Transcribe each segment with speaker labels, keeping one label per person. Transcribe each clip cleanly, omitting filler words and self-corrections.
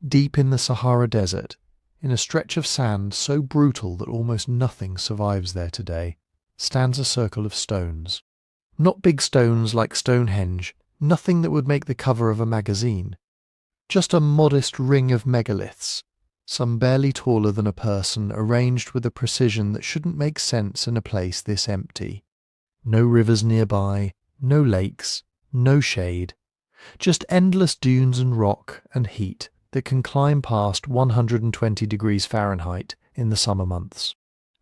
Speaker 1: Deep in the Sahara Desert, in a stretch of sand so brutal that almost nothing survives there today, stands a circle of stones. Not big stones like Stonehenge, nothing that would make the cover of a magazine. Just a modest ring of megaliths, some barely taller than a person, arranged with a precision that shouldn't make sense in a place this empty. No rivers nearby, no lakes, no shade. Just endless dunes and rock and heat that can climb past 120 degrees Fahrenheit in the summer months.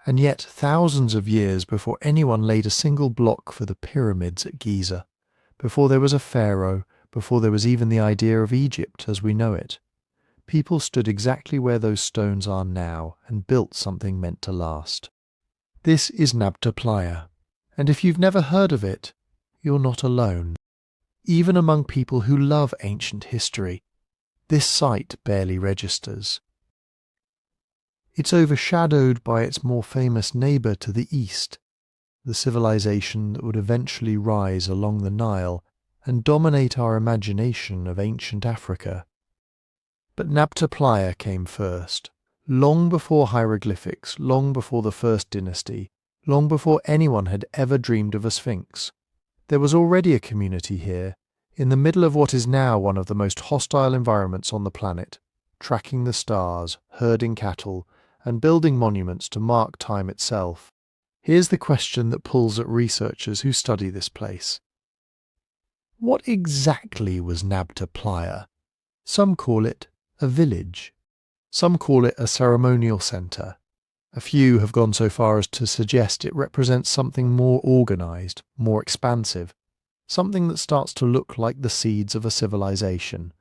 Speaker 1: And yet thousands of years before anyone laid a single block for the pyramids at Giza, before there was a pharaoh, before there was even the idea of Egypt as we know it, people stood exactly where those stones are now and built something meant to last. This is Nabta Playa, and if you've never heard of it, you're not alone. Even among people who love ancient history, this site barely registers. It's overshadowed by its more famous neighbour to the east, the civilization that would eventually rise along the Nile and dominate our imagination of ancient Africa. But Nabta Playa came first, long before hieroglyphics, long before the First Dynasty, long before anyone had ever dreamed of a sphinx. There was already a community here, in the middle of what is now one of the most hostile environments on the planet, tracking the stars, herding cattle, and building monuments to mark time itself. Here's the question that pulls at researchers who study this place. What exactly was Nabta Playa? Some call it a village. Some call it a ceremonial centre. A few have gone so far as to suggest it represents something more organised, more expansive, something that starts to look like the seeds of a civilization,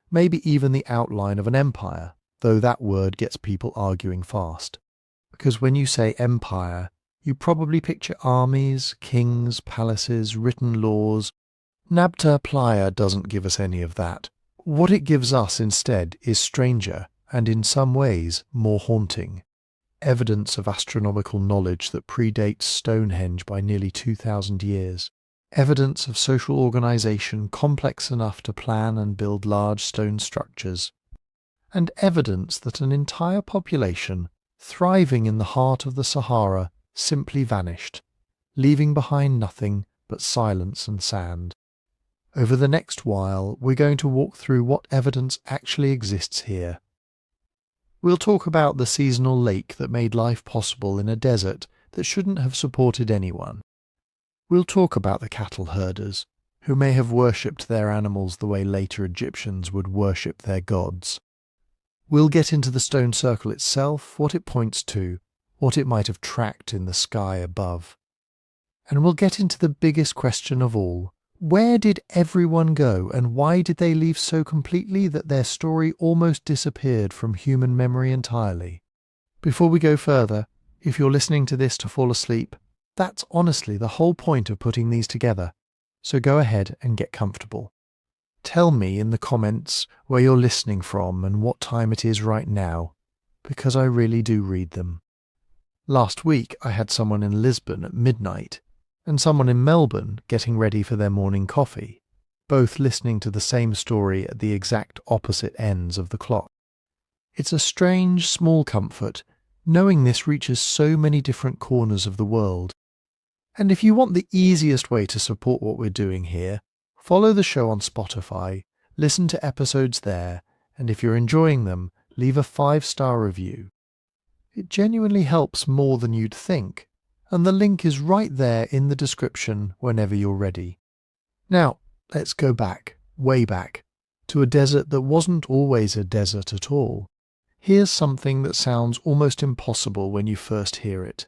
Speaker 1: maybe even the outline of an empire, though that word gets people arguing fast. Because when you say empire, you probably picture armies, kings, palaces, written laws. Nabta Playa doesn't give us any of that. What it gives us instead is stranger, and in some ways more haunting. Evidence of astronomical knowledge that predates Stonehenge by nearly 2,000 years. Evidence of social organisation complex enough to plan and build large stone structures. And evidence that an entire population, thriving in the heart of the Sahara, simply vanished, leaving behind nothing but silence and sand. Over the next while, we're going to walk through what evidence actually exists here. We'll talk about the seasonal lake that made life possible in a desert that shouldn't have supported anyone. We'll talk about the cattle herders, who may have worshipped their animals the way later Egyptians would worship their gods. We'll get into the stone circle itself, what it points to, what it might have tracked in the sky above. And we'll get into the biggest question of all. Where did everyone go, and why did they leave so completely that their story almost disappeared from human memory entirely? Before we go further, if you're listening to this to fall asleep, that's honestly the whole point of putting these together, so go ahead and get comfortable. Tell me in the comments where you're listening from and what time it is right now, because I really do read them. Last week I had someone in Lisbon at midnight, and someone in Melbourne getting ready for their morning coffee, both listening to the same story at the exact opposite ends of the clock. It's a strange, small comfort, knowing this reaches so many different corners of the world. And if you want the easiest way to support what we're doing here, follow the show on Spotify, listen to episodes there, and if you're enjoying them, leave a 5-star review. It genuinely helps more than you'd think, and the link is right there in the description whenever you're ready. Now, let's go back, way back, to a desert that wasn't always a desert at all. Here's something that sounds almost impossible when you first hear it.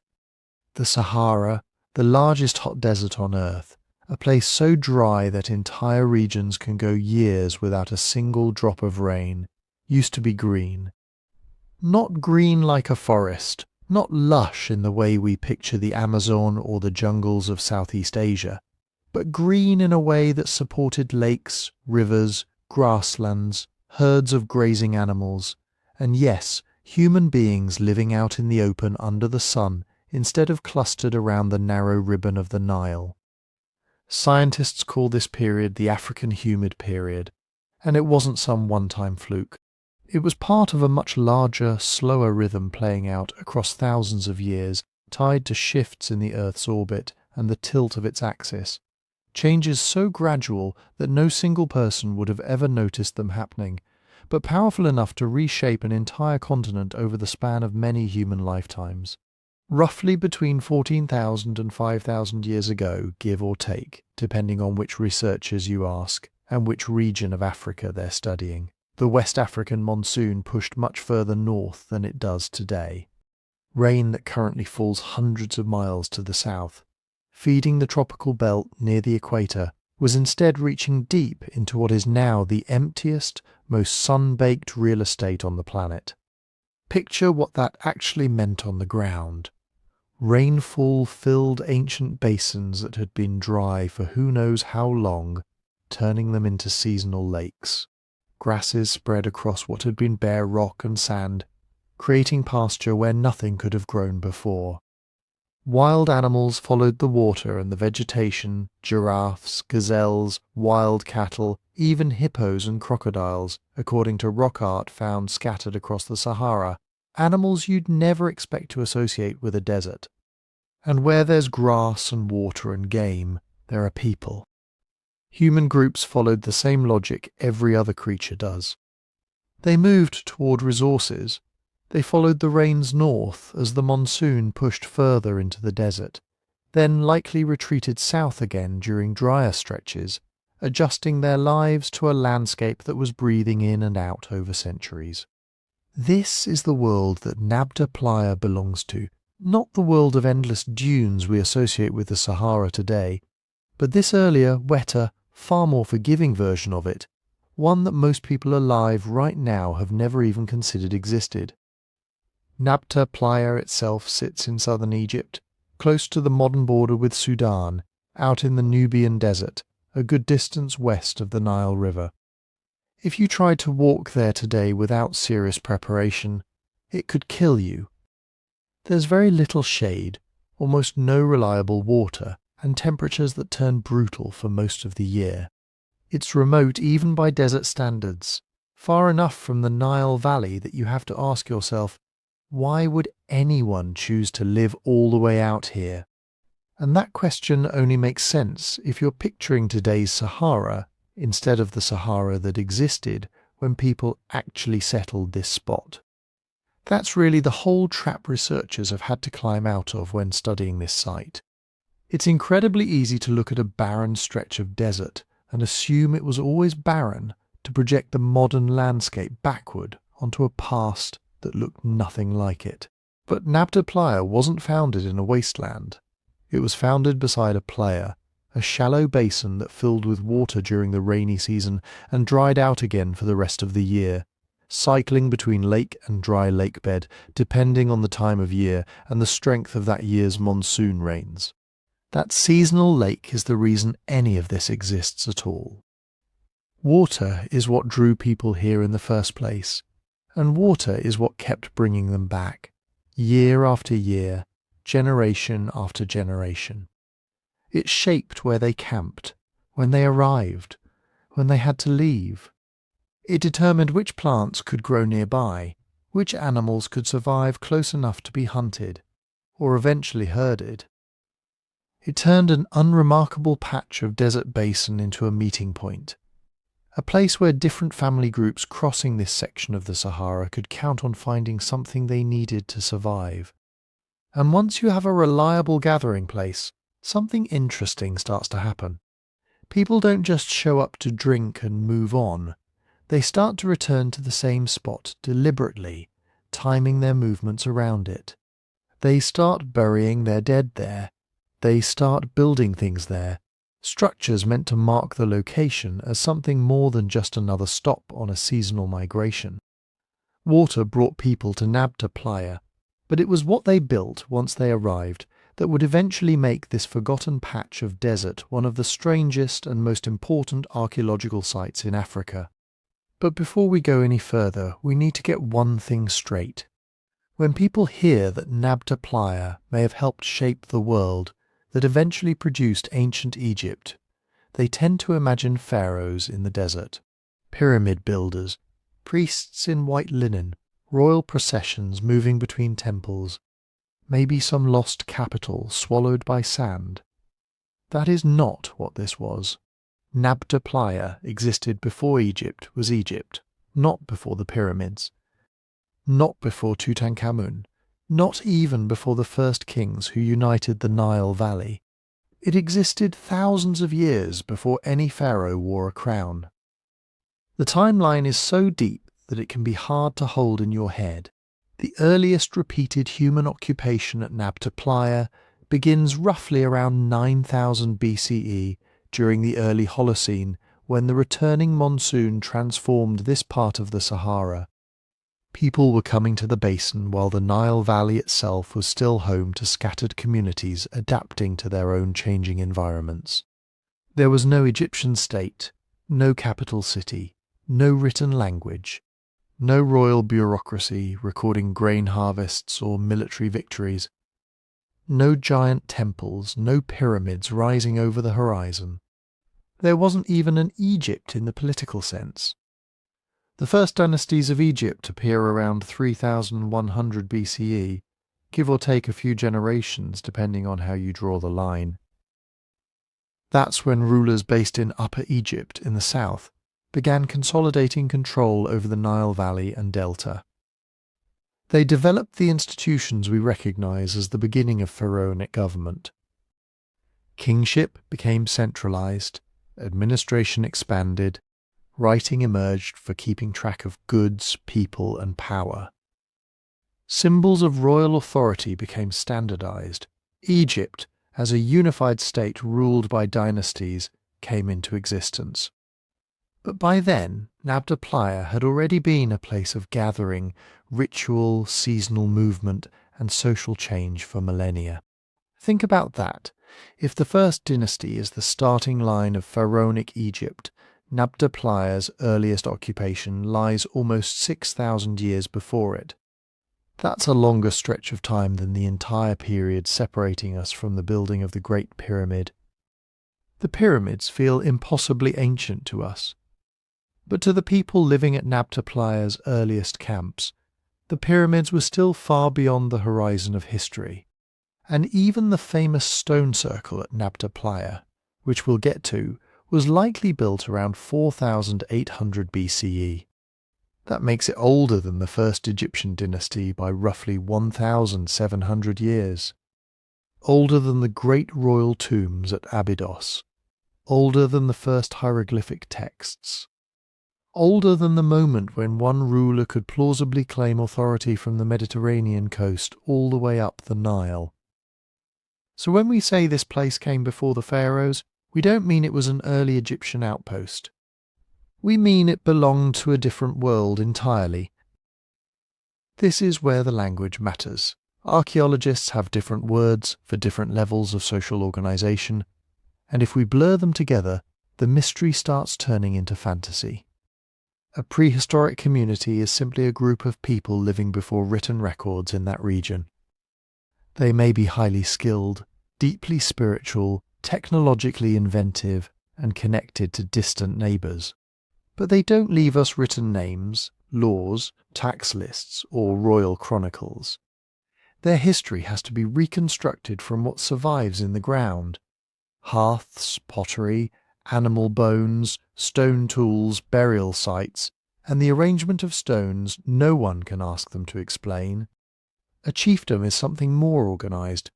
Speaker 1: The Sahara, the largest hot desert on Earth, a place so dry that entire regions can go years without a single drop of rain, used to be green. Not green like a forest, not lush in the way we picture the Amazon or the jungles of Southeast Asia, but green in a way that supported lakes, rivers, grasslands, herds of grazing animals, and yes, human beings living out in the open under the sun instead of clustered around the narrow ribbon of the Nile. Scientists call this period the African humid period, and it wasn't some one-time fluke. It was part of a much larger, slower rhythm playing out across thousands of years, tied to shifts in the Earth's orbit and the tilt of its axis. Changes so gradual that no single person would have ever noticed them happening, but powerful enough to reshape an entire continent over the span of many human lifetimes. Roughly between 14,000 and 5,000 years ago, give or take, depending on which researchers you ask and which region of Africa they're studying, the West African monsoon pushed much further north than it does today. Rain that currently falls hundreds of miles to the south, feeding the tropical belt near the equator, was instead reaching deep into what is now the emptiest, most sun-baked real estate on the planet. Picture what that actually meant on the ground. Rainfall filled ancient basins that had been dry for who knows how long, turning them into seasonal lakes. Grasses spread across what had been bare rock and sand, creating pasture where nothing could have grown before. Wild animals followed the water and the vegetation, giraffes, gazelles, wild cattle, even hippos and crocodiles, according to rock art found scattered across the Sahara, animals you'd never expect to associate with a desert. And where there's grass and water and game, there are people. Human groups followed the same logic every other creature does. They moved toward resources. They followed the rains north as the monsoon pushed further into the desert, then likely retreated south again during drier stretches, adjusting their lives to a landscape that was breathing in and out over centuries. This is the world that Nabta Playa belongs to, not the world of endless dunes we associate with the Sahara today, but this earlier, wetter, far more forgiving version of it, one that most people alive right now have never even considered existed. Nabta Playa itself sits in southern Egypt, close to the modern border with Sudan, out in the Nubian desert, a good distance west of the Nile River. If you tried to walk there today without serious preparation, it could kill you. There's very little shade, almost no reliable water, and temperatures that turn brutal for most of the year. It's remote even by desert standards, far enough from the Nile Valley that you have to ask yourself, why would anyone choose to live all the way out here? And that question only makes sense if you're picturing today's Sahara instead of the Sahara that existed when people actually settled this spot. That's really the whole trap researchers have had to climb out of when studying this site. It's incredibly easy to look at a barren stretch of desert and assume it was always barren, to project the modern landscape backward onto a past that looked nothing like it. But Nabta Playa wasn't founded in a wasteland. It was founded beside a playa, a shallow basin that filled with water during the rainy season and dried out again for the rest of the year, cycling between lake and dry lake bed depending on the time of year and the strength of that year's monsoon rains. That seasonal lake is the reason any of this exists at all. Water is what drew people here in the first place, and water is what kept bringing them back, year after year, generation after generation. It shaped where they camped, when they arrived, when they had to leave. It determined which plants could grow nearby, which animals could survive close enough to be hunted, or eventually herded. It turned an unremarkable patch of desert basin into a meeting point, a place where different family groups crossing this section of the Sahara could count on finding something they needed to survive. And once you have a reliable gathering place, something interesting starts to happen. People don't just show up to drink and move on. They start to return to the same spot deliberately, timing their movements around it. They start burying their dead there. They start building things there, structures meant to mark the location as something more than just another stop on a seasonal migration. Water brought people to Nabta Playa, but it was what they built once they arrived that would eventually make this forgotten patch of desert one of the strangest and most important archaeological sites in Africa. But before we go any further, we need to get one thing straight. When people hear that Nabta Playa may have helped shape the world that eventually produced ancient Egypt, they tend to imagine pharaohs in the desert, pyramid builders, Priests in white linen, royal processions moving between temples, maybe some lost capital swallowed by sand. That is not what this was. Nabta Playa existed before Egypt was Egypt, not before the pyramids, not before Tutankhamun, not even before the first kings who united the Nile Valley. It existed thousands of years before any pharaoh wore a crown. The timeline is so deep that it can be hard to hold in your head. The earliest repeated human occupation at Nabta Playa begins roughly around 9000 BCE during the early Holocene, when the returning monsoon transformed this part of the Sahara. People were coming to the basin while the Nile Valley itself was still home to scattered communities adapting to their own changing environments. There was no Egyptian state, no capital city, no written language, no royal bureaucracy recording grain harvests or military victories, no giant temples, no pyramids rising over the horizon. There wasn't even an Egypt in the political sense. The first dynasties of Egypt appear around 3100 BCE, give or take a few generations depending on how you draw the line. That's when rulers based in Upper Egypt in the south began consolidating control over the Nile Valley and Delta. They developed the institutions we recognize as the beginning of pharaonic government. Kingship became centralized, administration expanded, writing emerged for keeping track of goods, people, and power. Symbols of royal authority became standardized. Egypt, as a unified state ruled by dynasties, came into existence. But by then, Nabta Playa had already been a place of gathering, ritual, seasonal movement, and social change for millennia. Think about that. If the first dynasty is the starting line of pharaonic Egypt, Nabta Playa's earliest occupation lies almost 6,000 years before it. That's a longer stretch of time than the entire period separating us from the building of the Great Pyramid. The pyramids feel impossibly ancient to us. But to the people living at Nabta Playa's earliest camps, the pyramids were still far beyond the horizon of history. And even the famous stone circle at Nabta Playa, which we'll get to, was likely built around 4800 BCE. That makes it older than the first Egyptian dynasty by roughly 1700 years. Older than the great royal tombs at Abydos. Older than the first hieroglyphic texts. Older than the moment when one ruler could plausibly claim authority from the Mediterranean coast all the way up the Nile. So when we say this place came before the pharaohs, we don't mean it was an early Egyptian outpost. We mean it belonged to a different world entirely. This is where the language matters. Archaeologists have different words for different levels of social organization, and if we blur them together, the mystery starts turning into fantasy. A prehistoric community is simply a group of people living before written records in that region. They may be highly skilled, deeply spiritual, technologically inventive, and connected to distant neighbours. But they don't leave us written names, laws, tax lists, or royal chronicles. Their history has to be reconstructed from what survives in the ground. Hearths, pottery, animal bones, stone tools, burial sites, and the arrangement of stones no one can ask them to explain. A chiefdom is something more organised.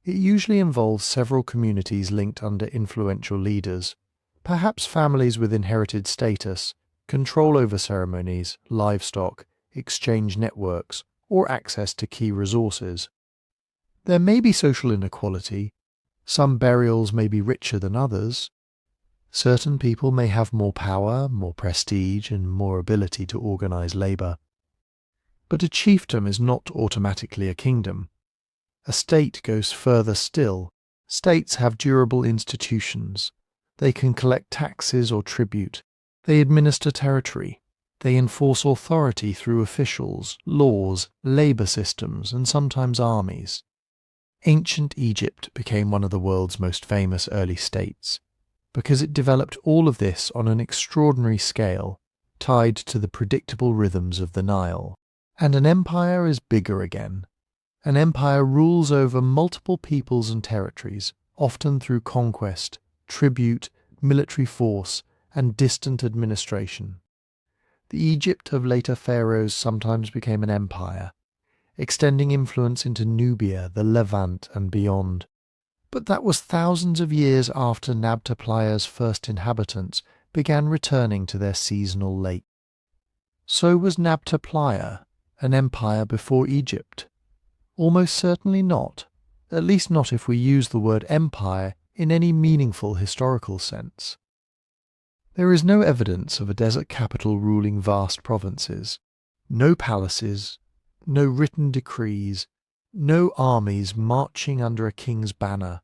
Speaker 1: It usually involves several communities linked under influential leaders, perhaps families with inherited status, control over ceremonies, livestock, exchange networks, or access to key resources. There may be social inequality. Some burials may be richer than others. Certain people may have more power, more prestige, and more ability to organise labour. But a chiefdom is not automatically a kingdom. A state goes further still. States have durable institutions. They can collect taxes or tribute. They administer territory. They enforce authority through officials, laws, labour systems, and sometimes armies. Ancient Egypt became one of the world's most famous early states, because it developed all of this on an extraordinary scale, tied to the predictable rhythms of the Nile. And an empire is bigger again. An empire rules over multiple peoples and territories, often through conquest, tribute, military force, and distant administration. The Egypt of later pharaohs sometimes became an empire, extending influence into Nubia, the Levant, and beyond. But that was thousands of years after Nabta Playa's first inhabitants began returning to their seasonal lake. So was Nabta Playa an empire before Egypt? Almost certainly not, at least not if we use the word empire in any meaningful historical sense. There is no evidence of a desert capital ruling vast provinces, no palaces, no written decrees, no armies marching under a king's banner,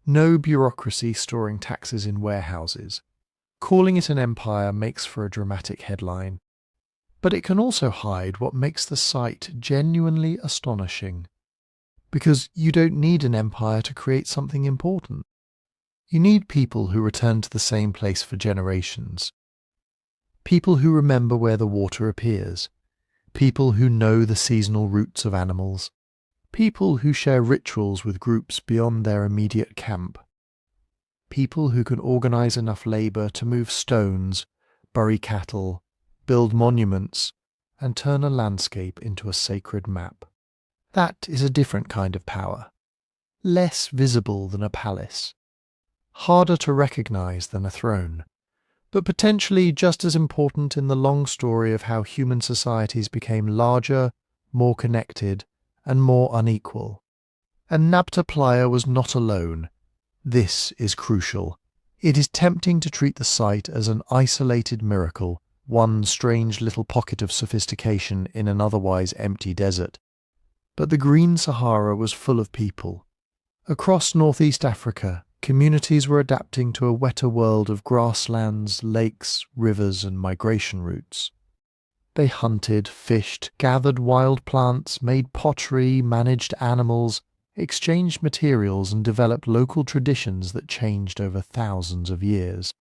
Speaker 1: no bureaucracy storing taxes in warehouses. Calling it an empire makes for a dramatic headline, but it can also hide what makes the site genuinely astonishing. Because you don't need an empire to create something important. You need people who return to the same place for generations. People who remember where the water appears. People who know the seasonal routes of animals. People who share rituals with groups beyond their immediate camp. People who can organize enough labor to move stones, bury cattle, build monuments, and turn a landscape into a sacred map. That is a different kind of power, less visible than a palace, harder to recognize than a throne, but potentially just as important in the long story of how human societies became larger, more connected, and more unequal. And Nabta Playa was not alone. This is crucial. It is tempting to treat the site as an isolated miracle, one strange little pocket of sophistication in an otherwise empty desert. But the Green Sahara was full of people. Across northeast Africa, communities were adapting to a wetter world of grasslands, lakes, rivers, and migration routes. They hunted, fished, gathered wild plants, made pottery, managed animals, exchanged materials, and developed local traditions that changed over thousands of years.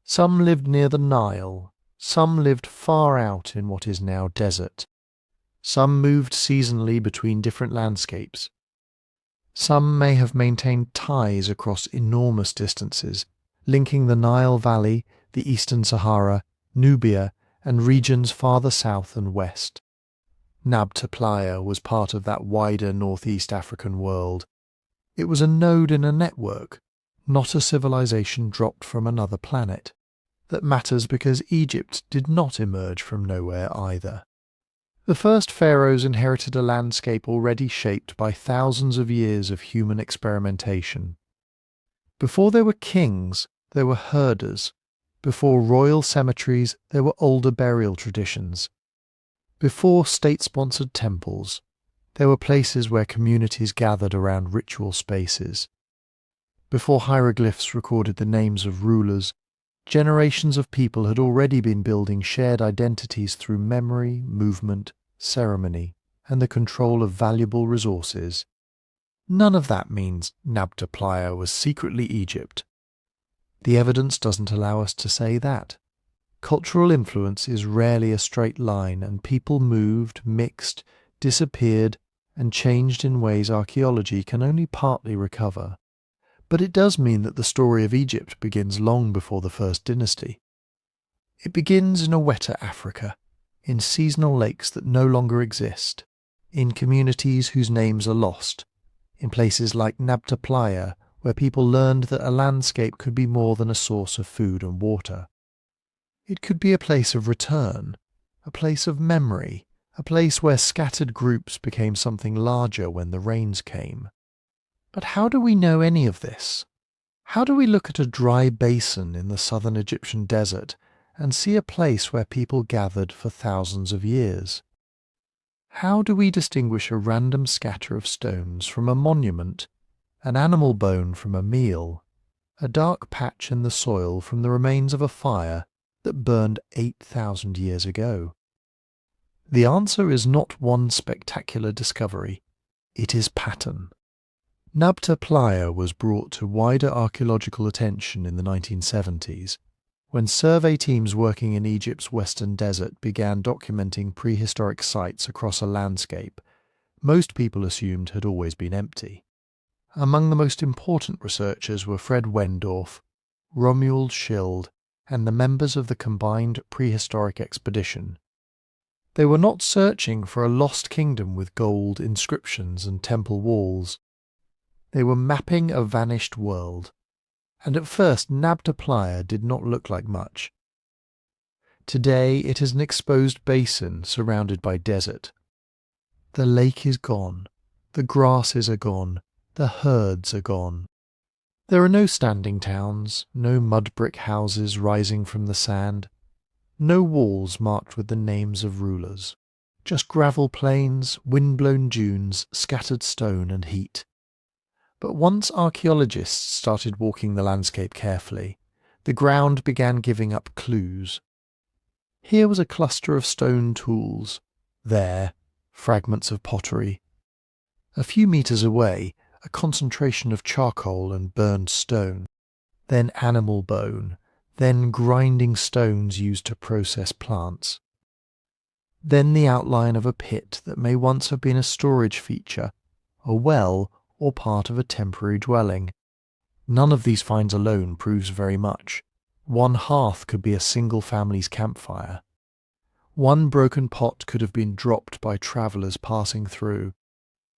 Speaker 1: Some lived near the Nile, some lived far out in what is now desert. Some moved seasonally between different landscapes. Some may have maintained ties across enormous distances, linking the Nile Valley, the Eastern Sahara, Nubia, and regions farther south and west. Nabta Playa was part of that wider northeast African world. It was a node in a network, not a civilization dropped from another planet. That matters because Egypt did not emerge from nowhere either. The first pharaohs inherited a landscape already shaped by thousands of years of human experimentation. Before there were kings, there were herders. Before royal cemeteries, there were older burial traditions. Before state-sponsored temples, there were places where communities gathered around ritual spaces. Before hieroglyphs recorded the names of rulers, generations of people had already been building shared identities through memory, movement, ceremony, and the control of valuable resources. None of that means Nabta Playa was secretly Egypt. The evidence doesn't allow us to say that. Cultural influence is rarely a straight line, and people moved, mixed, disappeared, and changed in ways archaeology can only partly recover. But it does mean that the story of Egypt begins long before the first dynasty. It begins in a wetter Africa, in seasonal lakes that no longer exist, in communities whose names are lost, in places like Nabta Playa, where people learned that a landscape could be more than a source of food and water. It could be a place of return, a place of memory, a place where scattered groups became something larger when the rains came. But how do we know any of this? How do we look at a dry basin in the southern Egyptian desert and see a place where people gathered for thousands of years? How do we distinguish a random scatter of stones from a monument, an animal bone from a meal, a dark patch in the soil from the remains of a fire that burned 8,000 years ago? The answer is not one spectacular discovery. It is pattern. Nabta Playa was brought to wider archaeological attention in the 1970s, When survey teams working in Egypt's western desert began documenting prehistoric sites across a landscape most people assumed had always been empty. Among the most important researchers were Fred Wendorf, Romuald Schild, and the members of the combined prehistoric expedition. They were not searching for a lost kingdom with gold, inscriptions, and temple walls. They were mapping a vanished world. And at first Nabta Playa did not look like much. Today it is an exposed basin surrounded by desert. The lake is gone, the grasses are gone, the herds are gone. There are no standing towns, no mud brick houses rising from the sand, no walls marked with the names of rulers, just gravel plains, wind-blown dunes, scattered stone and heat. But once archaeologists started walking the landscape carefully, the ground began giving up clues. Here was a cluster of stone tools, there, fragments of pottery. A few meters away, a concentration of charcoal and burned stone, then animal bone, then grinding stones used to process plants. Then the outline of a pit that may once have been a storage feature, a well, or part of a temporary dwelling. None of these finds alone proves very much. One hearth could be a single family's campfire. One broken pot could have been dropped by travellers passing through.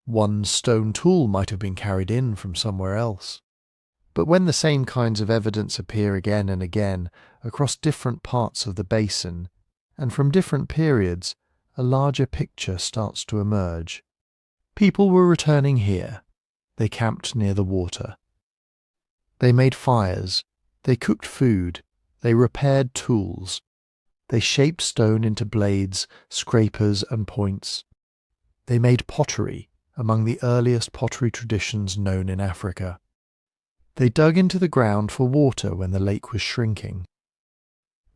Speaker 1: One stone tool might have been carried in from somewhere else. But when the same kinds of evidence appear again and again across different parts of the basin, and from different periods, a larger picture starts to emerge. People were returning here. They camped near the water. They made fires. They cooked food. They repaired tools. They shaped stone into blades, scrapers, and points. They made pottery, among the earliest pottery traditions known in Africa. They dug into the ground for water when the lake was shrinking.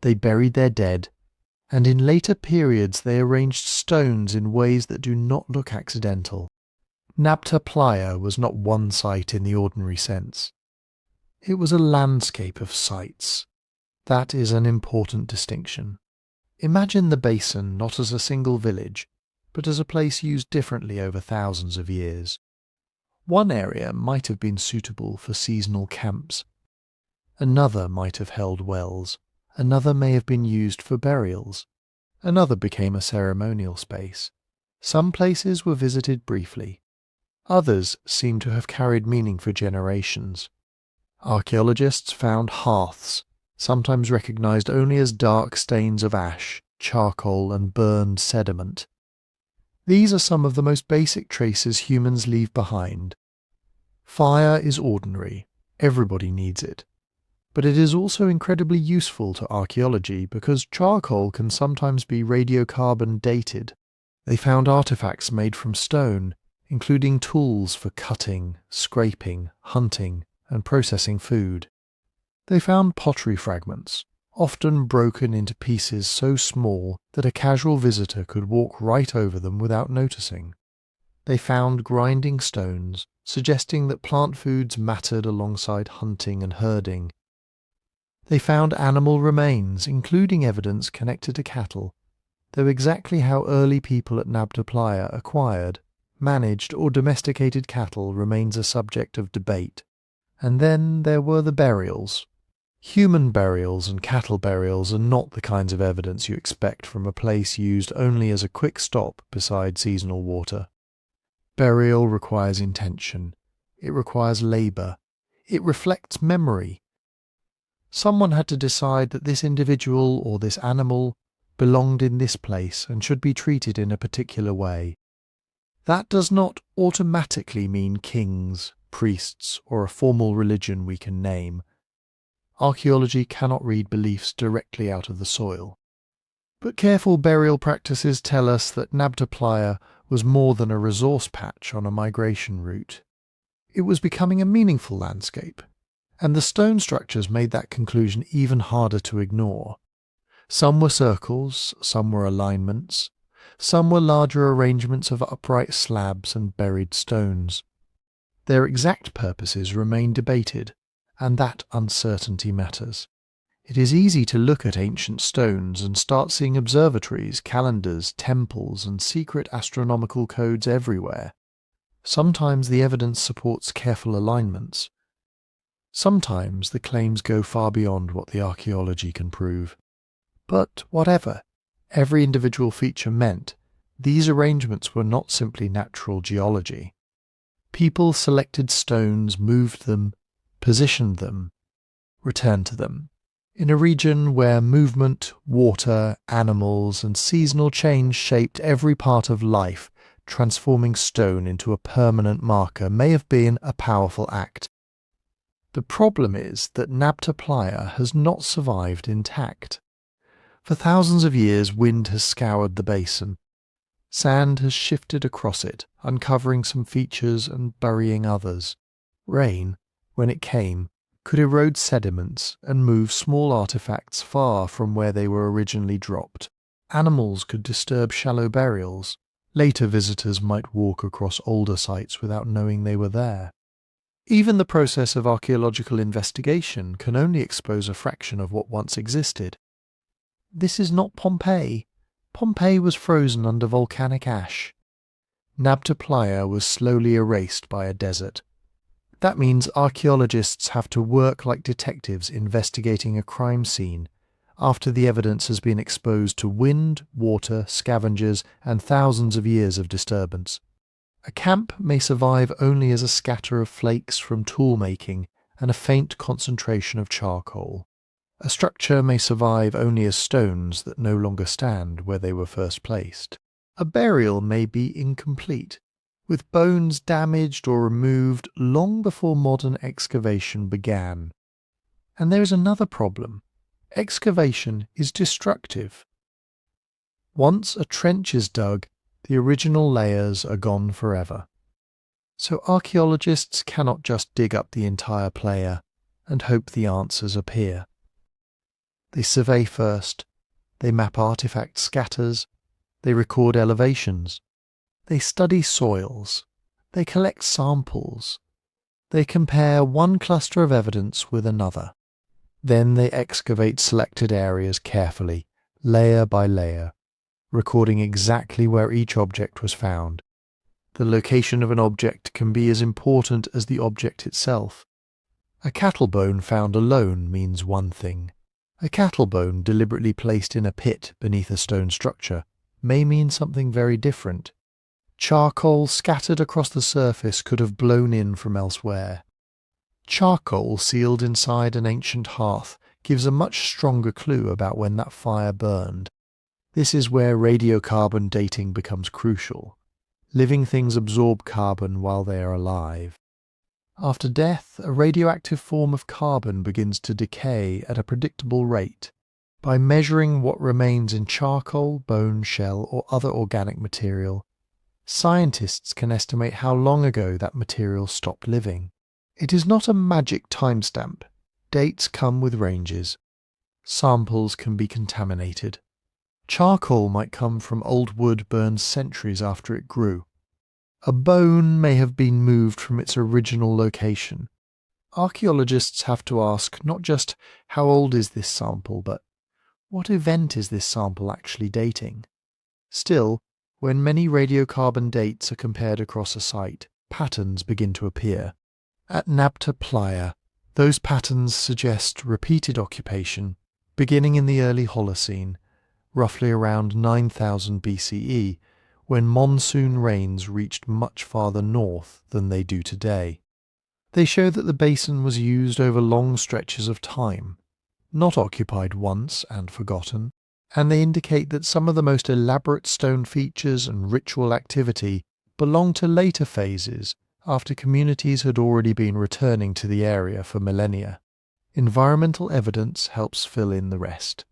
Speaker 1: They buried their dead, and in later periods they arranged stones in ways that do not look accidental. Nabta Playa was not one site in the ordinary sense. It was a landscape of sites. That is an important distinction. Imagine the basin not as a single village, but as a place used differently over thousands of years. One area might have been suitable for seasonal camps. Another might have held wells. Another may have been used for burials. Another became a ceremonial space. Some places were visited briefly. Others seem to have carried meaning for generations. Archaeologists found hearths, sometimes recognized only as dark stains of ash, charcoal, and burned sediment. These are some of the most basic traces humans leave behind. Fire is ordinary. Everybody needs it. But it is also incredibly useful to archaeology because charcoal can sometimes be radiocarbon dated. They found artifacts made from stone, including tools for cutting, scraping, hunting, and processing food. They found pottery fragments, often broken into pieces so small that a casual visitor could walk right over them without noticing. They found grinding stones, suggesting that plant foods mattered alongside hunting and herding. They found animal remains, including evidence connected to cattle, though exactly how early people at Nabta Playa acquired, managed, or domesticated cattle remains a subject of debate. And then there were the burials. Human burials and cattle burials are not the kinds of evidence you expect from a place used only as a quick stop beside seasonal water. Burial requires intention. It requires labour. It reflects memory. Someone had to decide that this individual or this animal belonged in this place and should be treated in a particular way. That does not automatically mean kings, priests, or a formal religion we can name. Archaeology cannot read beliefs directly out of the soil. But careful burial practices tell us that Nabta Playa was more than a resource patch on a migration route. It was becoming a meaningful landscape, and the stone structures made that conclusion even harder to ignore. Some were circles, some were alignments, some were larger arrangements of upright slabs and buried stones. Their exact purposes remain debated, and that uncertainty matters. It is easy to look at ancient stones and start seeing observatories, calendars, temples, and secret astronomical codes everywhere. Sometimes the evidence supports careful alignments. Sometimes the claims go far beyond what the archaeology can prove. But whatever every individual feature meant, these arrangements were not simply natural geology. People selected stones, moved them, positioned them, returned to them. In a region where movement, water, animals, and seasonal change shaped every part of life, transforming stone into a permanent marker may have been a powerful act. The problem is that Nabta Playa has not survived intact. For thousands of years, wind has scoured the basin. Sand has shifted across it, uncovering some features and burying others. Rain, when it came, could erode sediments and move small artifacts far from where they were originally dropped. Animals could disturb shallow burials. Later visitors might walk across older sites without knowing they were there. Even the process of archaeological investigation can only expose a fraction of what once existed. This is not Pompeii. Pompeii was frozen under volcanic ash. Nabta Playa was slowly erased by a desert. That means archaeologists have to work like detectives investigating a crime scene after the evidence has been exposed to wind, water, scavengers, and thousands of years of disturbance. A camp may survive only as a scatter of flakes from tool making and a faint concentration of charcoal. A structure may survive only as stones that no longer stand where they were first placed. A burial may be incomplete, with bones damaged or removed long before modern excavation began. And there is another problem. Excavation is destructive. Once a trench is dug, the original layers are gone forever. So archaeologists cannot just dig up the entire playa and hope the answers appear. They survey first, they map artifact scatters, they record elevations, they study soils, they collect samples, they compare one cluster of evidence with another. Then they excavate selected areas carefully, layer by layer, recording exactly where each object was found. The location of an object can be as important as the object itself. A cattle bone found alone means one thing. A cattle bone deliberately placed in a pit beneath a stone structure may mean something very different. Charcoal scattered across the surface could have blown in from elsewhere. Charcoal sealed inside an ancient hearth gives a much stronger clue about when that fire burned. This is where radiocarbon dating becomes crucial. Living things absorb carbon while they are alive. After death, a radioactive form of carbon begins to decay at a predictable rate. By measuring what remains in charcoal, bone, shell, or other organic material, scientists can estimate how long ago that material stopped living. It is not a magic timestamp. Dates come with ranges. Samples can be contaminated. Charcoal might come from old wood burned centuries after it grew. A bone may have been moved from its original location. Archaeologists have to ask not just how old is this sample, but what event is this sample actually dating? Still, when many radiocarbon dates are compared across a site, patterns begin to appear. At Nabta Playa, those patterns suggest repeated occupation, beginning in the early Holocene, roughly around 9000 BCE, when monsoon rains reached much farther north than they do today. They show that the basin was used over long stretches of time, not occupied once and forgotten, and they indicate that some of the most elaborate stone features and ritual activity belong to later phases, after communities had already been returning to the area for millennia. Environmental evidence helps fill in the rest.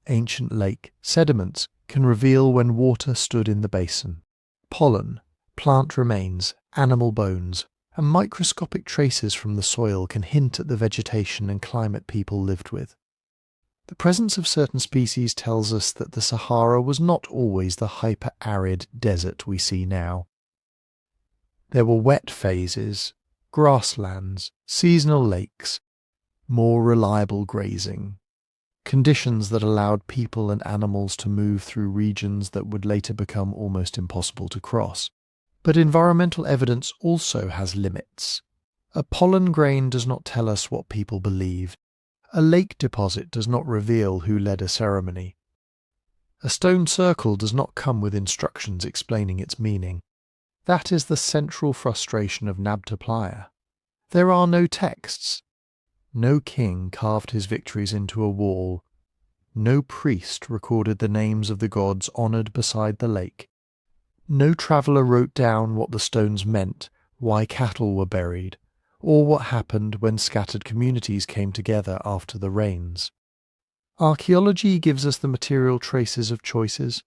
Speaker 1: Ancient lake sediments can reveal when water stood in the basin. Pollen, plant remains, animal bones, and microscopic traces from the soil can hint at the vegetation and climate people lived with. The presence of certain species tells us that the Sahara was not always the hyper-arid desert we see now. There were wet phases, grasslands, seasonal lakes, more reliable grazing. conditions that allowed people and animals to move through regions that would later become almost impossible to cross. But environmental evidence also has limits. A pollen grain does not tell us what people believed. A lake deposit does not reveal who led a ceremony. A stone circle does not come with instructions explaining its meaning. That is the central frustration of Nabta Playa. There are no texts. No king carved his victories into a wall. No priest recorded the names of the gods honoured beside the lake. No traveller wrote down what the stones meant, why cattle were buried, or what happened when scattered communities came together after the rains. Archaeology gives us the material traces of choices.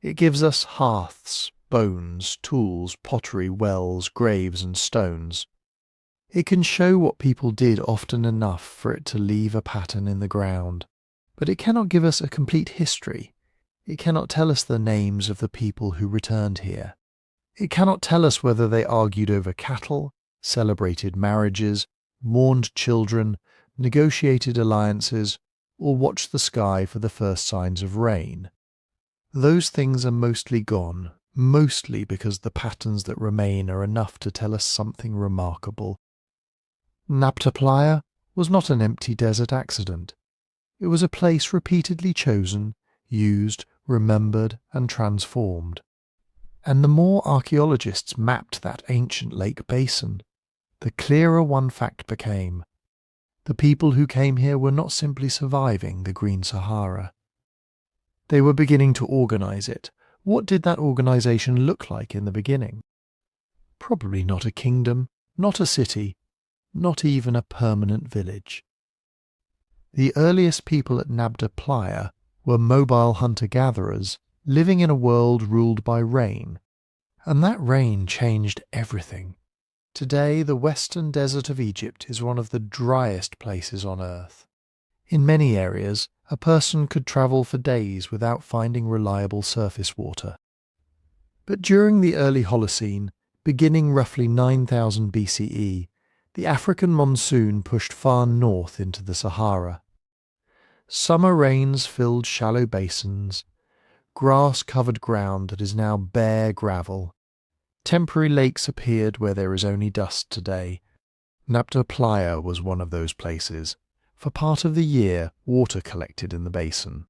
Speaker 1: It gives us hearths, bones, tools, pottery, wells, graves and stones. It can show what people did often enough for it to leave a pattern in the ground. But it cannot give us a complete history. It cannot tell us the names of the people who returned here. It cannot tell us whether they argued over cattle, celebrated marriages, mourned children, negotiated alliances, or watched the sky for the first signs of rain. Those things are mostly gone, mostly because the patterns that remain are enough to tell us something remarkable. Nabta Playa was not an empty desert accident. It was a place repeatedly chosen, used, remembered, and transformed. And the more archaeologists mapped that ancient lake basin, the clearer one fact became. The people who came here were not simply surviving the Green Sahara. They were beginning to organize it. What did that organization look like in the beginning? Probably not a kingdom, not a city, not even a permanent village. The earliest people at Nabta Playa were mobile hunter-gatherers living in a world ruled by rain, and that rain changed everything. Today, the western desert of Egypt is one of the driest places on earth. In many areas, a person could travel for days without finding reliable surface water. But during the early Holocene, beginning roughly 9000 BCE, the African monsoon pushed far north into the Sahara. Summer rains filled shallow basins, grass covered ground that is now bare gravel. Temporary lakes appeared where there is only dust today. Nabta Playa was one of those places. For part of the year, water collected in the basin.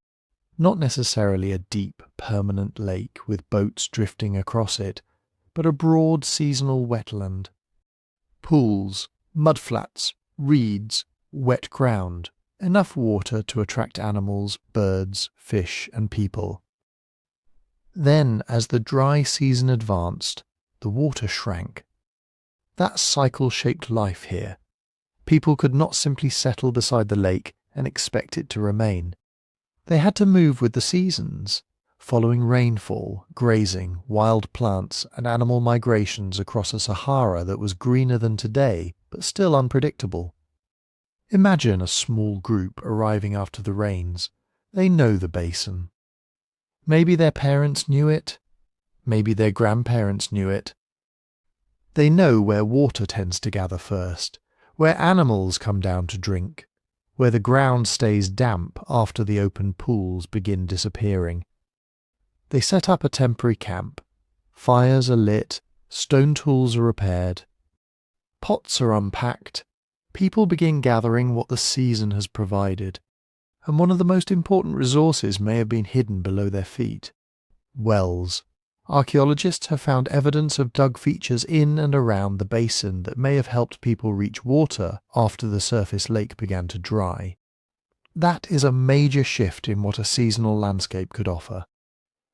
Speaker 1: Not necessarily a deep, permanent lake with boats drifting across it, but a broad seasonal wetland. Pools, mudflats, reeds, wet ground, enough water to attract animals, birds, fish, and people. Then, as the dry season advanced, the water shrank. That cycle shaped life here. People could not simply settle beside the lake and expect it to remain. They had to move with the seasons, following rainfall, grazing, wild plants, and animal migrations across a Sahara that was greener than today, but still unpredictable. Imagine a small group arriving after the rains. They know the basin. Maybe their parents knew it. Maybe their grandparents knew it. They know where water tends to gather first, where animals come down to drink, where the ground stays damp after the open pools begin disappearing. They set up a temporary camp. Fires are lit, stone tools are repaired. Pots are unpacked. People begin gathering what the season has provided, and one of the most important resources may have been hidden below their feet. Wells. Archaeologists have found evidence of dug features in and around the basin that may have helped people reach water after the surface lake began to dry. That is a major shift in what a seasonal landscape could offer.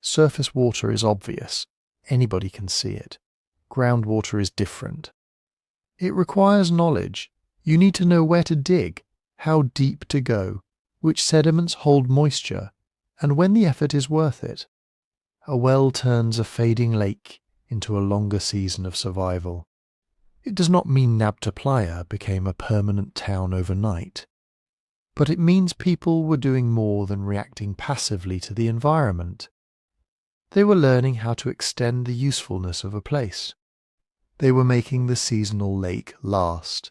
Speaker 1: Surface water is obvious. Anybody can see it. Groundwater is different. It requires knowledge. You need to know where to dig, how deep to go, which sediments hold moisture, and when the effort is worth it. A well turns a fading lake into a longer season of survival. It does not mean Nabta Playa became a permanent town overnight, but it means people were doing more than reacting passively to the environment. They were learning how to extend the usefulness of a place. They were making the seasonal lake last.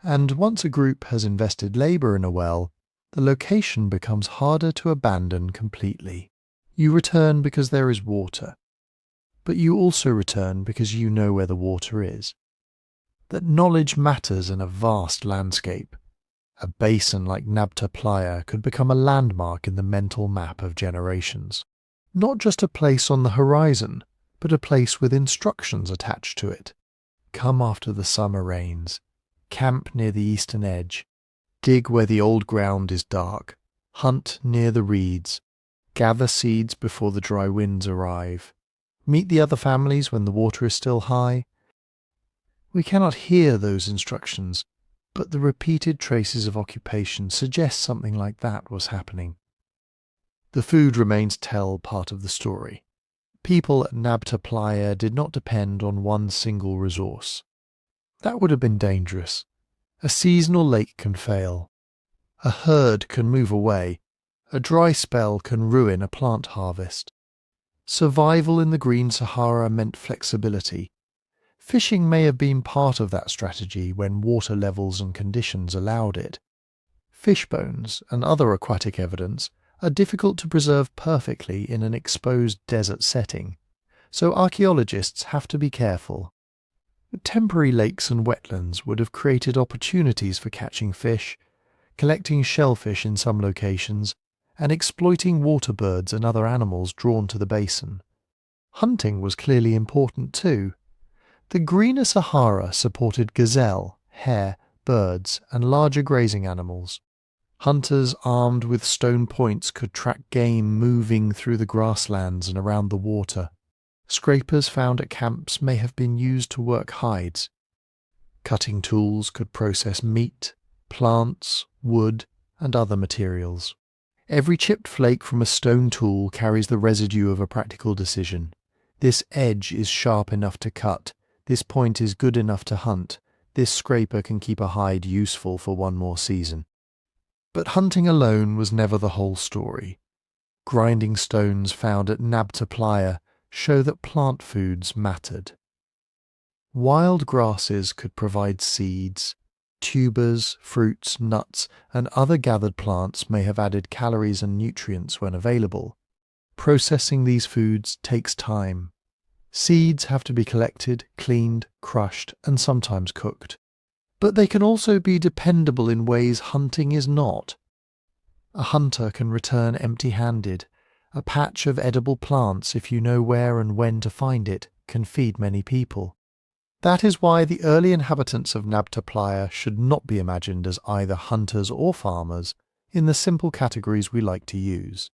Speaker 1: And once a group has invested labour in a well, the location becomes harder to abandon completely. You return because there is water, but you also return because you know where the water is. That knowledge matters in a vast landscape. A basin like Nabta Playa could become a landmark in the mental map of generations. Not just a place on the horizon, but a place with instructions attached to it. Come after the summer rains. Camp near the eastern edge. Dig where the old ground is dark. Hunt near the reeds. Gather seeds before the dry winds arrive. Meet the other families when the water is still high. We cannot hear those instructions, but the repeated traces of occupation suggest something like that was happening. The food remains part of the story. People at Nabta Playa did not depend on one single resource. That would have been dangerous. A seasonal lake can fail. A herd can move away. A dry spell can ruin a plant harvest. Survival in the Green Sahara meant flexibility. Fishing may have been part of that strategy when water levels and conditions allowed it. Fish bones and other aquatic evidence are difficult to preserve perfectly in an exposed desert setting, so archaeologists have to be careful. Temporary lakes and wetlands would have created opportunities for catching fish, collecting shellfish in some locations, and exploiting water birds and other animals drawn to the basin. Hunting was clearly important too. The greener Sahara supported gazelle, hare, birds, and larger grazing animals. Hunters armed with stone points could track game moving through the grasslands and around the water. Scrapers found at camps may have been used to work hides. Cutting tools could process meat, plants, wood, and other materials. Every chipped flake from a stone tool carries the residue of a practical decision. This edge is sharp enough to cut. This point is good enough to hunt. This scraper can keep a hide useful for one more season. But hunting alone was never the whole story. Grinding stones found at Nabta Playa show that plant foods mattered. Wild grasses could provide seeds. Tubers, fruits, nuts, and other gathered plants may have added calories and nutrients when available. Processing these foods takes time. Seeds have to be collected, cleaned, crushed, and sometimes cooked. But they can also be dependable in ways hunting is not. A hunter can return empty-handed. A patch of edible plants, if you know where and when to find it, can feed many people. That is why the early inhabitants of Nabta Playa should not be imagined as either hunters or farmers in the simple categories we like to use.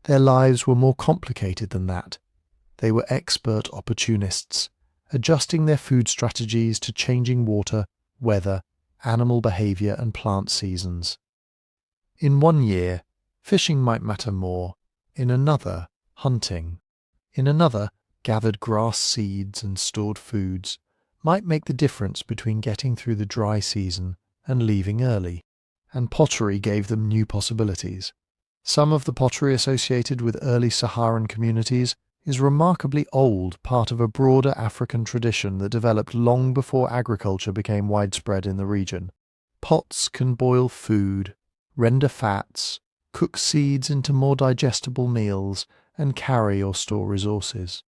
Speaker 1: Their lives were more complicated than that. They were expert opportunists, adjusting their food strategies to changing water, weather, animal behavior, and plant seasons. In one year, fishing might matter more. In another, hunting. In another, gathered grass seeds and stored foods might make the difference between getting through the dry season and leaving early. And pottery gave them new possibilities. Some of the pottery associated with early Saharan communities is remarkably old, part of a broader African tradition that developed long before agriculture became widespread in the region. Pots can boil food, render fats, cook seeds into more digestible meals, and carry or store resources.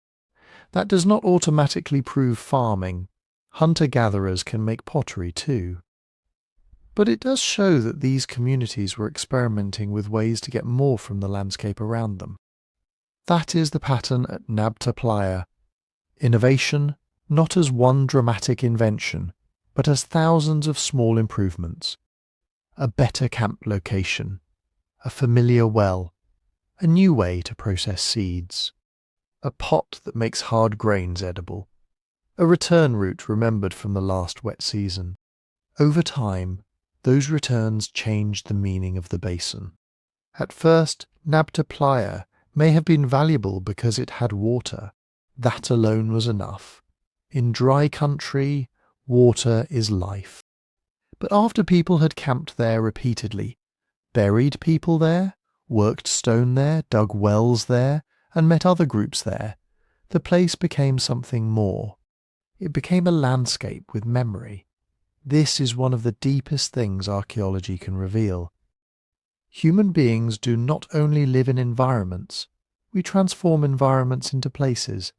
Speaker 1: That does not automatically prove farming. Hunter-gatherers can make pottery too. But it does show that these communities were experimenting with ways to get more from the landscape around them. That is the pattern at Nabta Playa. Innovation, not as one dramatic invention, but as thousands of small improvements. A better camp location, a familiar well, a new way to process seeds, a pot that makes hard grains edible, a return route remembered from the last wet season. Over time, those returns changed the meaning of the basin. At first, Nabta Playa may have been valuable because it had water. That alone was enough. In dry country, water is life. But after people had camped there repeatedly, buried people there, worked stone there, dug wells there, and met other groups there, the place became something more. It became a landscape with memory. This is one of the deepest things archaeology can reveal. Human beings do not only live in environments, we transform environments into places.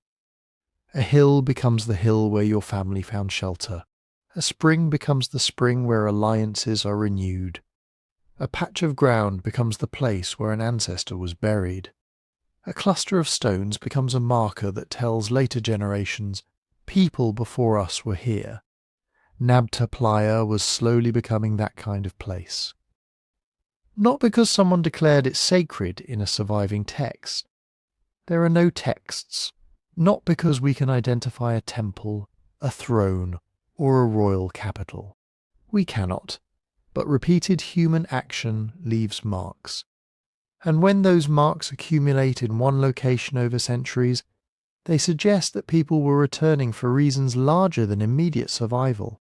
Speaker 1: A hill becomes the hill where your family found shelter. A spring becomes the spring where alliances are renewed. A patch of ground becomes the place where an ancestor was buried. A cluster of stones becomes a marker that tells later generations, people before us were here. Nabta Playa was slowly becoming that kind of place. Not because someone declared it sacred in a surviving text. There are no texts. Not because we can identify a temple, a throne, or a royal capital. We cannot, but repeated human action leaves marks. And when those marks accumulate in one location over centuries, they suggest that people were returning for reasons larger than immediate survival.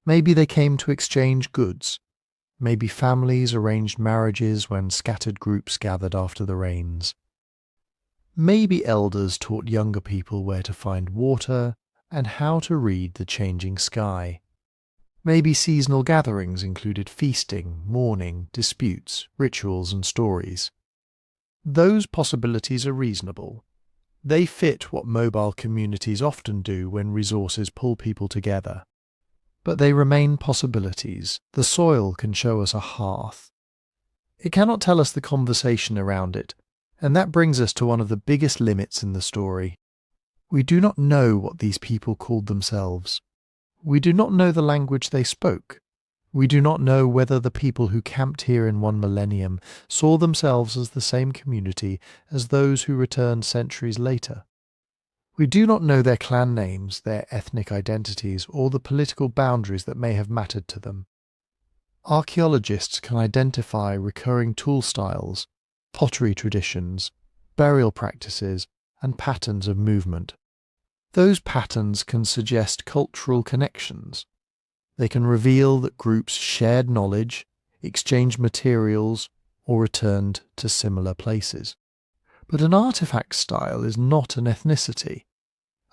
Speaker 1: Maybe they came to exchange goods. Maybe families arranged marriages when scattered groups gathered after the rains. Maybe elders taught younger people where to find water and how to read the changing sky. Maybe seasonal gatherings included feasting, mourning, disputes, rituals, and stories. Those possibilities are reasonable. They fit what mobile communities often do when resources pull people together. But they remain possibilities. The soil can show us a hearth. It cannot tell us the conversation around it, and that brings us to one of the biggest limits in the story. We do not know what these people called themselves. We do not know the language they spoke. We do not know whether the people who camped here in one millennium saw themselves as the same community as those who returned centuries later. We do not know their clan names, their ethnic identities, or the political boundaries that may have mattered to them. Archaeologists can identify recurring tool styles, pottery traditions, burial practices, and patterns of movement. Those patterns can suggest cultural connections. They can reveal that groups shared knowledge, exchanged materials, or returned to similar places. But an artifact style is not an ethnicity.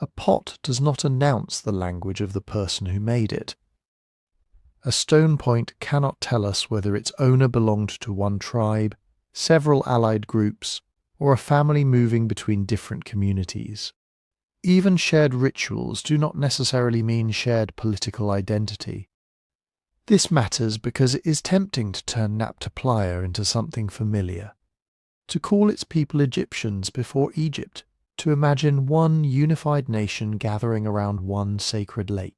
Speaker 1: A pot does not announce the language of the person who made it. A stone point cannot tell us whether its owner belonged to one tribe, several allied groups, or a family moving between different communities. Even shared rituals do not necessarily mean shared political identity. This matters because it is tempting to turn Nabta Playa into something familiar, to call its people Egyptians before Egypt, to imagine one unified nation gathering around one sacred lake,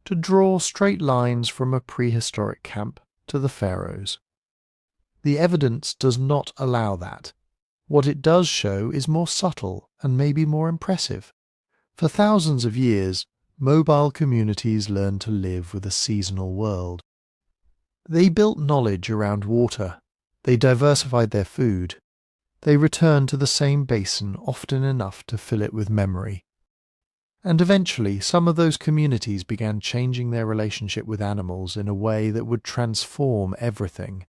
Speaker 1: to draw straight lines from a prehistoric camp to the Pharaohs. The evidence does not allow that. What it does show is more subtle and maybe more impressive. For thousands of years, mobile communities learned to live with a seasonal world. They built knowledge around water. They diversified their food. They returned to the same basin often enough to fill it with memory. And eventually, some of those communities began changing their relationship with animals in a way that would transform everything.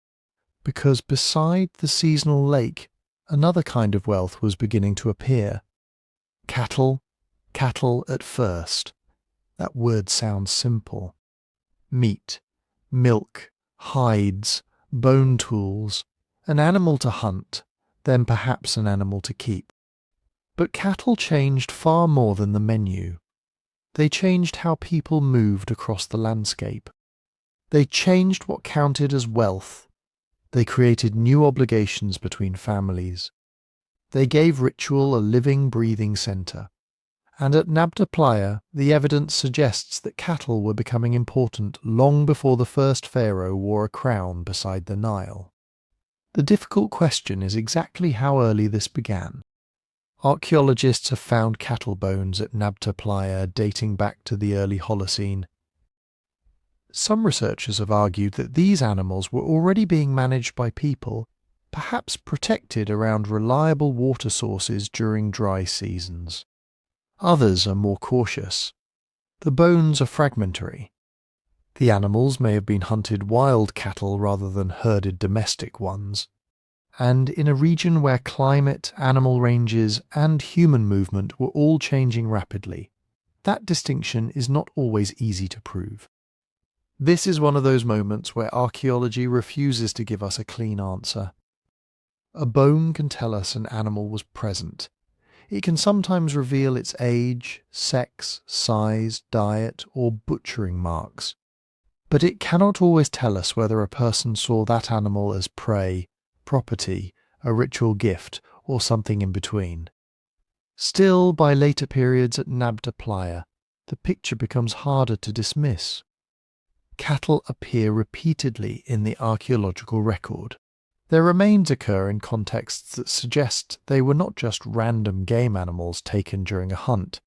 Speaker 1: Because beside the seasonal lake, another kind of wealth was beginning to appear. Cattle at first. That word sounds simple. Meat, milk, hides, bone tools, an animal to hunt, then perhaps an animal to keep. But cattle changed far more than the menu. They changed how people moved across the landscape. They changed what counted as wealth. They created new obligations between families. They gave ritual a living, breathing centre. And at Nabta Playa, the evidence suggests that cattle were becoming important long before the first pharaoh wore a crown beside the Nile. The difficult question is exactly how early this began. Archaeologists have found cattle bones at Nabta Playa dating back to the early Holocene. Some researchers have argued that these animals were already being managed by people, perhaps protected around reliable water sources during dry seasons. Others are more cautious. The bones are fragmentary. The animals may have been hunted wild cattle rather than herded domestic ones. And in a region where climate, animal ranges, and human movement were all changing rapidly, that distinction is not always easy to prove. This is one of those moments where archaeology refuses to give us a clean answer. A bone can tell us an animal was present. It can sometimes reveal its age, sex, size, diet, or butchering marks. But it cannot always tell us whether a person saw that animal as prey, property, a ritual gift, or something in between. Still, by later periods at Nabta Playa, the picture becomes harder to dismiss. Cattle appear repeatedly in the archaeological record. Their remains occur in contexts that suggest they were not just random game animals taken during a hunt.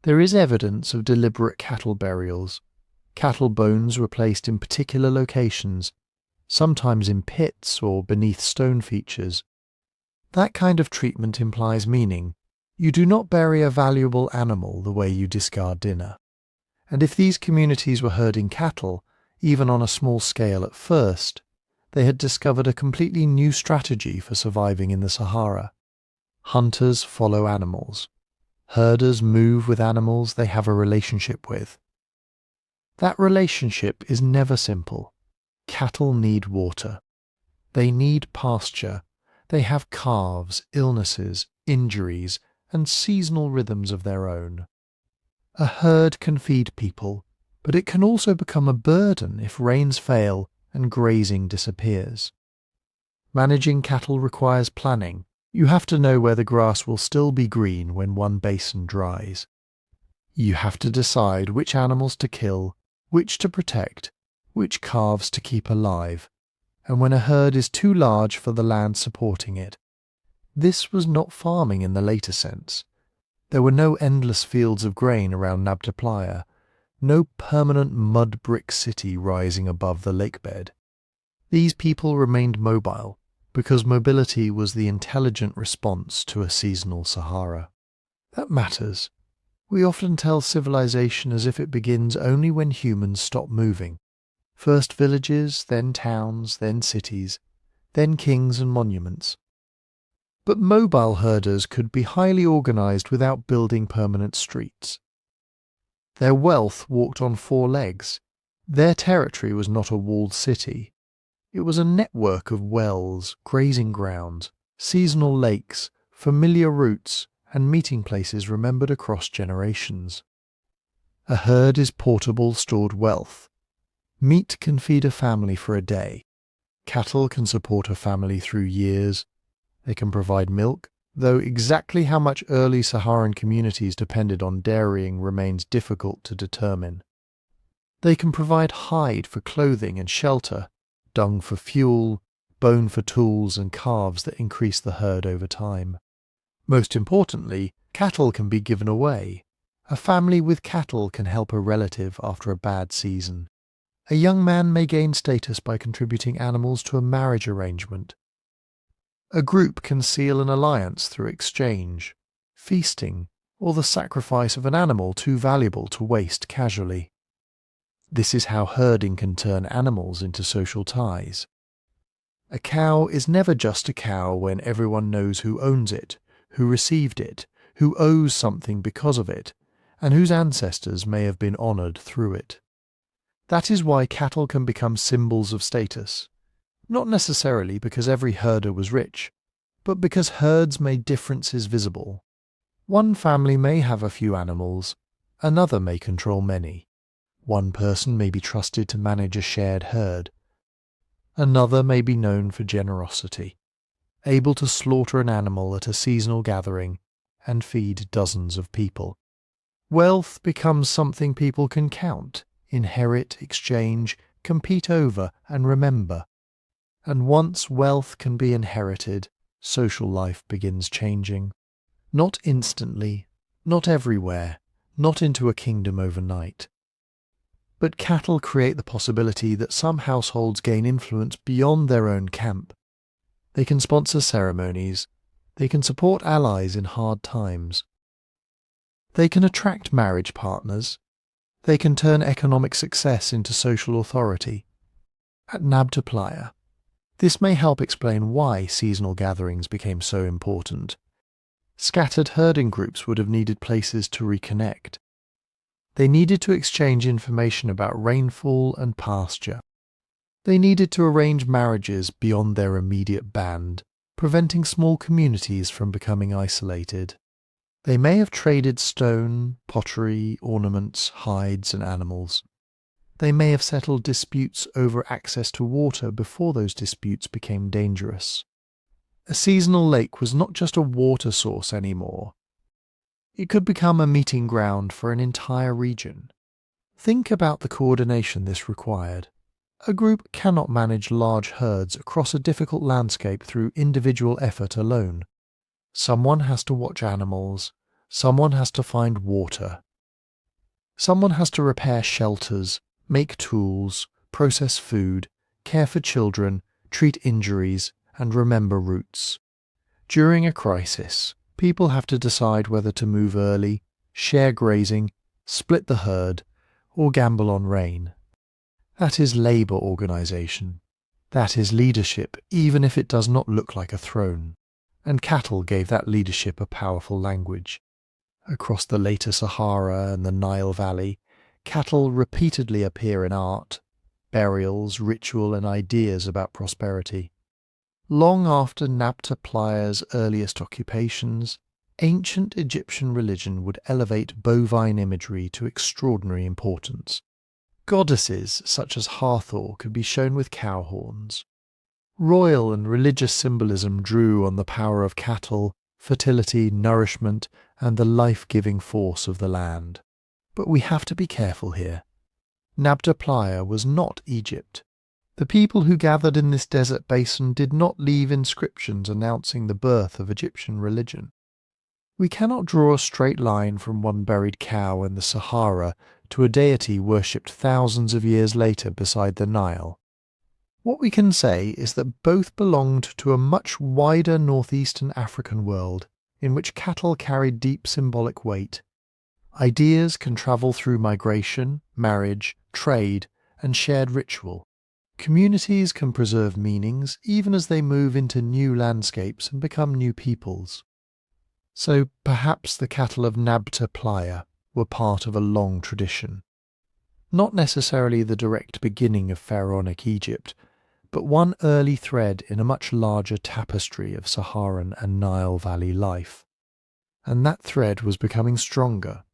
Speaker 1: There is evidence of deliberate cattle burials. Cattle bones were placed in particular locations, sometimes in pits or beneath stone features. That kind of treatment implies meaning. You do not bury a valuable animal the way you discard dinner. And if these communities were herding cattle, even on a small scale at first, they had discovered a completely new strategy for surviving in the Sahara. Hunters follow animals. Herders move with animals they have a relationship with. That relationship is never simple. Cattle need water. They need pasture. They have calves, illnesses, injuries, and seasonal rhythms of their own. A herd can feed people, but it can also become a burden if rains fail and grazing disappears. Managing cattle requires planning. You have to know where the grass will still be green when one basin dries. You have to decide which animals to kill, which to protect, which calves to keep alive, and when a herd is too large for the land supporting it. This was not farming in the later sense. There were no endless fields of grain around Nabta Playa, no permanent mud brick city rising above the lakebed. These people remained mobile, because mobility was the intelligent response to a seasonal Sahara. That matters. We often tell civilization as if it begins only when humans stop moving. First villages, then towns, then cities, then kings and monuments. But mobile herders could be highly organized without building permanent streets. Their wealth walked on four legs. Their territory was not a walled city. It was a network of wells, grazing grounds, seasonal lakes, familiar routes, and meeting places remembered across generations. A herd is portable, stored wealth. Meat can feed a family for a day. Cattle can support a family through years. They can provide milk, though exactly how much early Saharan communities depended on dairying remains difficult to determine. They can provide hide for clothing and shelter, dung for fuel, bone for tools and calves that increase the herd over time. Most importantly, cattle can be given away. A family with cattle can help a relative after a bad season. A young man may gain status by contributing animals to a marriage arrangement. A group can seal an alliance through exchange, feasting, or the sacrifice of an animal too valuable to waste casually. This is how herding can turn animals into social ties. A cow is never just a cow when everyone knows who owns it, who received it, who owes something because of it, and whose ancestors may have been honoured through it. That is why cattle can become symbols of status. Not necessarily because every herder was rich, but because herds made differences visible. One family may have a few animals, another may control many. One person may be trusted to manage a shared herd. Another may be known for generosity, able to slaughter an animal at a seasonal gathering and feed dozens of people. Wealth becomes something people can count, inherit, exchange, compete over, and remember. And once wealth can be inherited, social life begins changing. Not instantly, not everywhere, not into a kingdom overnight. But cattle create the possibility that some households gain influence beyond their own camp. They can sponsor ceremonies. They can support allies in hard times. They can attract marriage partners. They can turn economic success into social authority. At Nabta Playa, this may help explain why seasonal gatherings became so important. Scattered herding groups would have needed places to reconnect. They needed to exchange information about rainfall and pasture. They needed to arrange marriages beyond their immediate band, preventing small communities from becoming isolated. They may have traded stone, pottery, ornaments, hides, and animals. They may have settled disputes over access to water before those disputes became dangerous. A seasonal lake was not just a water source anymore. It could become a meeting ground for an entire region. Think about the coordination this required. A group cannot manage large herds across a difficult landscape through individual effort alone. Someone has to watch animals. Someone has to find water. Someone has to repair shelters, make tools, process food, care for children, treat injuries, and remember routes. During a crisis, people have to decide whether to move early, share grazing, split the herd, or gamble on rain. That is labour organisation. That is leadership, even if it does not look like a throne. And cattle gave that leadership a powerful language. Across the later Sahara and the Nile Valley, cattle repeatedly appear in art, burials, ritual, and ideas about prosperity. Long after Nabta Playa's earliest occupations, ancient Egyptian religion would elevate bovine imagery to extraordinary importance. Goddesses such as Hathor could be shown with cow horns. Royal and religious symbolism drew on the power of cattle, fertility, nourishment, and the life-giving force of the land. But we have to be careful here. Nabta Playa was not Egypt. The people who gathered in this desert basin did not leave inscriptions announcing the birth of Egyptian religion. We cannot draw a straight line from one buried cow in the Sahara to a deity worshipped thousands of years later beside the Nile. What we can say is that both belonged to a much wider northeastern African world in which cattle carried deep symbolic weight. Ideas can travel through migration, marriage, trade, and shared ritual. Communities can preserve meanings even as they move into new landscapes and become new peoples. So perhaps the cattle of Nabta Playa were part of a long tradition. Not necessarily the direct beginning of pharaonic Egypt, but one early thread in a much larger tapestry of Saharan and Nile Valley life. And that thread was becoming stronger,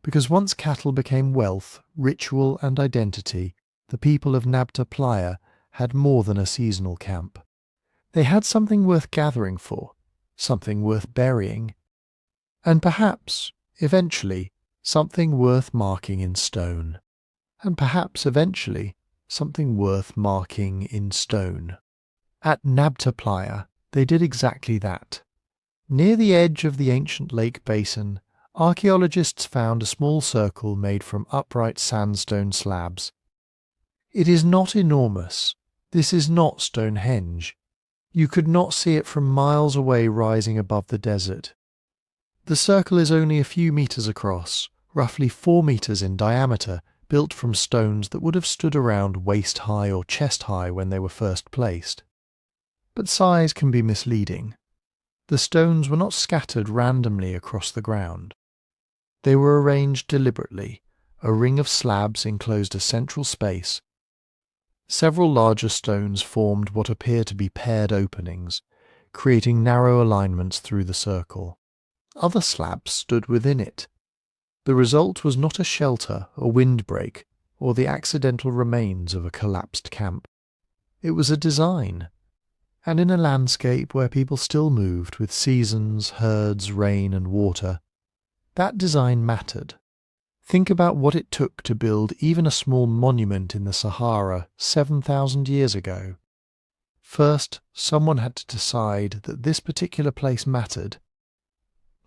Speaker 1: because once cattle became wealth, ritual and identity, the people of Nabta Playa had more than a seasonal camp. They had something worth gathering for, something worth burying, and perhaps, eventually, something worth marking in stone. And perhaps, eventually, something worth marking in stone. At Nabta Playa, they did exactly that. Near the edge of the ancient lake basin, archaeologists found a small circle made from upright sandstone slabs. It is not enormous. This is not Stonehenge. You could not see it from miles away rising above the desert. The circle is only a few meters across, roughly 4 meters in diameter, built from stones that would have stood around waist-high or chest-high when they were first placed. But size can be misleading. The stones were not scattered randomly across the ground. They were arranged deliberately. A ring of slabs enclosed a central space. Several larger stones formed what appear to be paired openings, creating narrow alignments through the circle. Other slabs stood within it. The result was not a shelter, a windbreak, or the accidental remains of a collapsed camp. It was a design, and in a landscape where people still moved with seasons, herds, rain, and water, that design mattered. Think about what it took to build even a small monument in the Sahara 7,000 years ago. First, someone had to decide that this particular place mattered,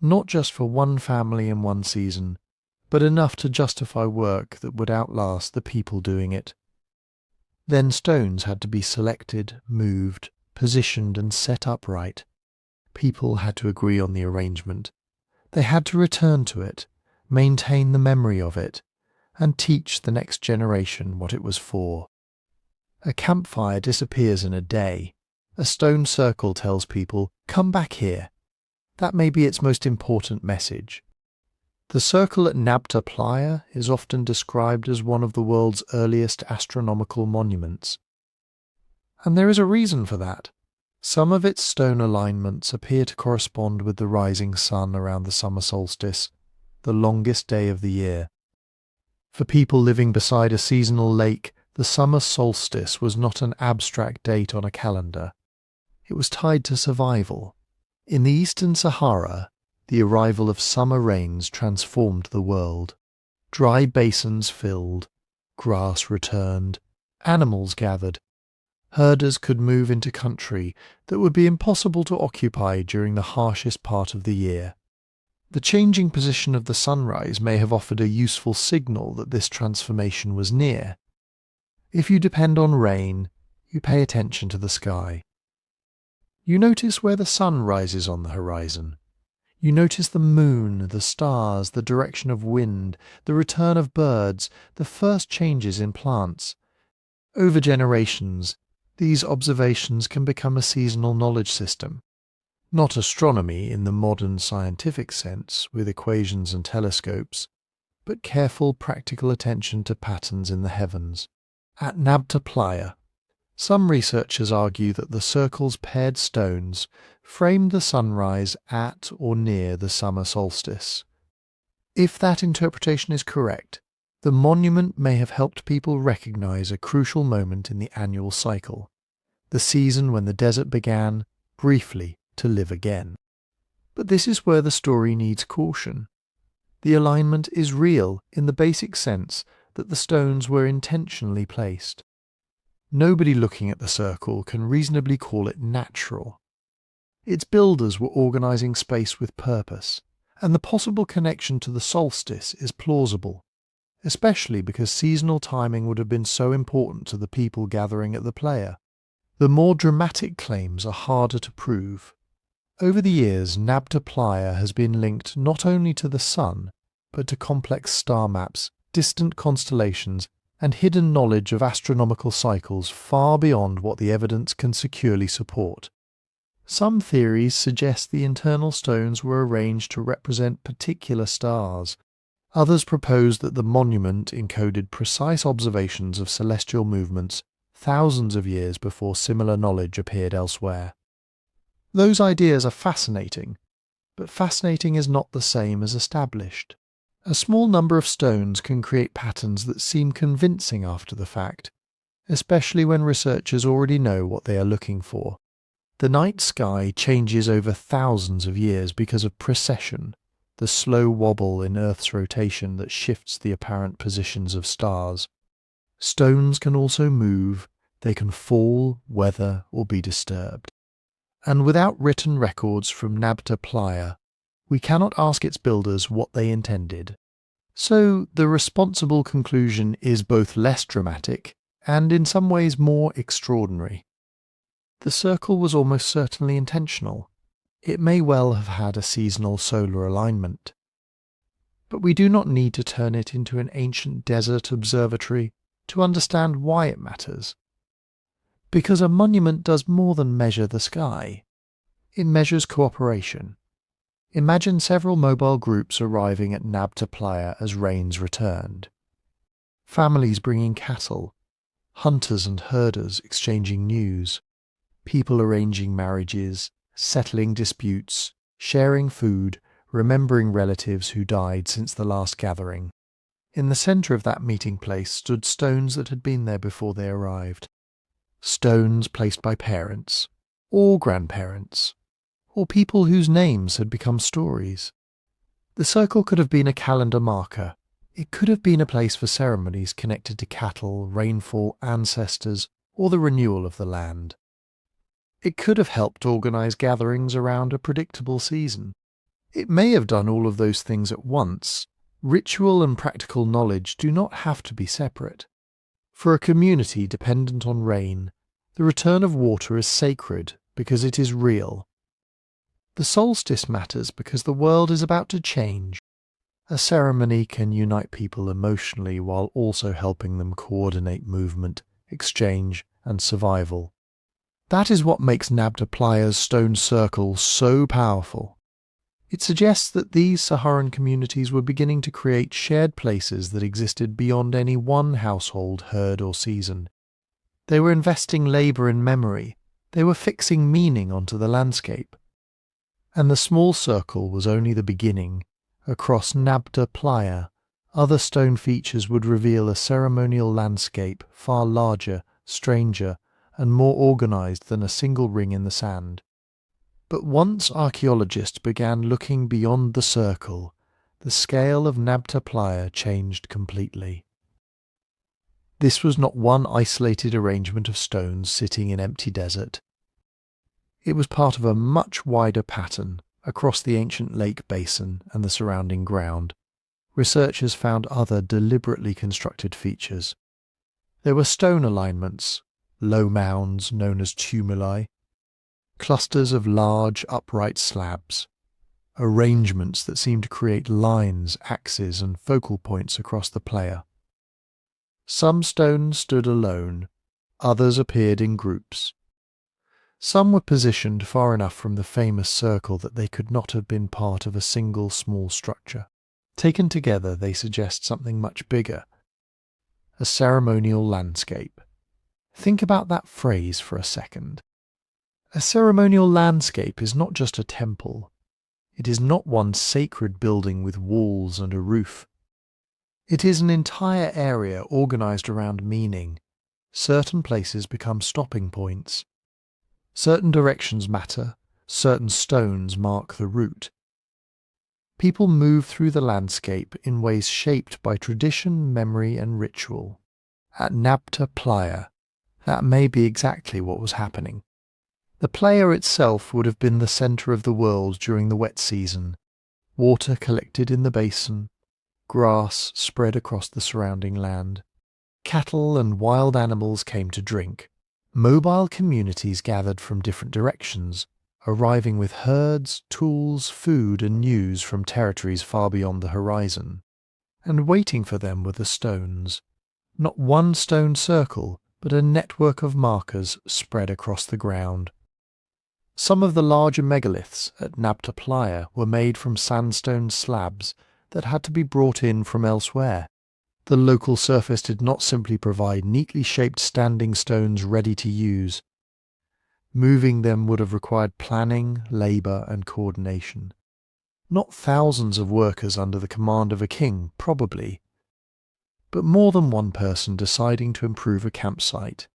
Speaker 1: not just for one family in one season, but enough to justify work that would outlast the people doing it. Then stones had to be selected, moved, positioned and set upright. People had to agree on the arrangement. They had to return to it, maintain the memory of it, and teach the next generation what it was for. A campfire disappears in a day. A stone circle tells people, "Come back here." That may be its most important message. The circle at Nabta Playa is often described as one of the world's earliest astronomical monuments. And there is a reason for that. Some of its stone alignments appear to correspond with the rising sun around the summer solstice, the longest day of the year. For people living beside a seasonal lake, the summer solstice was not an abstract date on a calendar. It was tied to survival. In the eastern Sahara, the arrival of summer rains transformed the world. Dry basins filled, grass returned, animals gathered. Herders could move into country that would be impossible to occupy during the harshest part of the year. The changing position of the sunrise may have offered a useful signal that this transformation was near. If you depend on rain, you pay attention to the sky. You notice where the sun rises on the horizon. You notice the moon, the stars, the direction of wind, the return of birds, the first changes in plants. Over generations, these observations can become a seasonal knowledge system. Not astronomy in the modern scientific sense, with equations and telescopes, but careful practical attention to patterns in the heavens. At Nabta Playa, some researchers argue that the circle's paired stones framed the sunrise at or near the summer solstice. If that interpretation is correct, the monument may have helped people recognize a crucial moment in the annual cycle, the season when the desert began, briefly, to live again. But this is where the story needs caution. The alignment is real in the basic sense that the stones were intentionally placed. Nobody looking at the circle can reasonably call it natural. Its builders were organizing space with purpose, and the possible connection to the solstice is plausible, especially because seasonal timing would have been so important to the people gathering at the playa. The more dramatic claims are harder to prove. Over the years, Nabta Playa has been linked not only to the sun, but to complex star maps, distant constellations, and hidden knowledge of astronomical cycles far beyond what the evidence can securely support. Some theories suggest the internal stones were arranged to represent particular stars. Others propose that the monument encoded precise observations of celestial movements thousands of years before similar knowledge appeared elsewhere. Those ideas are fascinating, but fascinating is not the same as established. A small number of stones can create patterns that seem convincing after the fact, especially when researchers already know what they are looking for. The night sky changes over thousands of years because of precession, the slow wobble in Earth's rotation that shifts the apparent positions of stars. Stones can also move, they can fall, weather, or be disturbed. And without written records from Nabta Playa, we cannot ask its builders what they intended. So the responsible conclusion is both less dramatic and in some ways more extraordinary. The circle was almost certainly intentional. It may well have had a seasonal solar alignment. But we do not need to turn it into an ancient desert observatory to understand why it matters. Because a monument does more than measure the sky. It measures cooperation. Imagine several mobile groups arriving at Nabta Playa as rains returned. Families bringing cattle, hunters and herders exchanging news, people arranging marriages, settling disputes, sharing food, remembering relatives who died since the last gathering. In the centre of that meeting place stood stones that had been there before they arrived. Stones placed by parents, or grandparents, or people whose names had become stories. The circle could have been a calendar marker. It could have been a place for ceremonies connected to cattle, rainfall, ancestors, or the renewal of the land. It could have helped organise gatherings around a predictable season. It may have done all of those things at once. Ritual and practical knowledge do not have to be separate. For a community dependent on rain, the return of water is sacred because it is real. The solstice matters because the world is about to change. A ceremony can unite people emotionally while also helping them coordinate movement, exchange, and survival. That is what makes Nabta Playa's stone circle so powerful. It suggests that these Saharan communities were beginning to create shared places that existed beyond any one household, herd or season. They were investing labour and memory. They were fixing meaning onto the landscape. And the small circle was only the beginning. Across Nabta Playa, other stone features would reveal a ceremonial landscape far larger, stranger, and more organised than a single ring in the sand. But once archaeologists began looking beyond the circle, the scale of Nabta Playa changed completely. This was not one isolated arrangement of stones sitting in empty desert. It was part of a much wider pattern across the ancient lake basin and the surrounding ground. Researchers found other deliberately constructed features. There were stone alignments, low mounds known as tumuli, clusters of large upright slabs, arrangements that seemed to create lines, axes, and focal points across the playa. Some stones stood alone, others appeared in groups. Some were positioned far enough from the famous circle that they could not have been part of a single small structure. Taken together, they suggest something much bigger, a ceremonial landscape. Think about that phrase for a second. A ceremonial landscape is not just a temple. It is not one sacred building with walls and a roof. It is an entire area organized around meaning. Certain places become stopping points. Certain directions matter. Certain stones mark the route. People move through the landscape in ways shaped by tradition, memory, and ritual. At Nabta Playa, that may be exactly what was happening. The playa itself would have been the centre of the world during the wet season. Water collected in the basin, grass spread across the surrounding land. Cattle and wild animals came to drink. Mobile communities gathered from different directions, arriving with herds, tools, food and news from territories far beyond the horizon. And waiting for them were the stones. Not one stone circle, but a network of markers spread across the ground. Some of the larger megaliths at Nabta Playa were made from sandstone slabs that had to be brought in from elsewhere. The local surface did not simply provide neatly shaped standing stones ready to use. Moving them would have required planning, labour and coordination. Not thousands of workers under the command of a king, probably, but more than one person deciding to improve a campsite.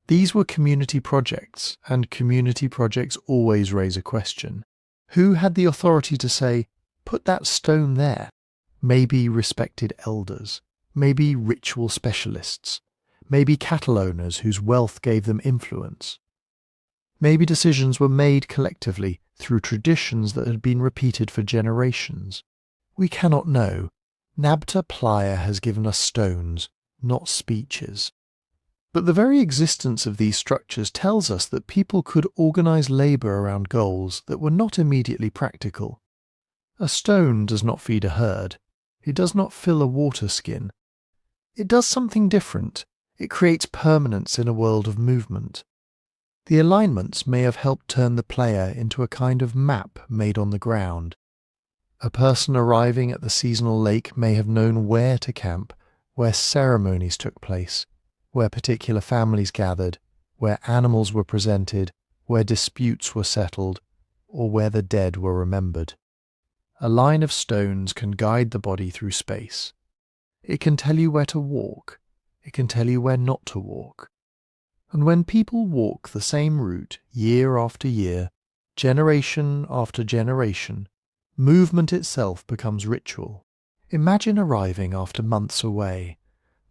Speaker 1: These were community projects, and community projects always raise a question. Who had the authority to say, put that stone there? Maybe respected elders, maybe ritual specialists, maybe cattle owners whose wealth gave them influence. Maybe decisions were made collectively through traditions that had been repeated for generations. We cannot know. Nabta Playa has given us stones, not speeches. But the very existence of these structures tells us that people could organize labour around goals that were not immediately practical. A stone does not feed a herd. It does not fill a water skin. It does something different. It creates permanence in a world of movement. The alignments may have helped turn the playa into a kind of map made on the ground. A person arriving at the seasonal lake may have known where to camp, where ceremonies took place, where particular families gathered, where animals were presented, where disputes were settled, or where the dead were remembered. A line of stones can guide the body through space. It can tell you where to walk. It can tell you where not to walk. And when people walk the same route year after year, generation after generation, movement itself becomes ritual. Imagine arriving after months away.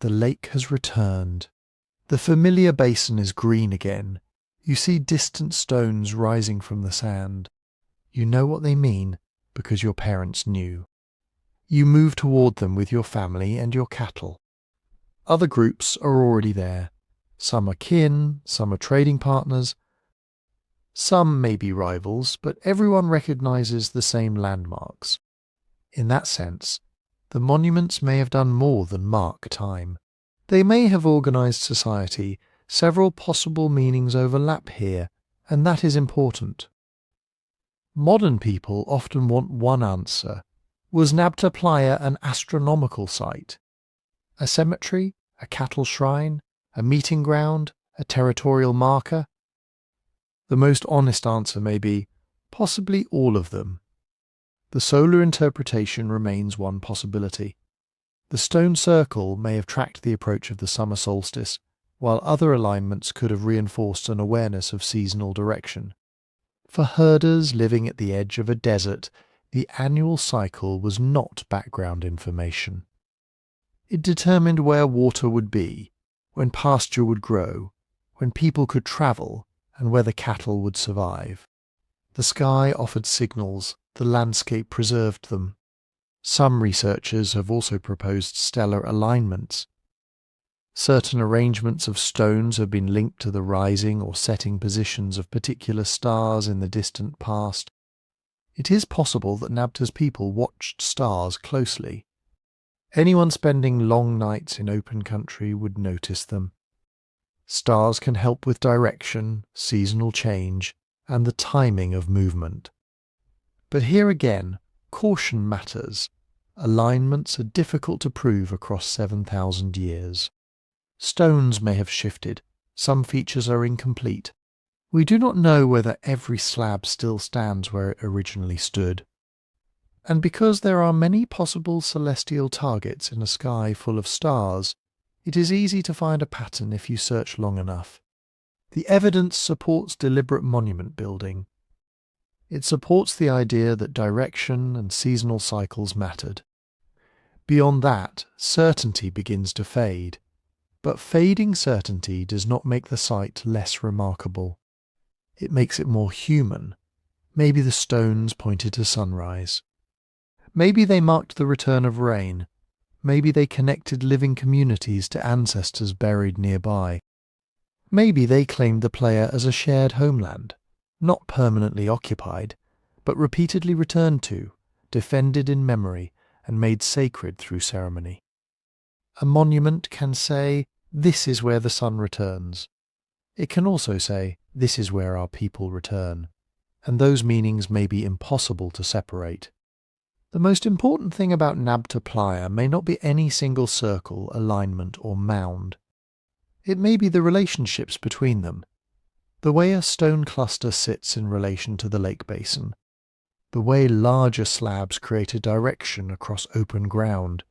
Speaker 1: The lake has returned. The familiar basin is green again. You see distant stones rising from the sand. You know what they mean because your parents knew. You move toward them with your family and your cattle. Other groups are already there. Some are kin, some are trading partners. Some may be rivals, but everyone recognizes the same landmarks. In that sense, the monuments may have done more than mark time. They may have organized society. Several possible meanings overlap here, and that is important. Modern people often want one answer. Was Nabta Playa an astronomical site? A cemetery? A cattle shrine? A meeting ground? A territorial marker? The most honest answer may be, possibly all of them. The solar interpretation remains one possibility. The stone circle may have tracked the approach of the summer solstice, while other alignments could have reinforced an awareness of seasonal direction. For herders living at the edge of a desert, the annual cycle was not background information. It determined where water would be, when pasture would grow, when people could travel, and whether cattle would survive. The sky offered signals, the landscape preserved them. Some researchers have also proposed stellar alignments. Certain arrangements of stones have been linked to the rising or setting positions of particular stars in the distant past. It is possible that Nabta's people watched stars closely. Anyone spending long nights in open country would notice them. Stars can help with direction, seasonal change, and the timing of movement. But here again, caution matters. Alignments are difficult to prove across 7,000 years. Stones may have shifted, some features are incomplete. We do not know whether every slab still stands where it originally stood. And because there are many possible celestial targets in a sky full of stars, it is easy to find a pattern if you search long enough. The evidence supports deliberate monument building. It supports the idea that direction and seasonal cycles mattered. Beyond that, certainty begins to fade. But fading certainty does not make the site less remarkable. It makes it more human. Maybe the stones pointed to sunrise. Maybe they marked the return of rain. Maybe they connected living communities to ancestors buried nearby. Maybe they claimed the playa as a shared homeland, not permanently occupied, but repeatedly returned to, defended in memory, and made sacred through ceremony. A monument can say, "This is where the sun returns." It can also say, "This is where our people return," and those meanings may be impossible to separate. The most important thing about Nabta Playa may not be any single circle, alignment, or mound. It may be the relationships between them. The way a stone cluster sits in relation to the lake basin. The way larger slabs create a direction across open ground.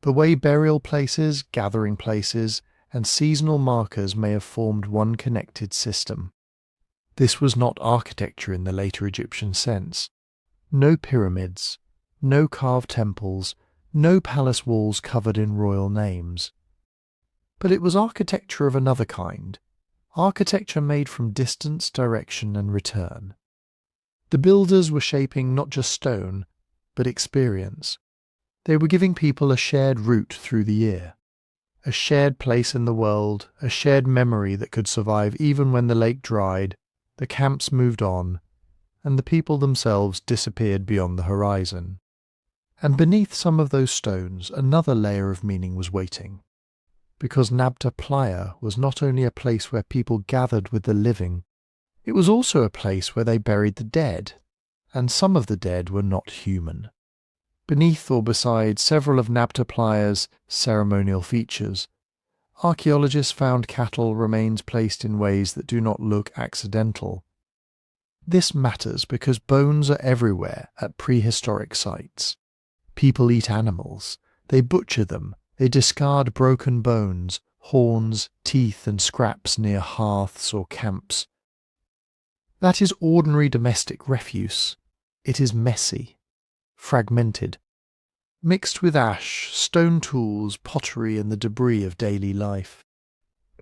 Speaker 1: The way burial places, gathering places, and seasonal markers may have formed one connected system. This was not architecture in the later Egyptian sense. No pyramids, no carved temples, no palace walls covered in royal names. But it was architecture of another kind, architecture made from distance, direction, and return. The builders were shaping not just stone, but experience. They were giving people a shared route through the year, a shared place in the world, a shared memory that could survive even when the lake dried, the camps moved on, and the people themselves disappeared beyond the horizon. And beneath some of those stones, another layer of meaning was waiting. Because Nabta Playa was not only a place where people gathered with the living, it was also a place where they buried the dead, and some of the dead were not human. Beneath or beside several of Nabta Playa's ceremonial features, archaeologists found cattle remains placed in ways that do not look accidental. This matters because bones are everywhere at prehistoric sites. People eat animals, they butcher them, they discard broken bones, horns, teeth and scraps near hearths or camps. That is ordinary domestic refuse. It is messy, fragmented, mixed with ash, stone tools, pottery and the debris of daily life.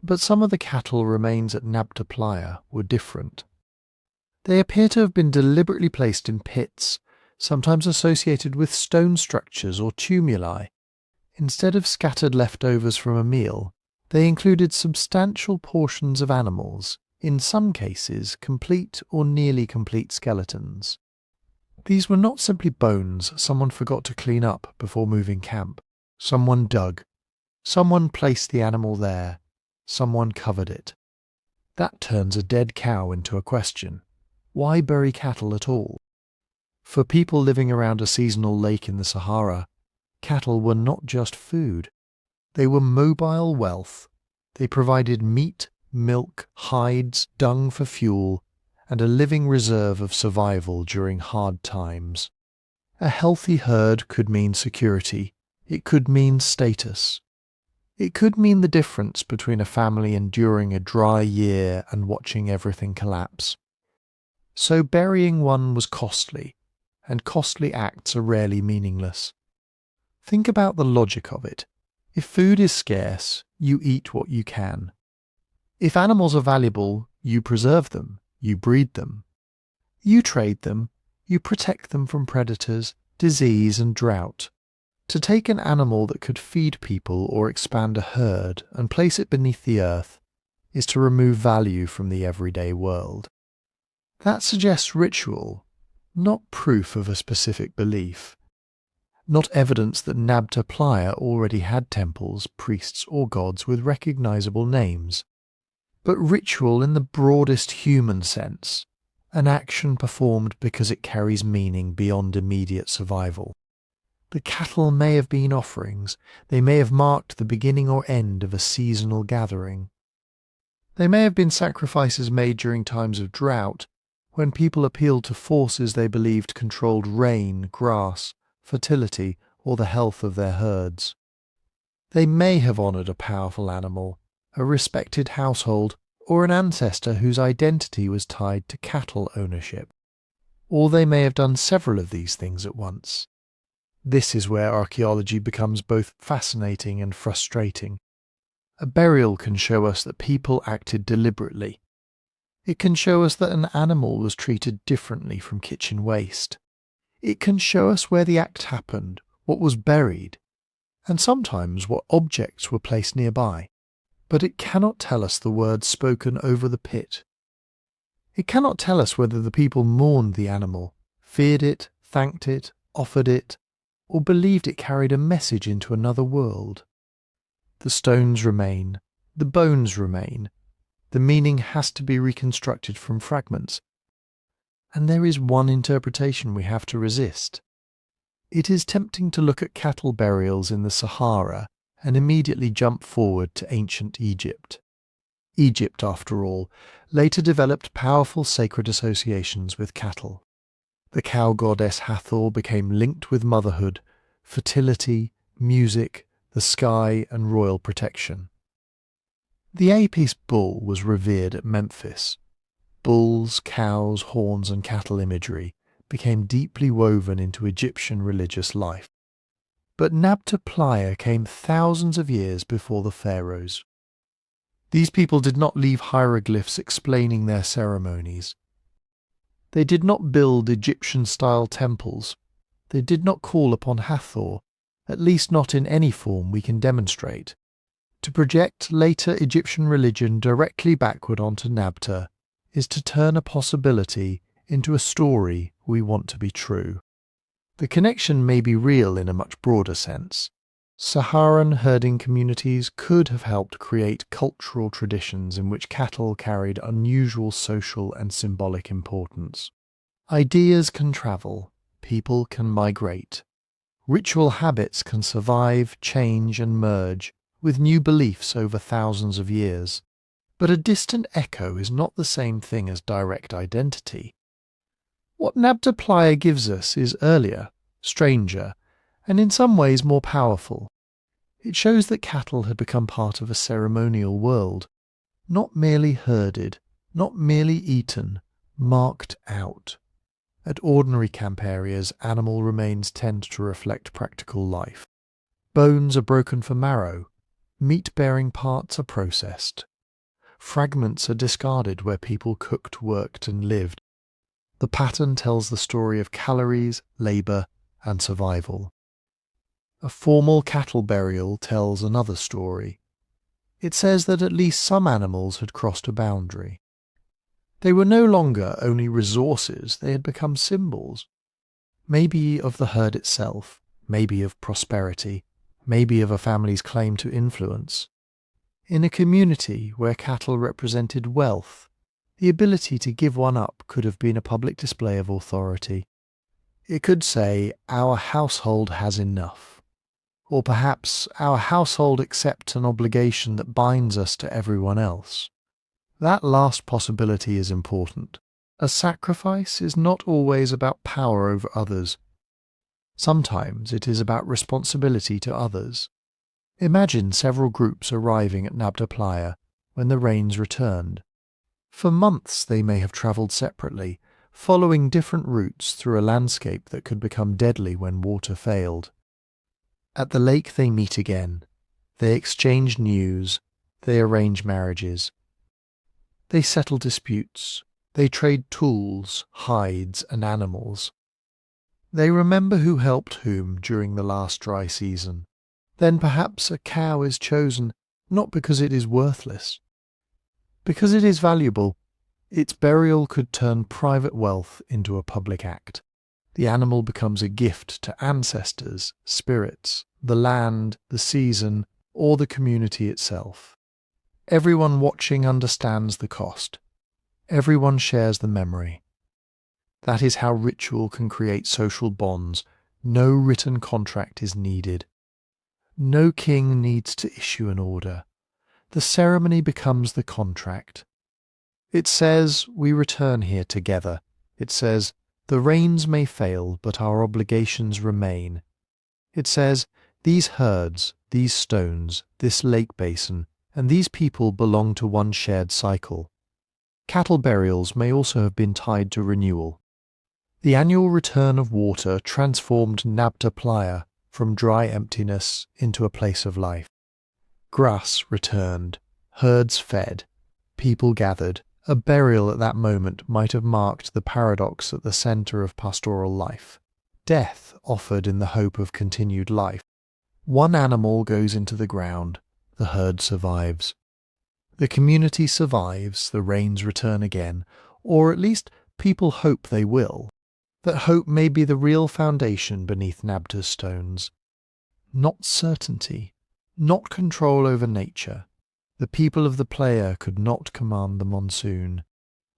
Speaker 1: But some of the cattle remains at Nabta Playa were different. They appear to have been deliberately placed in pits, sometimes associated with stone structures or tumuli. Instead of scattered leftovers from a meal, they included substantial portions of animals, in some cases complete or nearly complete skeletons. These were not simply bones someone forgot to clean up before moving camp. Someone dug. Someone placed the animal there. Someone covered it. That turns a dead cow into a question. Why bury cattle at all? For people living around a seasonal lake in the Sahara, cattle were not just food. They were mobile wealth. They provided meat, milk, hides, dung for fuel, and a living reserve of survival during hard times. A healthy herd could mean security. It could mean status. It could mean the difference between a family enduring a dry year and watching everything collapse. So burying one was costly, and costly acts are rarely meaningless. Think about the logic of it. If food is scarce, you eat what you can. If animals are valuable, you preserve them, you breed them. You trade them, you protect them from predators, disease and drought. To take an animal that could feed people or expand a herd and place it beneath the earth is to remove value from the everyday world. That suggests ritual, not proof of a specific belief. Not evidence that Nabta Playa already had temples, priests or gods with recognizable names, but ritual in the broadest human sense, an action performed because it carries meaning beyond immediate survival. The cattle may have been offerings, they may have marked the beginning or end of a seasonal gathering. They may have been sacrifices made during times of drought, when people appealed to forces they believed controlled rain, grass, fertility, or the health of their herds. They may have honoured a powerful animal, a respected household, or an ancestor whose identity was tied to cattle ownership. Or they may have done several of these things at once. This is where archaeology becomes both fascinating and frustrating. A burial can show us that people acted deliberately. It can show us that an animal was treated differently from kitchen waste. It can show us where the act happened, what was buried, and sometimes what objects were placed nearby. But it cannot tell us the words spoken over the pit. It cannot tell us whether the people mourned the animal, feared it, thanked it, offered it, or believed it carried a message into another world. The stones remain, the bones remain, the meaning has to be reconstructed from fragments. And there is one interpretation we have to resist. It is tempting to look at cattle burials in the Sahara and immediately jump forward to ancient Egypt. Egypt, after all, later developed powerful sacred associations with cattle. The cow goddess Hathor became linked with motherhood, fertility, music, the sky, and royal protection. The Apis bull was revered at Memphis. Bulls, cows, horns, and cattle imagery became deeply woven into Egyptian religious life. But Nabta Playa came thousands of years before the pharaohs. These people did not leave hieroglyphs explaining their ceremonies. They did not build Egyptian-style temples. They did not call upon Hathor, at least not in any form we can demonstrate. To project later Egyptian religion directly backward onto Nabta is to turn a possibility into a story we want to be true. The connection may be real in a much broader sense. Saharan herding communities could have helped create cultural traditions in which cattle carried unusual social and symbolic importance. Ideas can travel, people can migrate. Ritual habits can survive, change and merge with new beliefs over thousands of years. But a distant echo is not the same thing as direct identity. What Nabta Playa gives us is earlier, stranger, and in some ways more powerful. It shows that cattle had become part of a ceremonial world, not merely herded, not merely eaten, marked out. At ordinary camp areas, animal remains tend to reflect practical life. Bones are broken for marrow, meat-bearing parts are processed. Fragments are discarded where people cooked, worked and lived. The pattern tells the story of calories, labour and survival. A formal cattle burial tells another story. It says that at least some animals had crossed a boundary. They were no longer only resources, they had become symbols. Maybe of the herd itself, maybe of prosperity, maybe of a family's claim to influence. In a community where cattle represented wealth, The ability to give one up could have been a public display of authority. It could say, "Our household has enough." Or perhaps, "Our household accepts an obligation that binds us to everyone else." That last possibility is important. A sacrifice is not always about power over others. Sometimes it is about responsibility to others. Imagine several groups arriving at Nabta Playa when the rains returned. For months they may have travelled separately, following different routes through a landscape that could become deadly when water failed. At the lake they meet again. They exchange news. They arrange marriages. They settle disputes. They trade tools, hides, and animals. They remember who helped whom during the last dry season. Then perhaps a cow is chosen not because it is worthless, because it is valuable. Its burial could turn private wealth into a public act. The animal becomes a gift to ancestors, spirits, the land, the season, or the community itself. Everyone watching understands the cost. Everyone shares the memory. That is how ritual can create social bonds. No written contract is needed. No king needs to issue an order. The ceremony becomes the contract. It says, "We return here together." It says, "The rains may fail, but our obligations remain." It says, "These herds, these stones, this lake basin, and these people belong to one shared cycle." Cattle burials may also have been tied to renewal. The annual return of water transformed Nabta Playa from dry emptiness into a place of life. Grass returned, herds fed, people gathered. A burial at that moment might have marked the paradox at the centre of pastoral life. Death offered in the hope of continued life. One animal goes into the ground, the herd survives. The community survives, the rains return again, or at least people hope they will. That hope may be the real foundation beneath Nabta's stones. Not certainty, not control over nature. The people of the playa could not command the monsoon.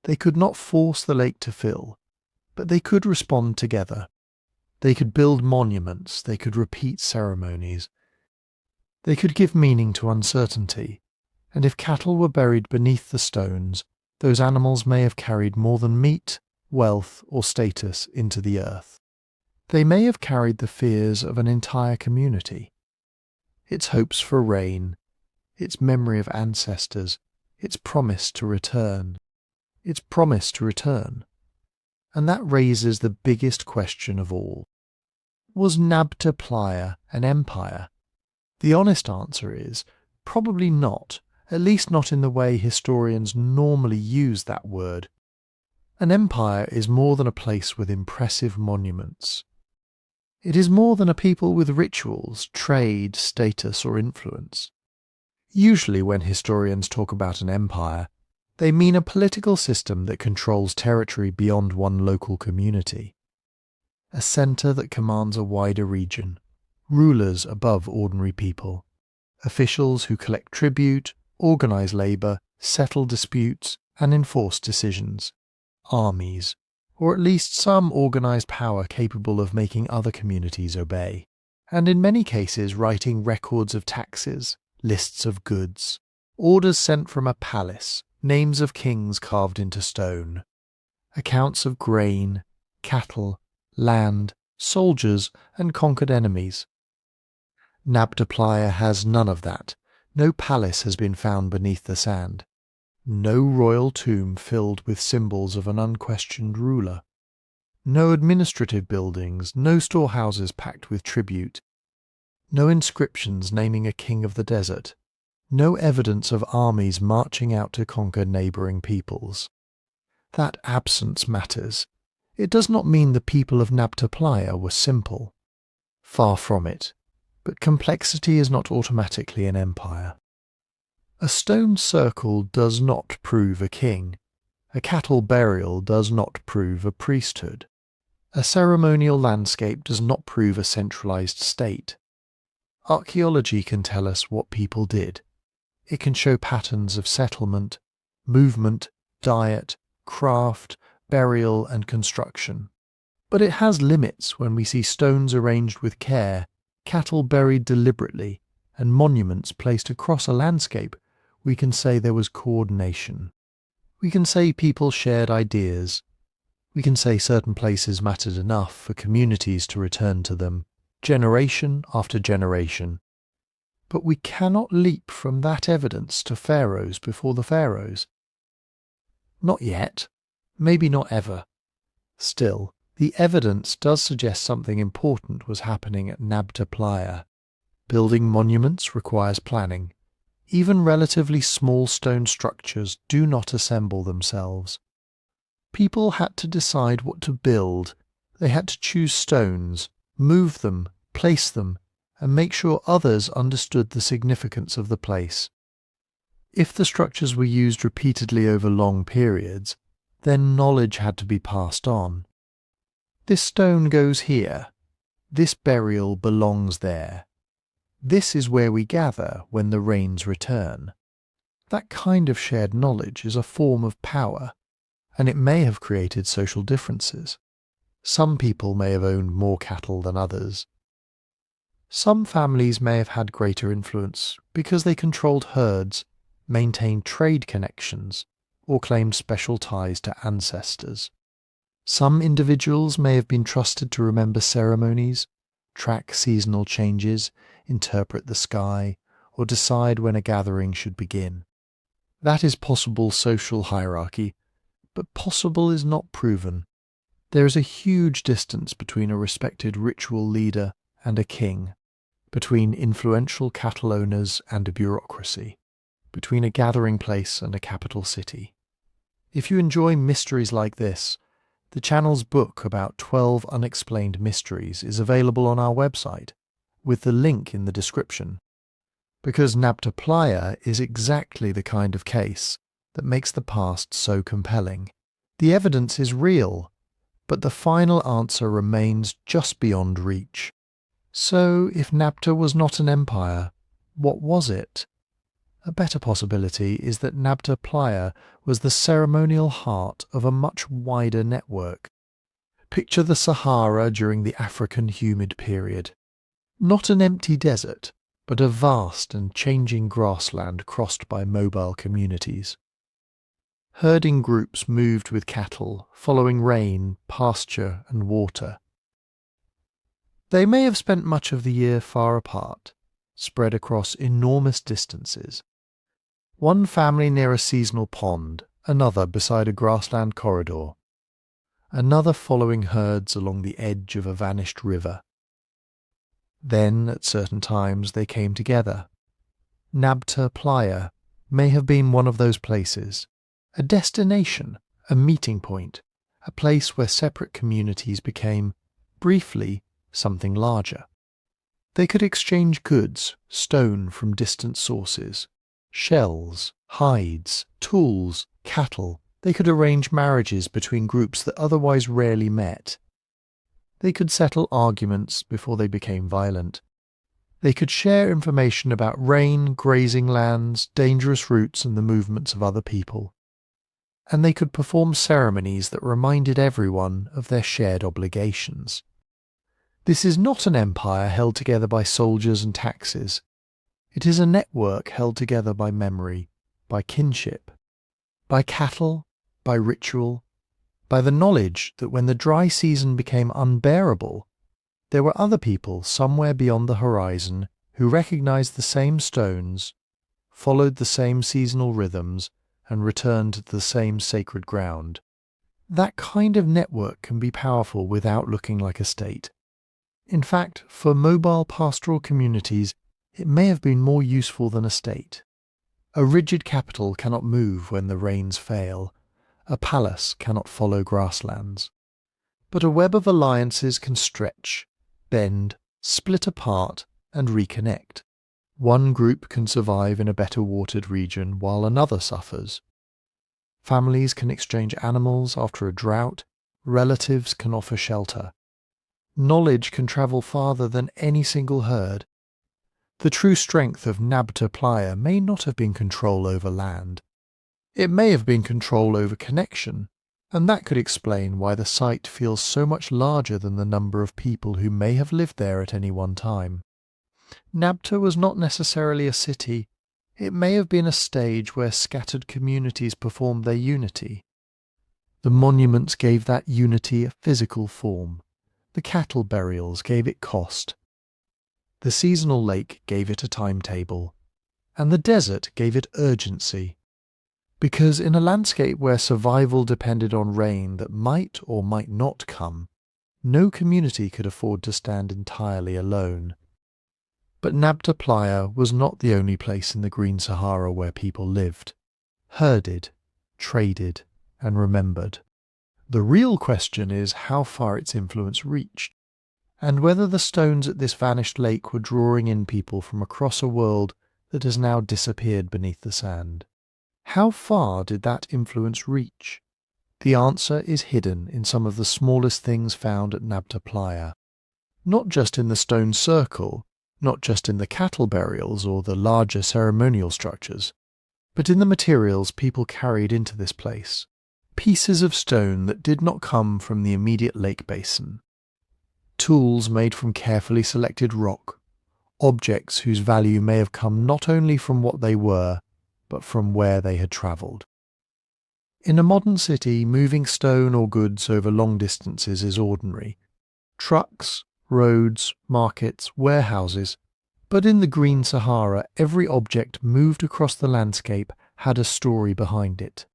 Speaker 1: They could not force the lake to fill, but they could respond together. They could build monuments, they could repeat ceremonies. They could give meaning to uncertainty, and if cattle were buried beneath the stones, those animals may have carried more than meat, wealth, or status into the earth. They may have carried the fears of an entire community, its hopes for rain, its memory of ancestors, its promise to return. Its promise to return. And that raises the biggest question of all. Was Nabta Playa an empire? The honest answer is, probably not, at least not in the way historians normally use that word. An empire is more than a place with impressive monuments. It is more than a people with rituals, trade, status, or influence. Usually when historians talk about an empire, they mean a political system that controls territory beyond one local community. A centre that commands a wider region, rulers above ordinary people, officials who collect tribute, organise labour, settle disputes, and enforce decisions, armies, or at least some organised power capable of making other communities obey, and in many cases writing records of taxes, lists of goods, orders sent from a palace, names of kings carved into stone, accounts of grain, cattle, land, soldiers, and conquered enemies. Nabta Playa has none of that. No palace has been found beneath the sand. No royal tomb filled with symbols of an unquestioned ruler. No administrative buildings, no storehouses packed with tribute. No inscriptions naming a king of the desert. No evidence of armies marching out to conquer neighbouring peoples. That absence matters. It does not mean the people of Nabta Playa were simple. Far from it. But complexity is not automatically an empire. A stone circle does not prove a king. A cattle burial does not prove a priesthood. A ceremonial landscape does not prove a centralized state. Archaeology can tell us what people did. It can show patterns of settlement, movement, diet, craft, burial, and construction. But it has limits when we see stones arranged with care, cattle buried deliberately, and monuments placed across a landscape. We can say there was coordination. We can say people shared ideas. We can say certain places mattered enough for communities to return to them, generation after generation. But we cannot leap from that evidence to pharaohs before the pharaohs. Not yet. Maybe not ever. Still, the evidence does suggest something important was happening at Nabta Playa. Building monuments requires planning. Even relatively small stone structures do not assemble themselves. People had to decide what to build. They had to choose stones, move them, place them, and make sure others understood the significance of the place. If the structures were used repeatedly over long periods, then knowledge had to be passed on. This stone goes here. This burial belongs there. This is where we gather when the rains return. That kind of shared knowledge is a form of power, and it may have created social differences. Some people may have owned more cattle than others. Some families may have had greater influence because they controlled herds, maintained trade connections, or claimed special ties to ancestors. Some individuals may have been trusted to remember ceremonies, track seasonal changes, interpret the sky, or decide when a gathering should begin. That is possible social hierarchy, but possible is not proven. There is a huge distance between a respected ritual leader and a king, between influential cattle owners and a bureaucracy, between a gathering place and a capital city. If you enjoy mysteries like this, the channel's book about 12 unexplained mysteries is available on our website, with the link in the description. Because Nabta Playa is exactly the kind of case that makes the past so compelling. The evidence is real, but the final answer remains just beyond reach. So, if Nabta was not an empire, what was it? A better possibility is that Nabta Playa was the ceremonial heart of a much wider network. Picture the Sahara during the African humid period. Not an empty desert, but a vast and changing grassland crossed by mobile communities. Herding groups moved with cattle, following rain, pasture, and water. They may have spent much of the year far apart, spread across enormous distances. One family near a seasonal pond, another beside a grassland corridor, another following herds along the edge of a vanished river. Then, at certain times, they came together. Nabta Playa may have been one of those places, a destination, a meeting point, a place where separate communities became, briefly, something larger. They could exchange goods, stone from distant sources, shells, hides, tools, cattle. They could arrange marriages between groups that otherwise rarely met. They could settle arguments before they became violent. They could share information about rain, grazing lands, dangerous routes, and the movements of other people. And they could perform ceremonies that reminded everyone of their shared obligations. This is not an empire held together by soldiers and taxes. It is a network held together by memory, by kinship, by cattle, by ritual, by the knowledge that when the dry season became unbearable, there were other people somewhere beyond the horizon who recognized the same stones, followed the same seasonal rhythms, and returned to the same sacred ground. That kind of network can be powerful without looking like a state. In fact, for mobile pastoral communities, it may have been more useful than a state. A rigid capital cannot move when the rains fail. A palace cannot follow grasslands. But a web of alliances can stretch, bend, split apart, and reconnect. One group can survive in a better watered region while another suffers. Families can exchange animals after a drought. Relatives can offer shelter. Knowledge can travel farther than any single herd. The true strength of Nabta Playa may not have been control over land. It may have been control over connection, and that could explain why the site feels so much larger than the number of people who may have lived there at any one time. Nabta was not necessarily a city. It may have been a stage where scattered communities performed their unity. The monuments gave that unity a physical form. The cattle burials gave it cost. The seasonal lake gave it a timetable. And the desert gave it urgency. Because in a landscape where survival depended on rain that might or might not come, no community could afford to stand entirely alone. But Nabta Playa was not the only place in the Green Sahara where people lived, herded, traded, and remembered. The real question is how far its influence reached, and whether the stones at this vanished lake were drawing in people from across a world that has now disappeared beneath the sand. How far did that influence reach? The answer is hidden in some of the smallest things found at Nabta Playa. Not just in the stone circle, not just in the cattle burials or the larger ceremonial structures, but in the materials people carried into this place. Pieces of stone that did not come from the immediate lake basin. Tools made from carefully selected rock. Objects whose value may have come not only from what they were, but from where they had travelled. In a modern city, moving stone or goods over long distances is ordinary. Trucks, roads, markets, warehouses. But in the Green Sahara, every object moved across the landscape had a story behind it.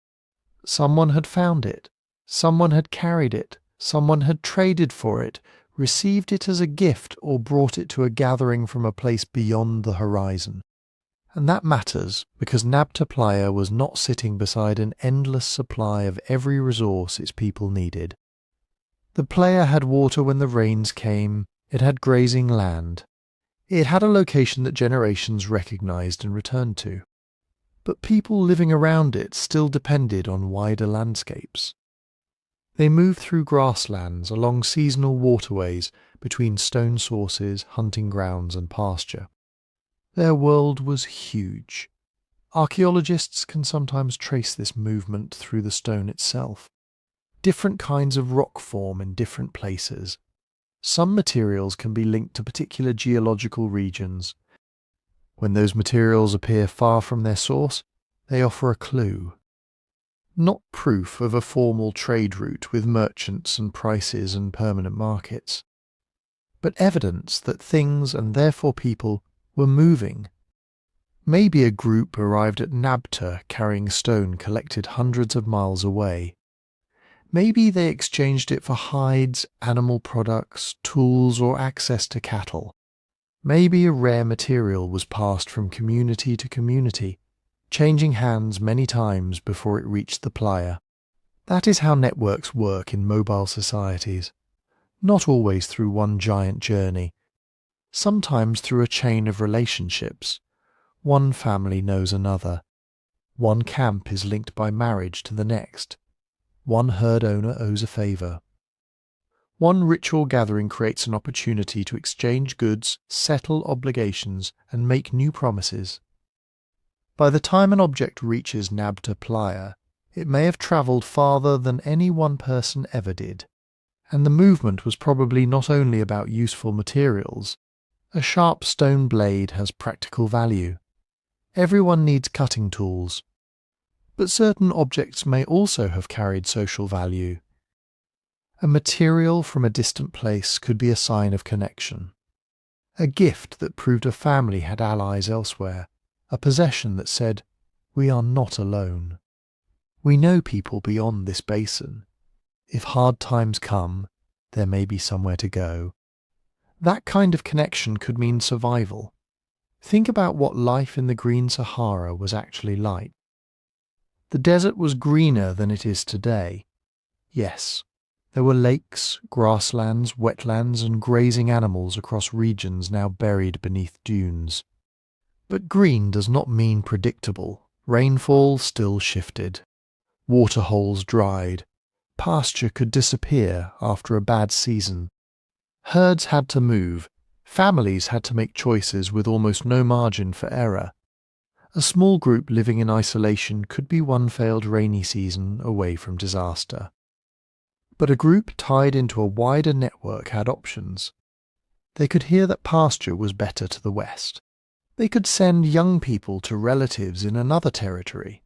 Speaker 1: Someone had found it. Someone had carried it. Someone had traded for it, received it as a gift, or brought it to a gathering from a place beyond the horizon. And that matters because Nabta Playa was not sitting beside an endless supply of every resource its people needed. The playa had water when the rains came, it had grazing land. It had a location that generations recognized and returned to. But people living around it still depended on wider landscapes. They moved through grasslands, along seasonal waterways, between stone sources, hunting grounds and pasture. Their world was huge. Archaeologists can sometimes trace this movement through the stone itself. Different kinds of rock form in different places. Some materials can be linked to particular geological regions. When those materials appear far from their source, they offer a clue. Not proof of a formal trade route with merchants and prices and permanent markets, but evidence that things and therefore people were moving. Maybe a group arrived at Nabta carrying stone collected hundreds of miles away. Maybe they exchanged it for hides, animal products, tools, or access to cattle. Maybe a rare material was passed from community to community, changing hands many times before it reached the playa. That is how networks work in mobile societies. Not always through one giant journey. Sometimes through a chain of relationships. One family knows another. One camp is linked by marriage to the next. One herd owner owes a favour. One ritual gathering creates an opportunity to exchange goods, settle obligations, and make new promises. By the time an object reaches Nabta Playa, it may have travelled farther than any one person ever did. And the movement was probably not only about useful materials. A sharp stone blade has practical value. Everyone needs cutting tools. But certain objects may also have carried social value. A material from a distant place could be a sign of connection. A gift that proved a family had allies elsewhere. A possession that said, "We are not alone. We know people beyond this basin. If hard times come, there may be somewhere to go." That kind of connection could mean survival. Think about what life in the Green Sahara was actually like. The desert was greener than it is today. Yes, there were lakes, grasslands, wetlands, and grazing animals across regions now buried beneath dunes. But green does not mean predictable. Rainfall still shifted. Waterholes dried. Pasture could disappear after a bad season. Herds had to move. Families had to make choices with almost no margin for error. A small group living in isolation could be one failed rainy season away from disaster. But a group tied into a wider network had options. They could hear that pasture was better to the west. They could send young people to relatives in another territory.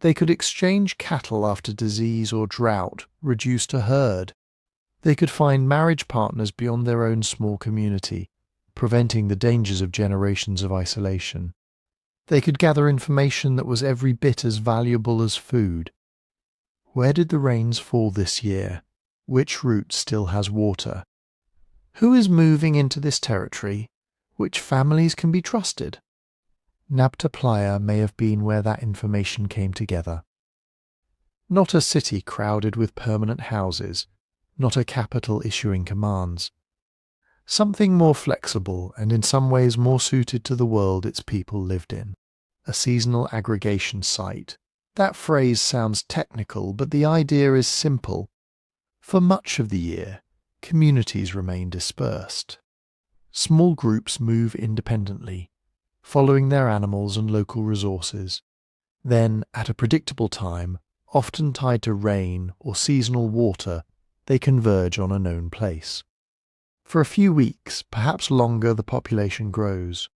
Speaker 1: They could exchange cattle after disease or drought reduced a herd. They could find marriage partners beyond their own small community, preventing the dangers of generations of isolation. They could gather information that was every bit as valuable as food. Where did the rains fall this year? Which route still has water? Who is moving into this territory? Which families can be trusted? Nabta Playa may have been where that information came together. Not a city crowded with permanent houses, not a capital issuing commands. Something more flexible and in some ways more suited to the world its people lived in. A seasonal aggregation site. That phrase sounds technical, but the idea is simple. For much of the year, communities remain dispersed. Small groups move independently, following their animals and local resources. Then, at a predictable time, often tied to rain or seasonal water, they converge on a known place. For a few weeks, perhaps longer, the population grows.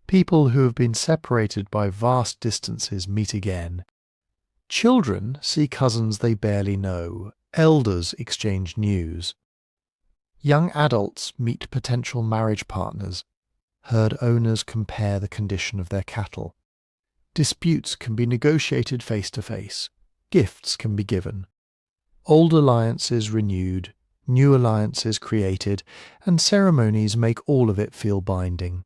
Speaker 1: People who have been separated by vast distances meet again. Children see cousins they barely know. Elders exchange news. Young adults meet potential marriage partners. Herd owners compare the condition of their cattle. Disputes can be negotiated face to face. Gifts can be given. Old alliances renewed, new alliances created, and ceremonies make all of it feel binding.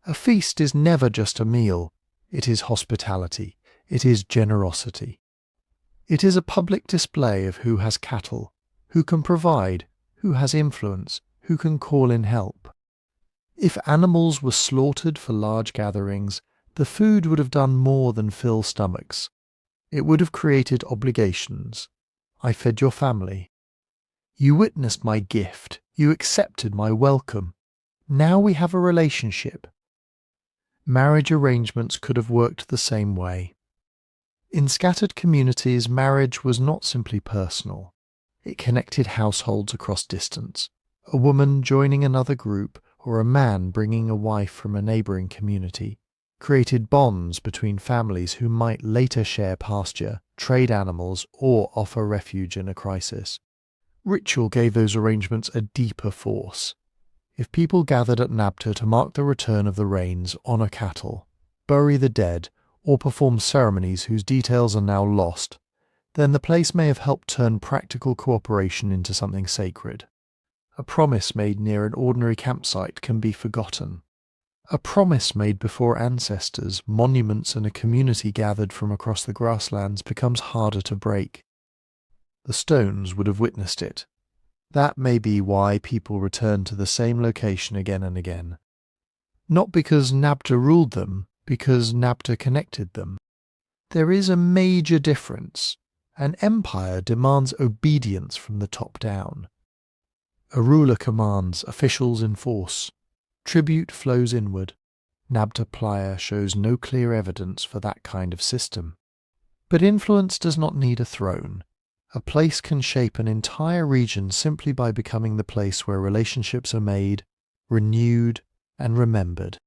Speaker 1: A feast is never just a meal. It is hospitality. It is generosity. It is a public display of who has cattle, who can provide, who has influence, who can call in help. If animals were slaughtered for large gatherings, the food would have done more than fill stomachs. It would have created obligations. I fed your family. You witnessed my gift. You accepted my welcome. Now we have a relationship. Marriage arrangements could have worked the same way. In scattered communities, marriage was not simply personal. It connected households across distance. A woman joining another group, or a man bringing a wife from a neighbouring community, created bonds between families who might later share pasture, trade animals, or offer refuge in a crisis. Ritual gave those arrangements a deeper force. If people gathered at Nabta to mark the return of the rains, honour cattle, bury the dead, or perform ceremonies whose details are now lost, then the place may have helped turn practical cooperation into something sacred. A promise made near an ordinary campsite can be forgotten. A promise made before ancestors, monuments, and a community gathered from across the grasslands becomes harder to break. The stones would have witnessed it. That may be why people return to the same location again and again. Not because Nabta ruled them, because Nabta connected them. There is a major difference. An empire demands obedience from the top down. A ruler commands, officials enforce. Tribute flows inward. Nabta Playa shows no clear evidence for that kind of system. But influence does not need a throne. A place can shape an entire region simply by becoming the place where relationships are made, renewed, and remembered.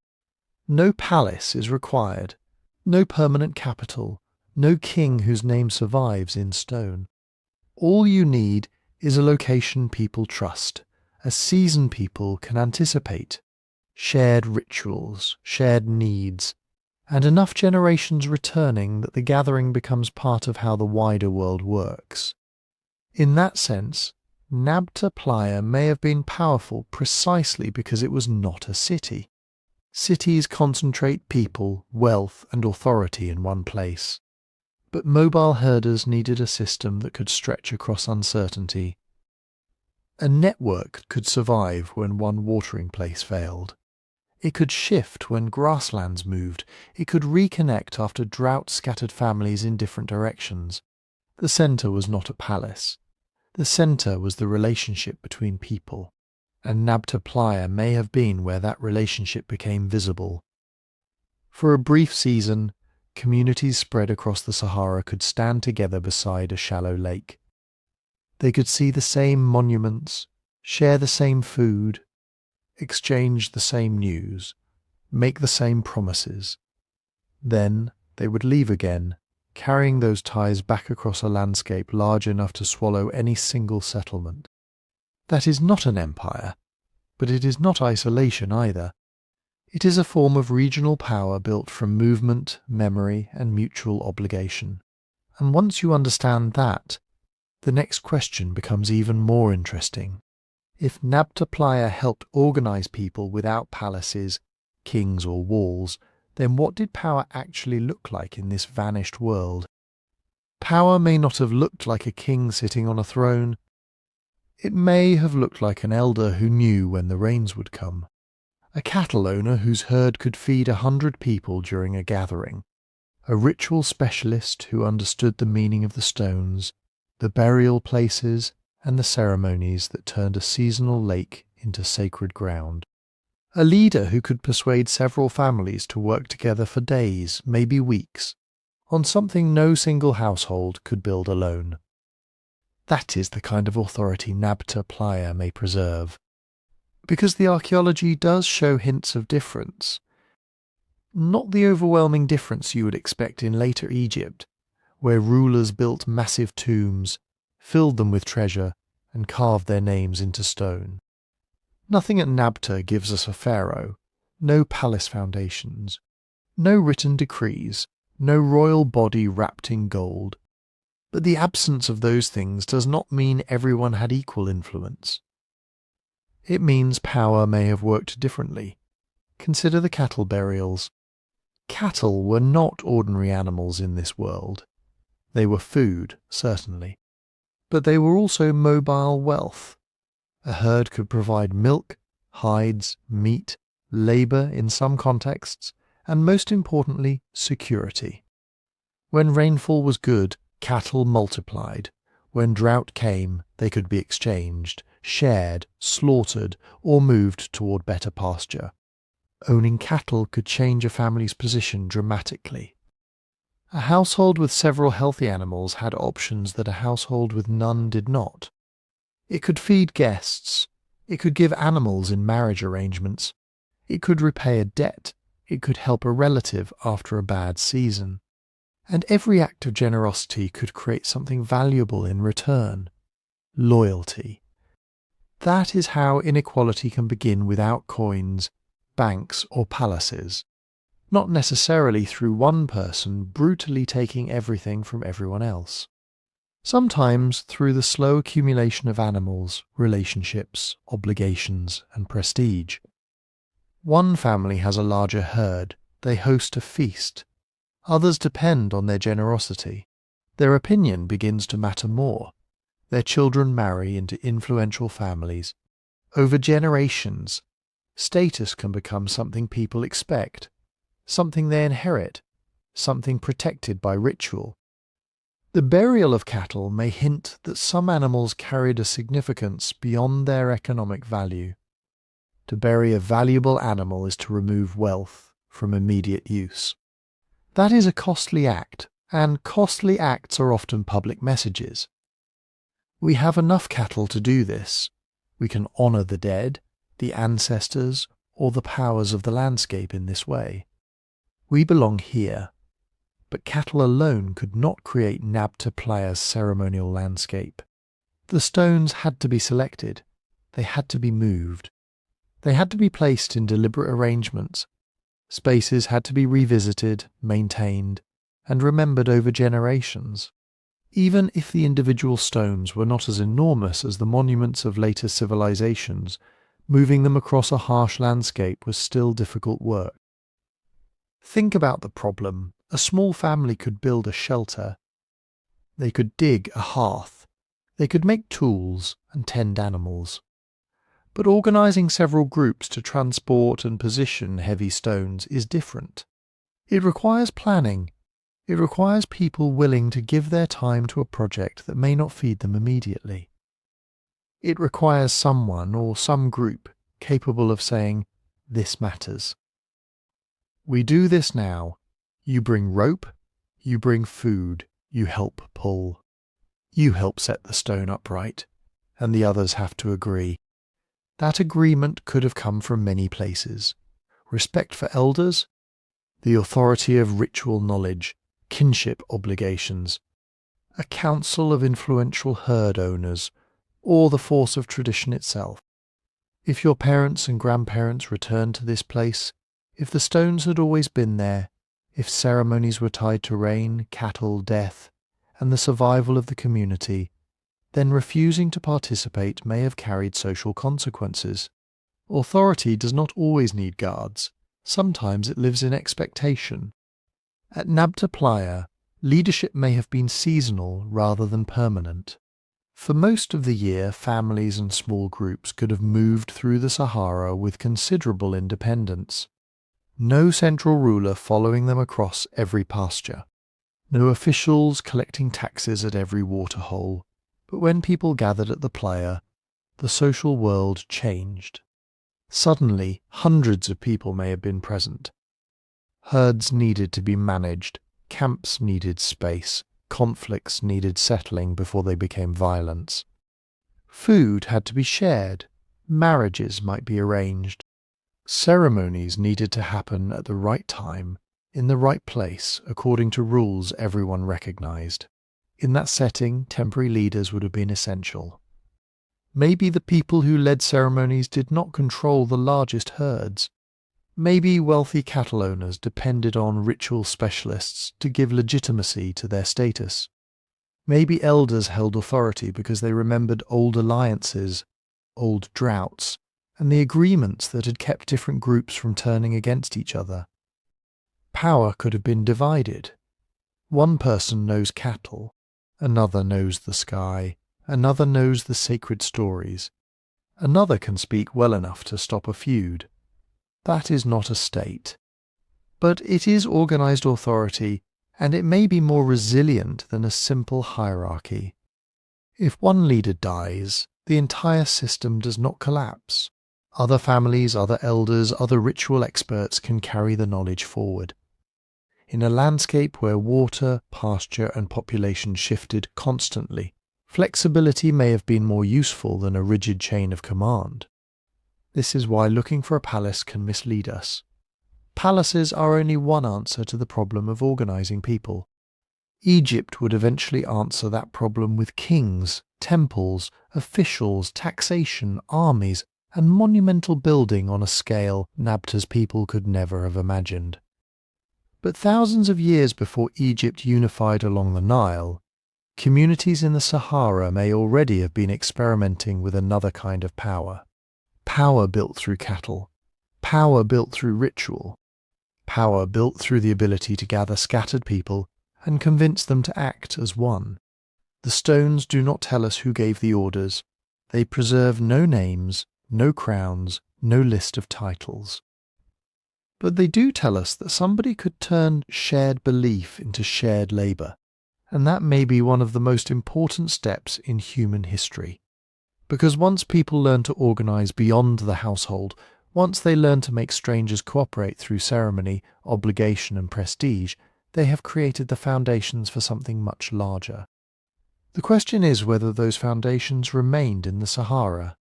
Speaker 1: No palace is required, no permanent capital, no king whose name survives in stone. All you need is a location people trust, a season people can anticipate, shared rituals, shared needs, and enough generations returning that the gathering becomes part of how the wider world works. In that sense, Nabta Playa may have been powerful precisely because it was not a city. Cities concentrate people, wealth, and authority in one place. But mobile herders needed a system that could stretch across uncertainty. A network could survive when one watering place failed. It could shift when grasslands moved. It could reconnect after drought scattered families in different directions. The centre was not a palace. The centre was the relationship between people. And Nabta Playa may have been where that relationship became visible. For a brief season, communities spread across the Sahara could stand together beside a shallow lake. They could see the same monuments, share the same food, exchange the same news, make the same promises. Then they would leave again, carrying those ties back across a landscape large enough to swallow any single settlement. That is not an empire, but it is not isolation either. It is a form of regional power built from movement, memory, and mutual obligation. And once you understand that, the next question becomes even more interesting. If Nabta Playa helped organize people without palaces, kings, or walls, then what did power actually look like in this vanished world? Power may not have looked like a king sitting on a throne. It may have looked like an elder who knew when the rains would come, a cattle owner whose herd could feed 100 people during a gathering, a ritual specialist who understood the meaning of the stones, the burial places, and the ceremonies that turned a seasonal lake into sacred ground. A leader who could persuade several families to work together for days, maybe weeks, on something no single household could build alone. That is the kind of authority Nabta Playa may preserve. Because the archaeology does show hints of difference. Not the overwhelming difference you would expect in later Egypt, where rulers built massive tombs, filled them with treasure, and carved their names into stone. Nothing at Nabta gives us a pharaoh, no palace foundations, no written decrees, no royal body wrapped in gold. But the absence of those things does not mean everyone had equal influence. It means power may have worked differently. Consider the cattle burials. Cattle were not ordinary animals in this world. They were food, certainly. But they were also mobile wealth. A herd could provide milk, hides, meat, labour in some contexts, and most importantly, security. When rainfall was good, cattle multiplied. When drought came, they could be exchanged, shared, slaughtered, or moved toward better pasture. Owning cattle could change a family's position dramatically. A household with several healthy animals had options that a household with none did not. It could feed guests. It could give animals in marriage arrangements. It could repay a debt. It could help a relative after a bad season. And every act of generosity could create something valuable in return. Loyalty. That is how inequality can begin without coins, banks, or palaces. Not necessarily through one person brutally taking everything from everyone else. Sometimes through the slow accumulation of animals, relationships, obligations, and prestige. One family has a larger herd. They host a feast. Others depend on their generosity. Their opinion begins to matter more. Their children marry into influential families. Over generations, status can become something people expect, something they inherit, something protected by ritual. The burial of cattle may hint that some animals carried a significance beyond their economic value. To bury a valuable animal is to remove wealth from immediate use. That is a costly act, and costly acts are often public messages. We have enough cattle to do this. We can honour the dead, the ancestors, or the powers of the landscape in this way. We belong here. But cattle alone could not create Nabta Playa's ceremonial landscape. The stones had to be selected. They had to be moved. They had to be placed in deliberate arrangements. Spaces had to be revisited, maintained, and remembered over generations. Even if the individual stones were not as enormous as the monuments of later civilizations, moving them across a harsh landscape was still difficult work. Think about the problem. A small family could build a shelter. They could dig a hearth. They could make tools and tend animals. But organising several groups to transport and position heavy stones is different. It requires planning. It requires people willing to give their time to a project that may not feed them immediately. It requires someone or some group capable of saying, "This matters." We do this now. You bring rope, you bring food, you help pull. You help set the stone upright, and the others have to agree. That agreement could have come from many places. Respect for elders, the authority of ritual knowledge, kinship obligations, a council of influential herd owners, or the force of tradition itself. If your parents and grandparents returned to this place, if the stones had always been there, if ceremonies were tied to rain, cattle, death, and the survival of the community, then refusing to participate may have carried social consequences. Authority does not always need guards. Sometimes it lives in expectation. At Nabta Playa, leadership may have been seasonal rather than permanent. For most of the year, families and small groups could have moved through the Sahara with considerable independence. No central ruler following them across every pasture. No officials collecting taxes at every waterhole. But when people gathered at the playa, the social world changed. Suddenly, hundreds of people may have been present. Herds needed to be managed, camps needed space, conflicts needed settling before they became violence. Food had to be shared, marriages might be arranged. Ceremonies needed to happen at the right time, in the right place, according to rules everyone recognized. In that setting, temporary leaders would have been essential. Maybe the people who led ceremonies did not control the largest herds. Maybe wealthy cattle owners depended on ritual specialists to give legitimacy to their status. Maybe elders held authority because they remembered old alliances, old droughts, and the agreements that had kept different groups from turning against each other. Power could have been divided. One person knows cattle, another knows the sky, another knows the sacred stories. Another can speak well enough to stop a feud. That is not a state. But it is organized authority, and it may be more resilient than a simple hierarchy. If one leader dies, the entire system does not collapse. Other families, other elders, other ritual experts can carry the knowledge forward. In a landscape where water, pasture, and population shifted constantly, flexibility may have been more useful than a rigid chain of command. This is why looking for a palace can mislead us. Palaces are only one answer to the problem of organizing people. Egypt would eventually answer that problem with kings, temples, officials, taxation, armies, and monumental building on a scale Nabta's people could never have imagined. But thousands of years before Egypt unified along the Nile, communities in the Sahara may already have been experimenting with another kind of power. Power built through cattle, power built through ritual, power built through the ability to gather scattered people and convince them to act as one. The stones do not tell us who gave the orders. They preserve no names, no crowns, no list of titles. But they do tell us that somebody could turn shared belief into shared labour, and that may be one of the most important steps in human history. Because once people learn to organise beyond the household, once they learn to make strangers cooperate through ceremony, obligation and prestige, they have created the foundations for something much larger. The question is whether those foundations remained in the Sahara,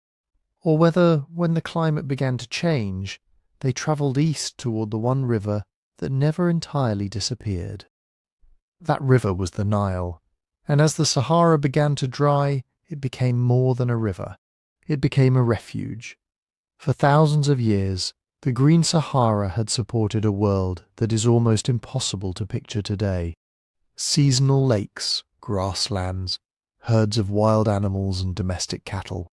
Speaker 1: or whether, when the climate began to change, they travelled east toward the one river that never entirely disappeared. That river was the Nile, and as the Sahara began to dry, it became more than a river. It became a refuge. For thousands of years, the green Sahara had supported a world that is almost impossible to picture today. Seasonal lakes, grasslands, herds of wild animals and domestic cattle,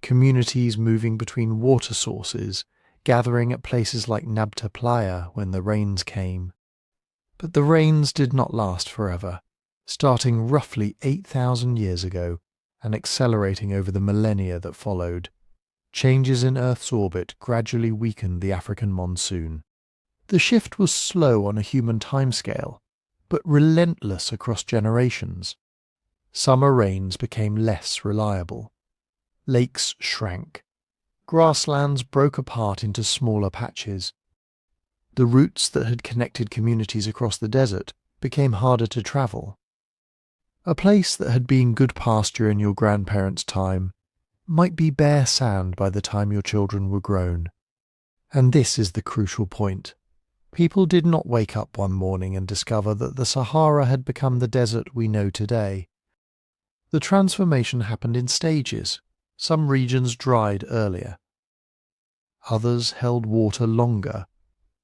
Speaker 1: communities moving between water sources, gathering at places like Nabta Playa when the rains came. But the rains did not last forever, starting roughly 8,000 years ago and accelerating over the millennia that followed. Changes in Earth's orbit gradually weakened the African monsoon. The shift was slow on a human timescale, but relentless across generations. Summer rains became less reliable. Lakes shrank. Grasslands broke apart into smaller patches. The routes that had connected communities across the desert became harder to travel. A place that had been good pasture in your grandparents' time might be bare sand by the time your children were grown. And this is the crucial point. People did not wake up one morning and discover that the Sahara had become the desert we know today. The transformation happened in stages. Some regions dried earlier. Others held water longer.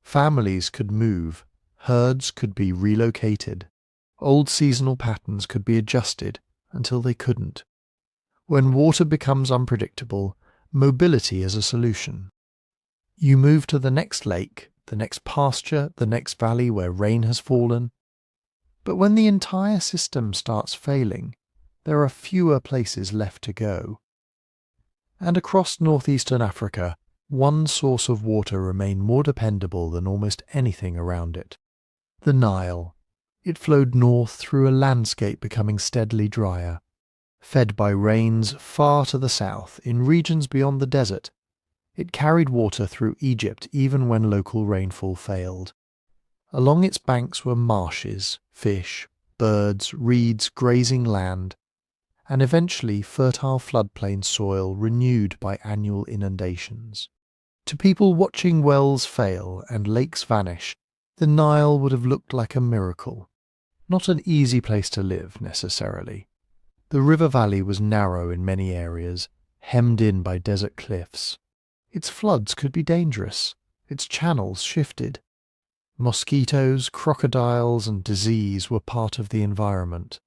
Speaker 1: Families could move. Herds could be relocated. Old seasonal patterns could be adjusted until they couldn't. When water becomes unpredictable, mobility is a solution. You move to the next lake, the next pasture, the next valley where rain has fallen. But when the entire system starts failing, there are fewer places left to go. And across northeastern Africa, one source of water remained more dependable than almost anything around it. The Nile. It flowed north through a landscape becoming steadily drier. Fed by rains far to the south, in regions beyond the desert, it carried water through Egypt even when local rainfall failed. Along its banks were marshes, fish, birds, reeds grazing land, and eventually fertile floodplain soil renewed by annual inundations. To people watching wells fail and lakes vanish, the Nile would have looked like a miracle. Not an easy place to live, necessarily. The river valley was narrow in many areas, hemmed in by desert cliffs. Its floods could be dangerous. Its channels shifted. Mosquitoes, crocodiles, and disease were part of the environment.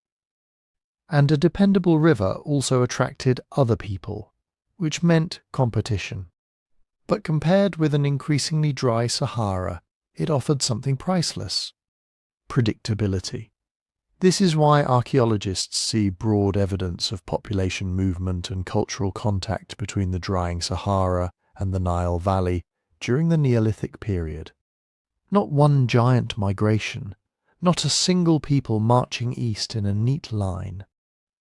Speaker 1: And a dependable river also attracted other people, which meant competition. But compared with an increasingly dry Sahara, it offered something priceless: predictability. This is why archaeologists see broad evidence of population movement and cultural contact between the drying Sahara and the Nile Valley during the Neolithic period. Not one giant migration, not a single people marching east in a neat line.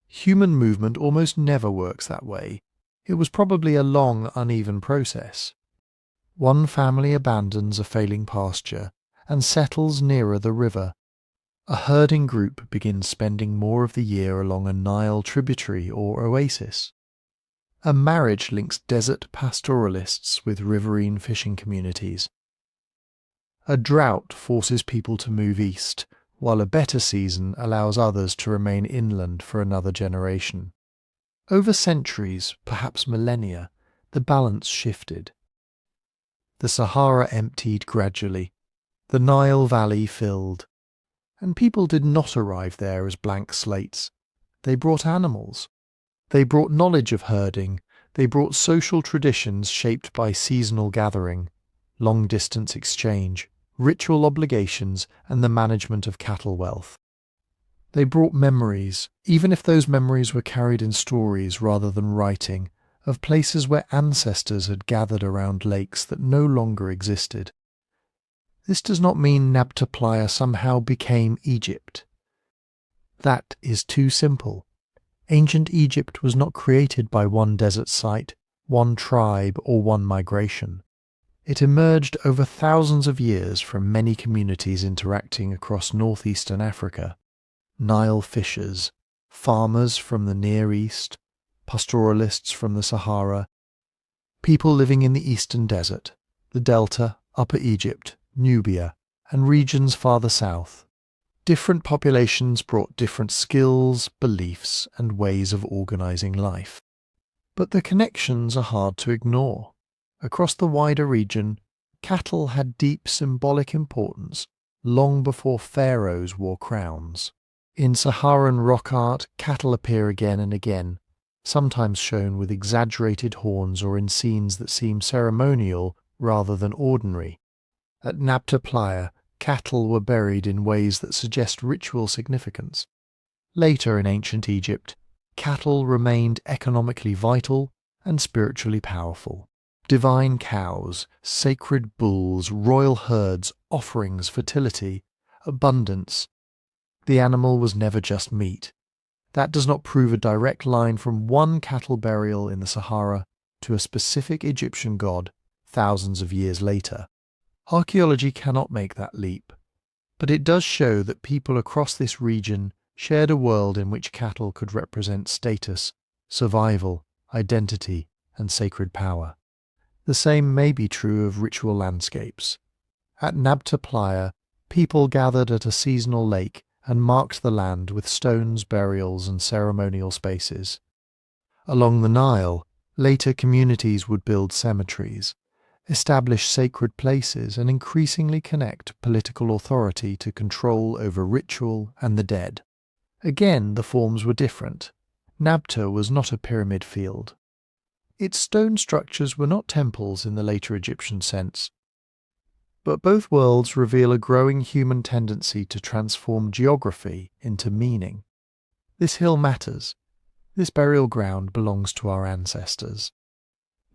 Speaker 1: Human movement almost never works that way. It was probably a long, uneven process. One family abandons a failing pasture and settles nearer the river. A herding group begins spending more of the year along a Nile tributary or oasis. A marriage links desert pastoralists with riverine fishing communities. A drought forces people to move east, while a better season allows others to remain inland for another generation. Over centuries, perhaps millennia, the balance shifted. The Sahara emptied gradually. The Nile Valley filled. And people did not arrive there as blank slates. They brought animals. They brought knowledge of herding. They brought social traditions shaped by seasonal gathering, long-distance exchange, ritual obligations, and the management of cattle wealth. They brought memories, even if those memories were carried in stories rather than writing, of places where ancestors had gathered around lakes that no longer existed. This does not mean Nabta Playa somehow became Egypt. That is too simple. Ancient Egypt was not created by one desert site, one tribe, or one migration. It emerged over thousands of years from many communities interacting across northeastern Africa. Nile fishers, farmers from the Near East, pastoralists from the Sahara, people living in the eastern desert, the Delta, Upper Egypt, Nubia, and regions farther south. Different populations brought different skills, beliefs, and ways of organizing life. But the connections are hard to ignore. Across the wider region, cattle had deep symbolic importance long before pharaohs wore crowns. In Saharan rock art, cattle appear again and again, sometimes shown with exaggerated horns or in scenes that seem ceremonial rather than ordinary. At Nabta Playa, cattle were buried in ways that suggest ritual significance. Later in ancient Egypt, cattle remained economically vital and spiritually powerful. Divine cows, sacred bulls, royal herds, offerings, fertility, abundance. The animal was never just meat. That does not prove a direct line from one cattle burial in the Sahara to a specific Egyptian god thousands of years later. Archaeology cannot make that leap, but it does show that people across this region shared a world in which cattle could represent status, survival, identity, and sacred power. The same may be true of ritual landscapes. At Nabta Playa, people gathered at a seasonal lake and marked the land with stones, burials, and ceremonial spaces. Along the Nile, later communities would build cemeteries, establish sacred places, and increasingly connect political authority to control over ritual and the dead. Again, the forms were different. Nabta was not a pyramid field. Its stone structures were not temples in the later Egyptian sense. But both worlds reveal a growing human tendency to transform geography into meaning. This hill matters. This burial ground belongs to our ancestors.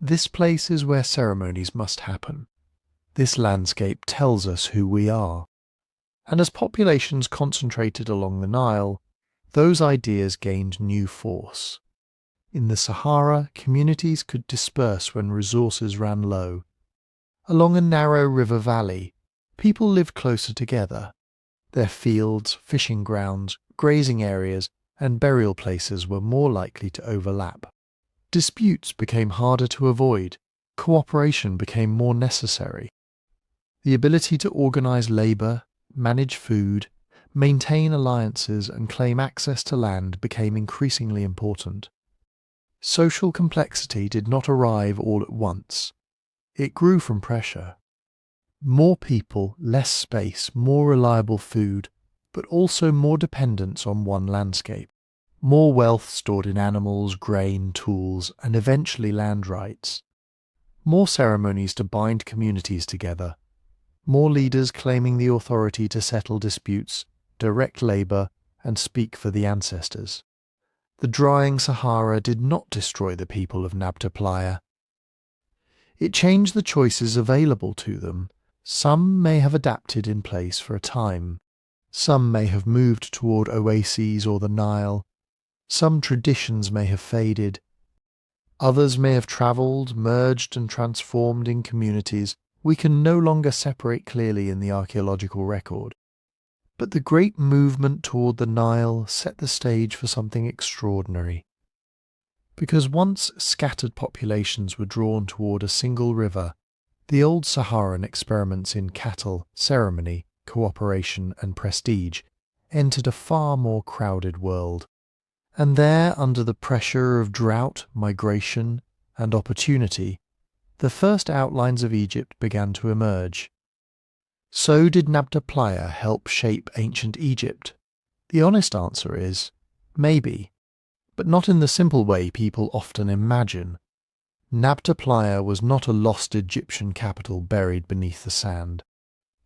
Speaker 1: This place is where ceremonies must happen. This landscape tells us who we are. And as populations concentrated along the Nile, those ideas gained new force. In the Sahara, communities could disperse when resources ran low. Along a narrow river valley, people lived closer together. Their fields, fishing grounds, grazing areas, and burial places were more likely to overlap. Disputes became harder to avoid. Cooperation became more necessary. The ability to organize labor, manage food, maintain alliances, and claim access to land became increasingly important. Social complexity did not arrive all at once. It grew from pressure. More people, less space, more reliable food, but also more dependence on one landscape. More wealth stored in animals, grain, tools, and eventually land rights. More ceremonies to bind communities together. More leaders claiming the authority to settle disputes, direct labor, and speak for the ancestors. The drying Sahara did not destroy the people of Nabta Playa. It changed the choices available to them. Some may have adapted in place for a time. Some may have moved toward oases or the Nile. Some traditions may have faded. Others may have travelled, merged and transformed in communities we can no longer separate clearly in the archaeological record. But the great movement toward the Nile set the stage for something extraordinary. Because once scattered populations were drawn toward a single river, the old Saharan experiments in cattle, ceremony, cooperation, and prestige entered a far more crowded world. And there, under the pressure of drought, migration, and opportunity, the first outlines of Egypt began to emerge. So did Nabta Playa help shape ancient Egypt? The honest answer is, maybe, but not in the simple way people often imagine. Nabta Playa was not a lost Egyptian capital buried beneath the sand.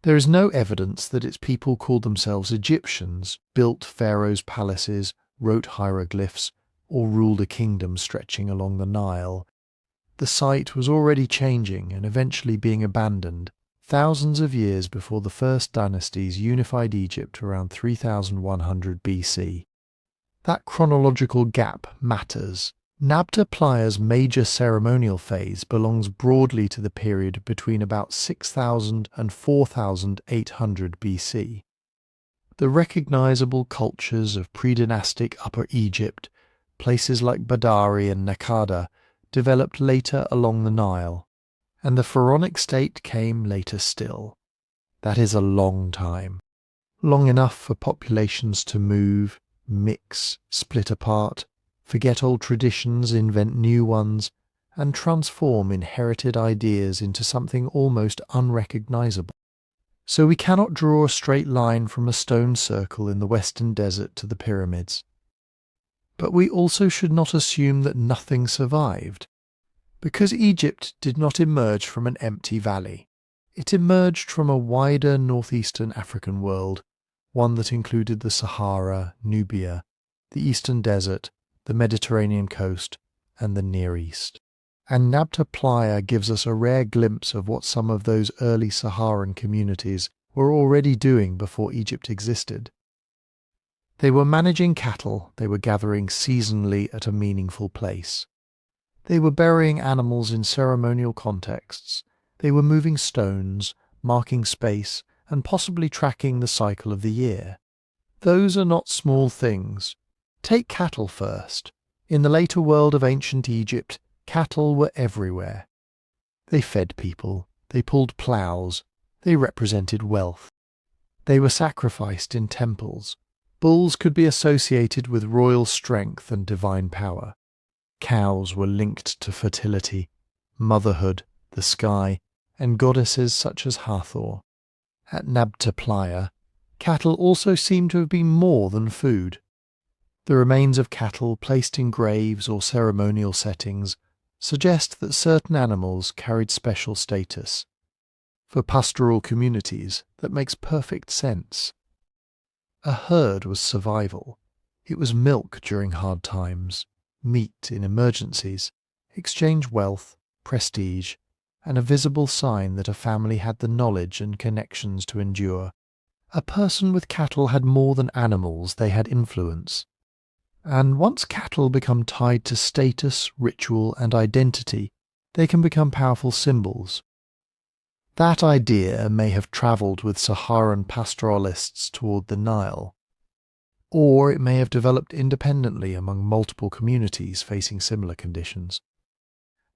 Speaker 1: There is no evidence that its people called themselves Egyptians, built Pharaohs' palaces, wrote hieroglyphs, or ruled a kingdom stretching along the Nile. The site was already changing and eventually being abandoned, thousands of years before the first dynasties unified Egypt around 3100 BC. That chronological gap matters. Nabta Playa's major ceremonial phase belongs broadly to the period between about 6000 and 4800 BC. The recognizable cultures of pre-dynastic Upper Egypt, places like Badari and Nakada, developed later along the Nile, and the pharaonic state came later still. That is a long time. Long enough for populations to move, mix, split apart, forget old traditions, invent new ones, and transform inherited ideas into something almost unrecognizable. So we cannot draw a straight line from a stone circle in the Western Desert to the pyramids. But we also should not assume that nothing survived, because Egypt did not emerge from an empty valley. It emerged from a wider northeastern African world, one that included the Sahara, Nubia, the Eastern Desert, the Mediterranean coast, and the Near East. And Nabta Playa gives us a rare glimpse of what some of those early Saharan communities were already doing before Egypt existed. They were managing cattle, they were gathering seasonally at a meaningful place. They were burying animals in ceremonial contexts, they were moving stones, marking space and possibly tracking the cycle of the year. Those are not small things. Take cattle first. In the later world of ancient Egypt, cattle were everywhere. They fed people, they pulled ploughs, they represented wealth. They were sacrificed in temples. Bulls could be associated with royal strength and divine power. Cows were linked to fertility, motherhood, the sky, and goddesses such as Hathor. At Nabta Playa, cattle also seem to have been more than food. The remains of cattle placed in graves or ceremonial settings suggest that certain animals carried special status. For pastoral communities, that makes perfect sense. A herd was survival. It was milk during hard times, meat in emergencies, exchange wealth, prestige, and a visible sign that a family had the knowledge and connections to endure. A person with cattle had more than animals, they had influence. And once cattle become tied to status, ritual, and identity, they can become powerful symbols. That idea may have travelled with Saharan pastoralists toward the Nile, or it may have developed independently among multiple communities facing similar conditions.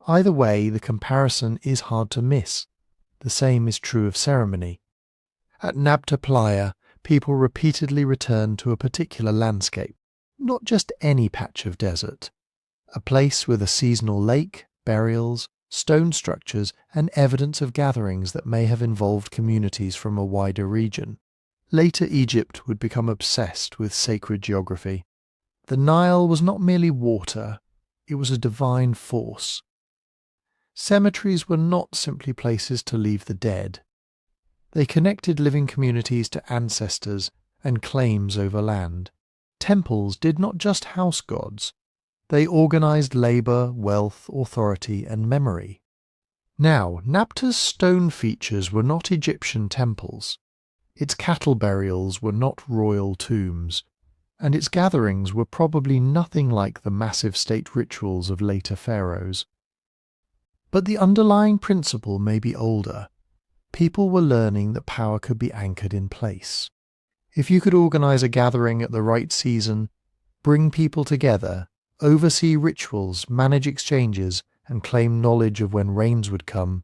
Speaker 1: Either way, the comparison is hard to miss. The same is true of ceremony. At Nabta Playa, people repeatedly return to a particular landscape, not just any patch of desert. A place with a seasonal lake, burials, stone structures, and evidence of gatherings that may have involved communities from a wider region. Later Egypt would become obsessed with sacred geography. The Nile was not merely water, it was a divine force. Cemeteries were not simply places to leave the dead. They connected living communities to ancestors and claims over land. Temples did not just house gods. They organized labor, wealth, authority, and memory. Now, Nabta's stone features were not Egyptian temples. Its cattle burials were not royal tombs, and its gatherings were probably nothing like the massive state rituals of later pharaohs. But the underlying principle may be older. People were learning that power could be anchored in place. If you could organize a gathering at the right season, bring people together, oversee rituals, manage exchanges, and claim knowledge of when rains would come,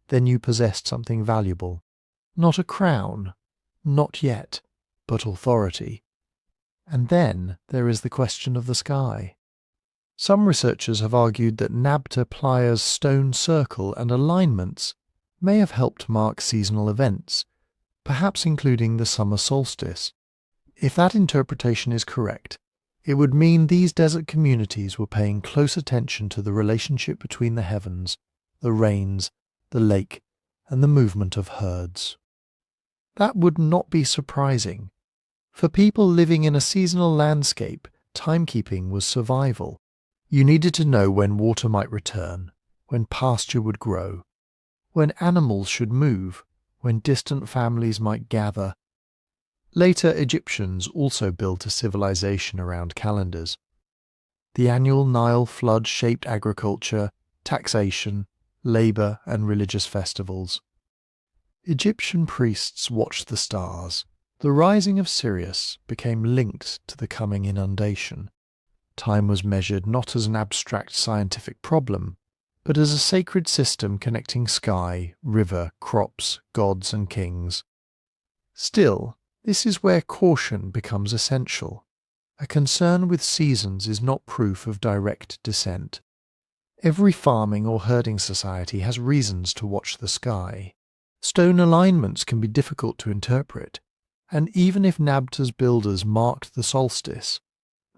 Speaker 1: then you possessed something valuable. Not a crown, not yet, but authority. And then there is the question of the sky. Some researchers have argued that Nabta Playa's stone circle and alignments may have helped mark seasonal events, perhaps including the summer solstice. If that interpretation is correct, it would mean these desert communities were paying close attention to the relationship between the heavens, the rains, the lake, and the movement of herds. That would not be surprising. For people living in a seasonal landscape, timekeeping was survival. You needed to know when water might return, when pasture would grow, when animals should move, when distant families might gather. Later Egyptians also built a civilization around calendars. The annual Nile flood shaped agriculture, taxation, labor, and religious festivals. Egyptian priests watched the stars. The rising of Sirius became linked to the coming inundation. Time was measured not as an abstract scientific problem, but as a sacred system connecting sky, river, crops, gods, and kings. Still, this is where caution becomes essential. A concern with seasons is not proof of direct descent. Every farming or herding society has reasons to watch the sky. Stone alignments can be difficult to interpret, and even if Nabta's builders marked the solstice,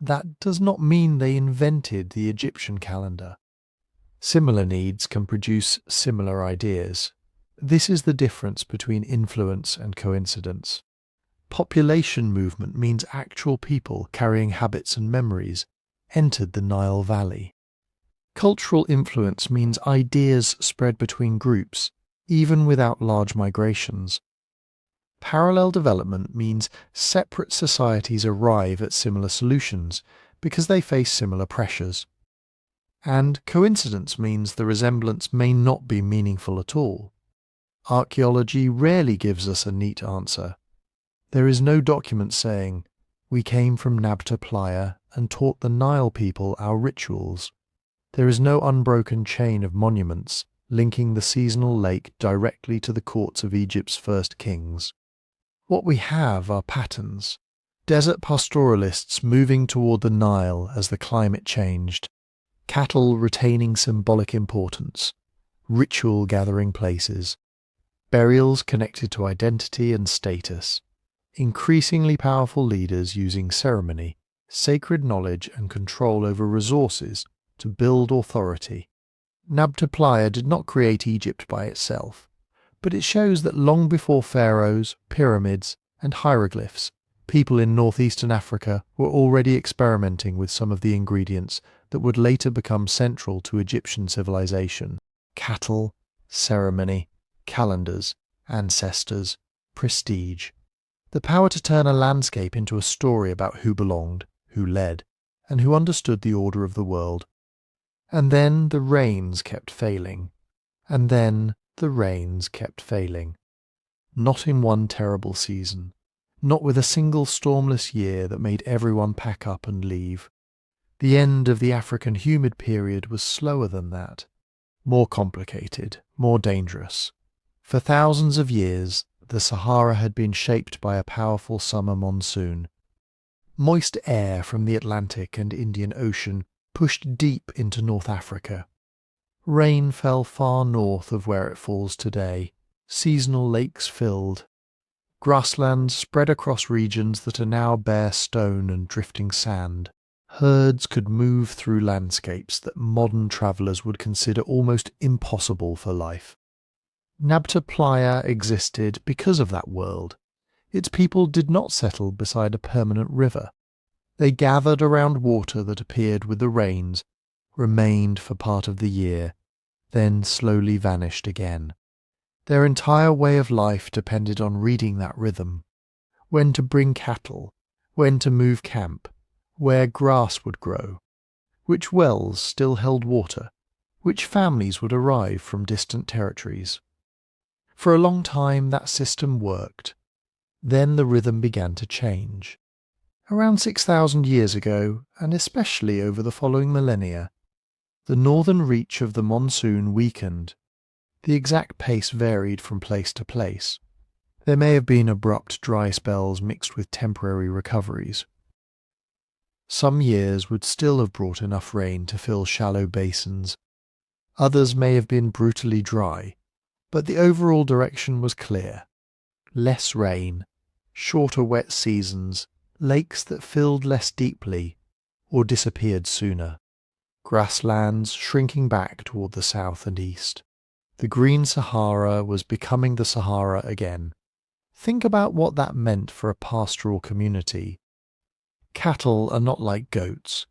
Speaker 1: that does not mean they invented the Egyptian calendar. Similar needs can produce similar ideas. This is the difference between influence and coincidence. Population movement means actual people carrying habits and memories entered the Nile Valley. Cultural influence means ideas spread between groups, even without large migrations. Parallel development means separate societies arrive at similar solutions because they face similar pressures. And coincidence means the resemblance may not be meaningful at all. Archaeology rarely gives us a neat answer. There is no document saying, "We came from Nabta Playa and taught the Nile people our rituals." There is no unbroken chain of monuments linking the seasonal lake directly to the courts of Egypt's first kings. What we have are patterns. Desert pastoralists moving toward the Nile as the climate changed, cattle retaining symbolic importance, ritual gathering places, burials connected to identity and status, increasingly powerful leaders using ceremony, sacred knowledge and control over resources to build authority. Nabta Playa did not create Egypt by itself, but it shows that long before pharaohs, pyramids, and hieroglyphs, people in northeastern Africa were already experimenting with some of the ingredients that would later become central to Egyptian civilization: cattle, ceremony, calendars, ancestors, prestige. The power to turn a landscape into a story about who belonged, who led, and who understood the order of the world. And then the rains kept failing. And then the rains kept failing. Not in one terrible season. Not with a single stormless year that made everyone pack up and leave. The end of the African humid period was slower than that. More complicated, more dangerous. For thousands of years, the Sahara had been shaped by a powerful summer monsoon. Moist air from the Atlantic and Indian Ocean pushed deep into North Africa. Rain fell far north of where it falls today. Seasonal lakes filled. Grasslands spread across regions that are now bare stone and drifting sand. Herds could move through landscapes that modern travellers would consider almost impossible for life. Nabta Playa existed because of that world. Its people did not settle beside a permanent river. They gathered around water that appeared with the rains, remained for part of the year, then slowly vanished again. Their entire way of life depended on reading that rhythm. When to bring cattle, when to move camp, where grass would grow, which wells still held water, which families would arrive from distant territories. For a long time that system worked. Then the rhythm began to change. Around 6,000 years ago, and especially over the following millennia, the northern reach of the monsoon weakened. The exact pace varied from place to place. There may have been abrupt dry spells mixed with temporary recoveries. Some years would still have brought enough rain to fill shallow basins. Others may have been brutally dry, but the overall direction was clear. Less rain, shorter wet seasons, lakes that filled less deeply or disappeared sooner. Grasslands shrinking back toward the south and east. The green Sahara was becoming the Sahara again. Think about what that meant for a pastoral community. Cattle are not like goats.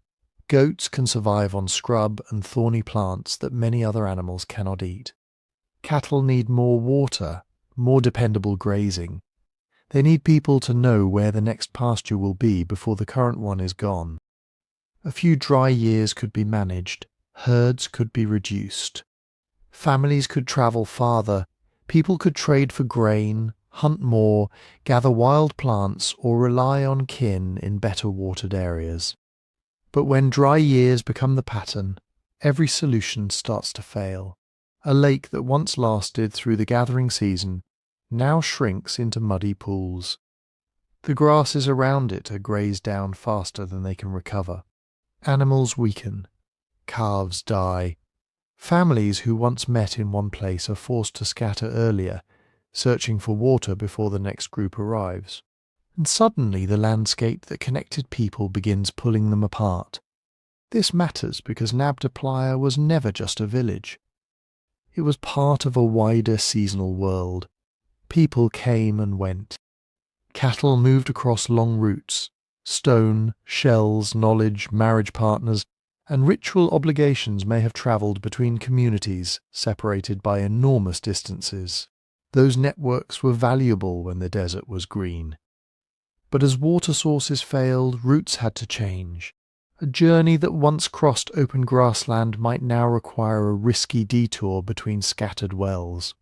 Speaker 1: Goats can survive on scrub and thorny plants that many other animals cannot eat. Cattle need more water, more dependable grazing. They need people to know where the next pasture will be before the current one is gone. A few dry years could be managed, herds could be reduced. Families could travel farther, people could trade for grain, hunt more, gather wild plants, or rely on kin in better watered areas. But when dry years become the pattern, every solution starts to fail. A lake that once lasted through the gathering season now shrinks into muddy pools. The grasses around it are grazed down faster than they can recover. Animals weaken. Calves die. Families who once met in one place are forced to scatter earlier, searching for water before the next group arrives. And suddenly the landscape that connected people begins pulling them apart. This matters because Nabta Playa was never just a village. It was part of a wider seasonal world. People came and went. Cattle moved across long routes. Stone, shells, knowledge, marriage partners, and ritual obligations may have travelled between communities separated by enormous distances. Those networks were valuable when the desert was green. But as water sources failed, routes had to change. A journey that once crossed open grassland might now require a risky detour between scattered wells.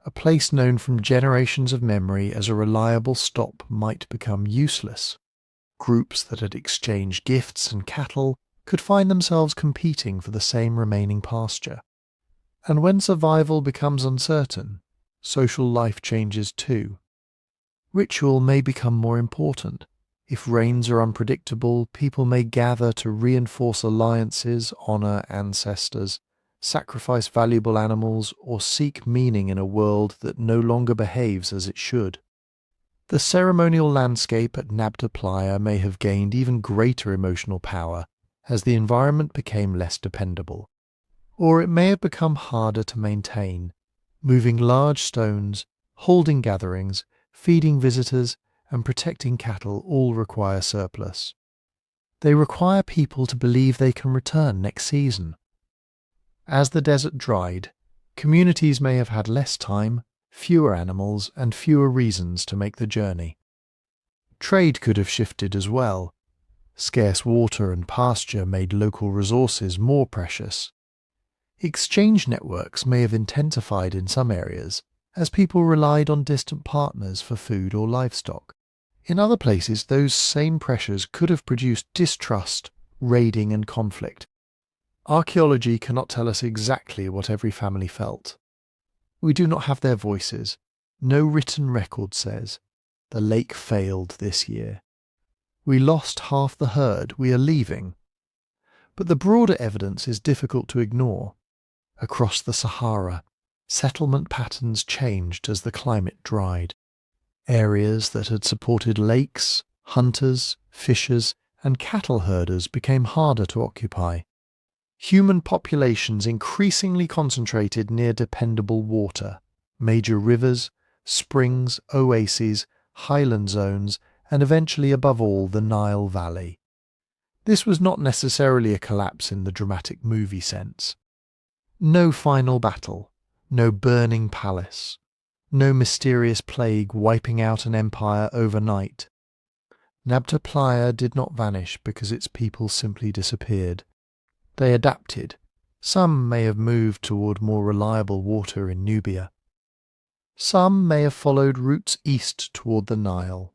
Speaker 1: a place known from generations of memory as a reliable stop might become useless. Groups that had exchanged gifts and cattle could find themselves competing for the same remaining pasture. And when survival becomes uncertain, social life changes too. Ritual may become more important. If rains are unpredictable, people may gather to reinforce alliances, honor ancestors, sacrifice valuable animals, or seek meaning in a world that no longer behaves as it should. The ceremonial landscape at Nabta Playa may have gained even greater emotional power as the environment became less dependable. Or it may have become harder to maintain. Moving large stones, holding gatherings, feeding visitors, and protecting cattle all require surplus. They require people to believe they can return next season. As the desert dried, communities may have had less time, fewer animals, and fewer reasons to make the journey. Trade could have shifted as well. Scarce water and pasture made local resources more precious. Exchange networks may have intensified in some areas, as people relied on distant partners for food or livestock. In other places, those same pressures could have produced distrust, raiding, and conflict. Archaeology cannot tell us exactly what every family felt. We do not have their voices. No written record says, "The lake failed this year. We lost half the herd, we are leaving." But the broader evidence is difficult to ignore. Across the Sahara, settlement patterns changed as the climate dried. Areas that had supported lakes, hunters, fishers, and cattle herders became harder to occupy. Human populations increasingly concentrated near dependable water, major rivers, springs, oases, highland zones, and eventually above all the Nile Valley. This was not necessarily a collapse in the dramatic movie sense. No final battle, no burning palace, no mysterious plague wiping out an empire overnight. Nabta Playa did not vanish because its people simply disappeared. They adapted. Some may have moved toward more reliable water in Nubia. Some may have followed routes east toward the Nile.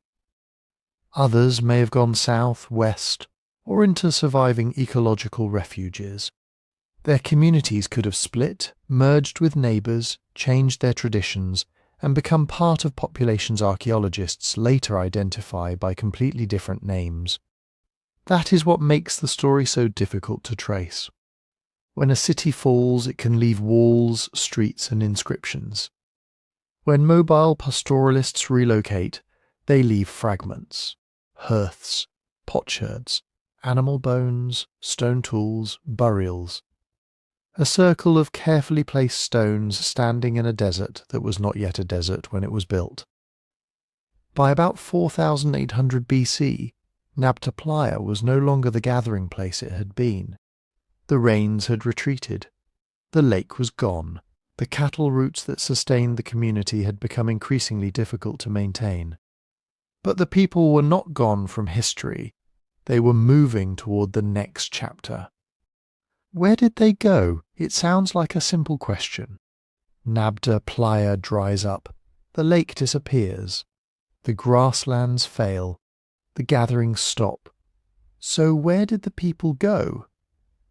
Speaker 1: Others may have gone south, west, or into surviving ecological refuges. Their communities could have split, merged with neighbours, changed their traditions, and become part of populations archaeologists later identify by completely different names. That is what makes the story so difficult to trace. When a city falls, it can leave walls, streets, and inscriptions. When mobile pastoralists relocate, they leave fragments, hearths, potsherds, animal bones, stone tools, burials. A circle of carefully placed stones standing in a desert that was not yet a desert when it was built. By about 4800 BC, Nabta Playa was no longer the gathering place it had been. The rains had retreated. The lake was gone. The cattle routes that sustained the community had become increasingly difficult to maintain. But the people were not gone from history. They were moving toward the next chapter. Where did they go? It sounds like a simple question. Nabta Playa dries up. The lake disappears. The grasslands fail. The gatherings stop. So where did the people go?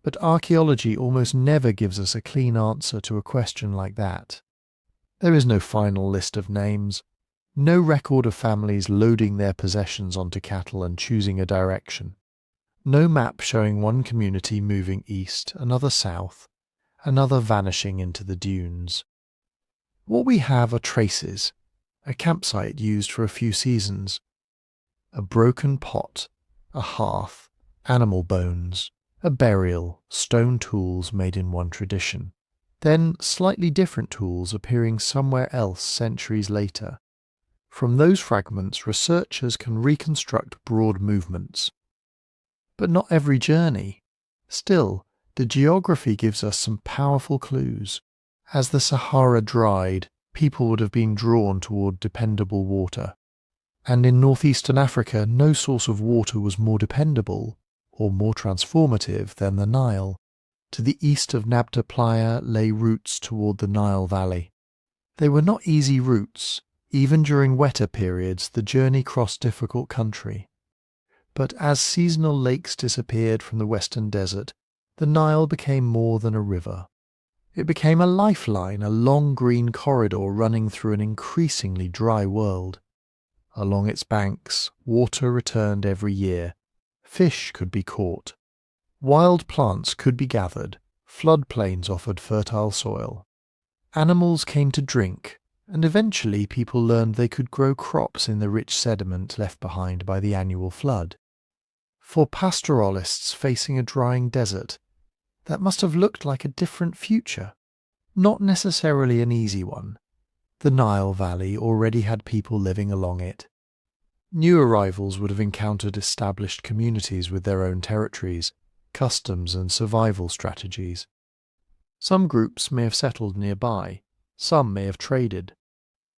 Speaker 1: But archaeology almost never gives us a clean answer to a question like that. There is no final list of names, no record of families loading their possessions onto cattle and choosing a direction. No map showing one community moving east, another south, another vanishing into the dunes. What we have are traces, a campsite used for a few seasons, a broken pot, a hearth, animal bones, a burial, stone tools made in one tradition, then slightly different tools appearing somewhere else centuries later. From those fragments, researchers can reconstruct broad movements. But not every journey. Still, the geography gives us some powerful clues. As the Sahara dried, people would have been drawn toward dependable water. And in northeastern Africa, no source of water was more dependable or more transformative than the Nile. To the east of Nabta Playa lay routes toward the Nile Valley. They were not easy routes. Even during wetter periods, the journey crossed difficult country. But as seasonal lakes disappeared from the western desert, the Nile became more than a river. It became a lifeline, a long green corridor running through an increasingly dry world. Along its banks, water returned every year. Fish could be caught. Wild plants could be gathered. Floodplains offered fertile soil. Animals came to drink, and eventually people learned they could grow crops in the rich sediment left behind by the annual flood. For pastoralists facing a drying desert, that must have looked like a different future. Not necessarily an easy one. The Nile Valley already had people living along it. New arrivals would have encountered established communities with their own territories, customs and survival strategies. Some groups may have settled nearby, some may have traded.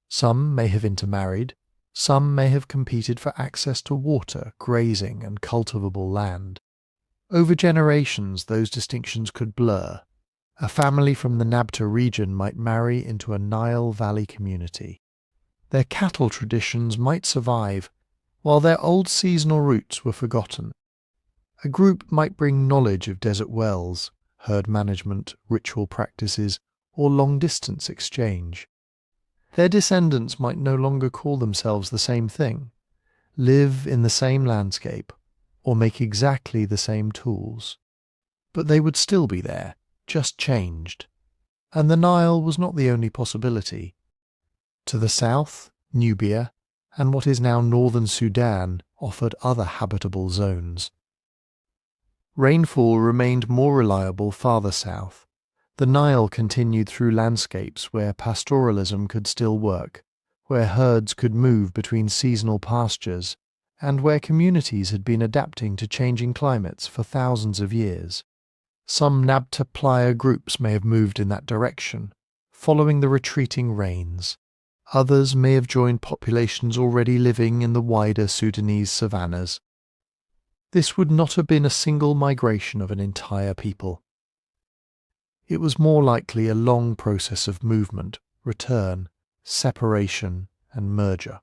Speaker 1: Some may have intermarried, some may have competed for access to water, grazing and cultivable land. Over generations those distinctions could blur. A family from the Nabta region might marry into a Nile Valley community. Their cattle traditions might survive, while their old seasonal roots were forgotten. A group might bring knowledge of desert wells, herd management, ritual practices, or long-distance exchange. Their descendants might no longer call themselves the same thing, live in the same landscape, or make exactly the same tools. But they would still be there, just changed. And the Nile was not the only possibility. To the south, Nubia, and what is now northern Sudan, offered other habitable zones. Rainfall remained more reliable farther south. The Nile continued through landscapes where pastoralism could still work, where herds could move between seasonal pastures, and where communities had been adapting to changing climates for thousands of years. Some Nabta Playa groups may have moved in that direction, following the retreating rains. Others may have joined populations already living in the wider Sudanese savannas. This would not have been a single migration of an entire people. It was more likely a long process of movement, return, separation, and merger.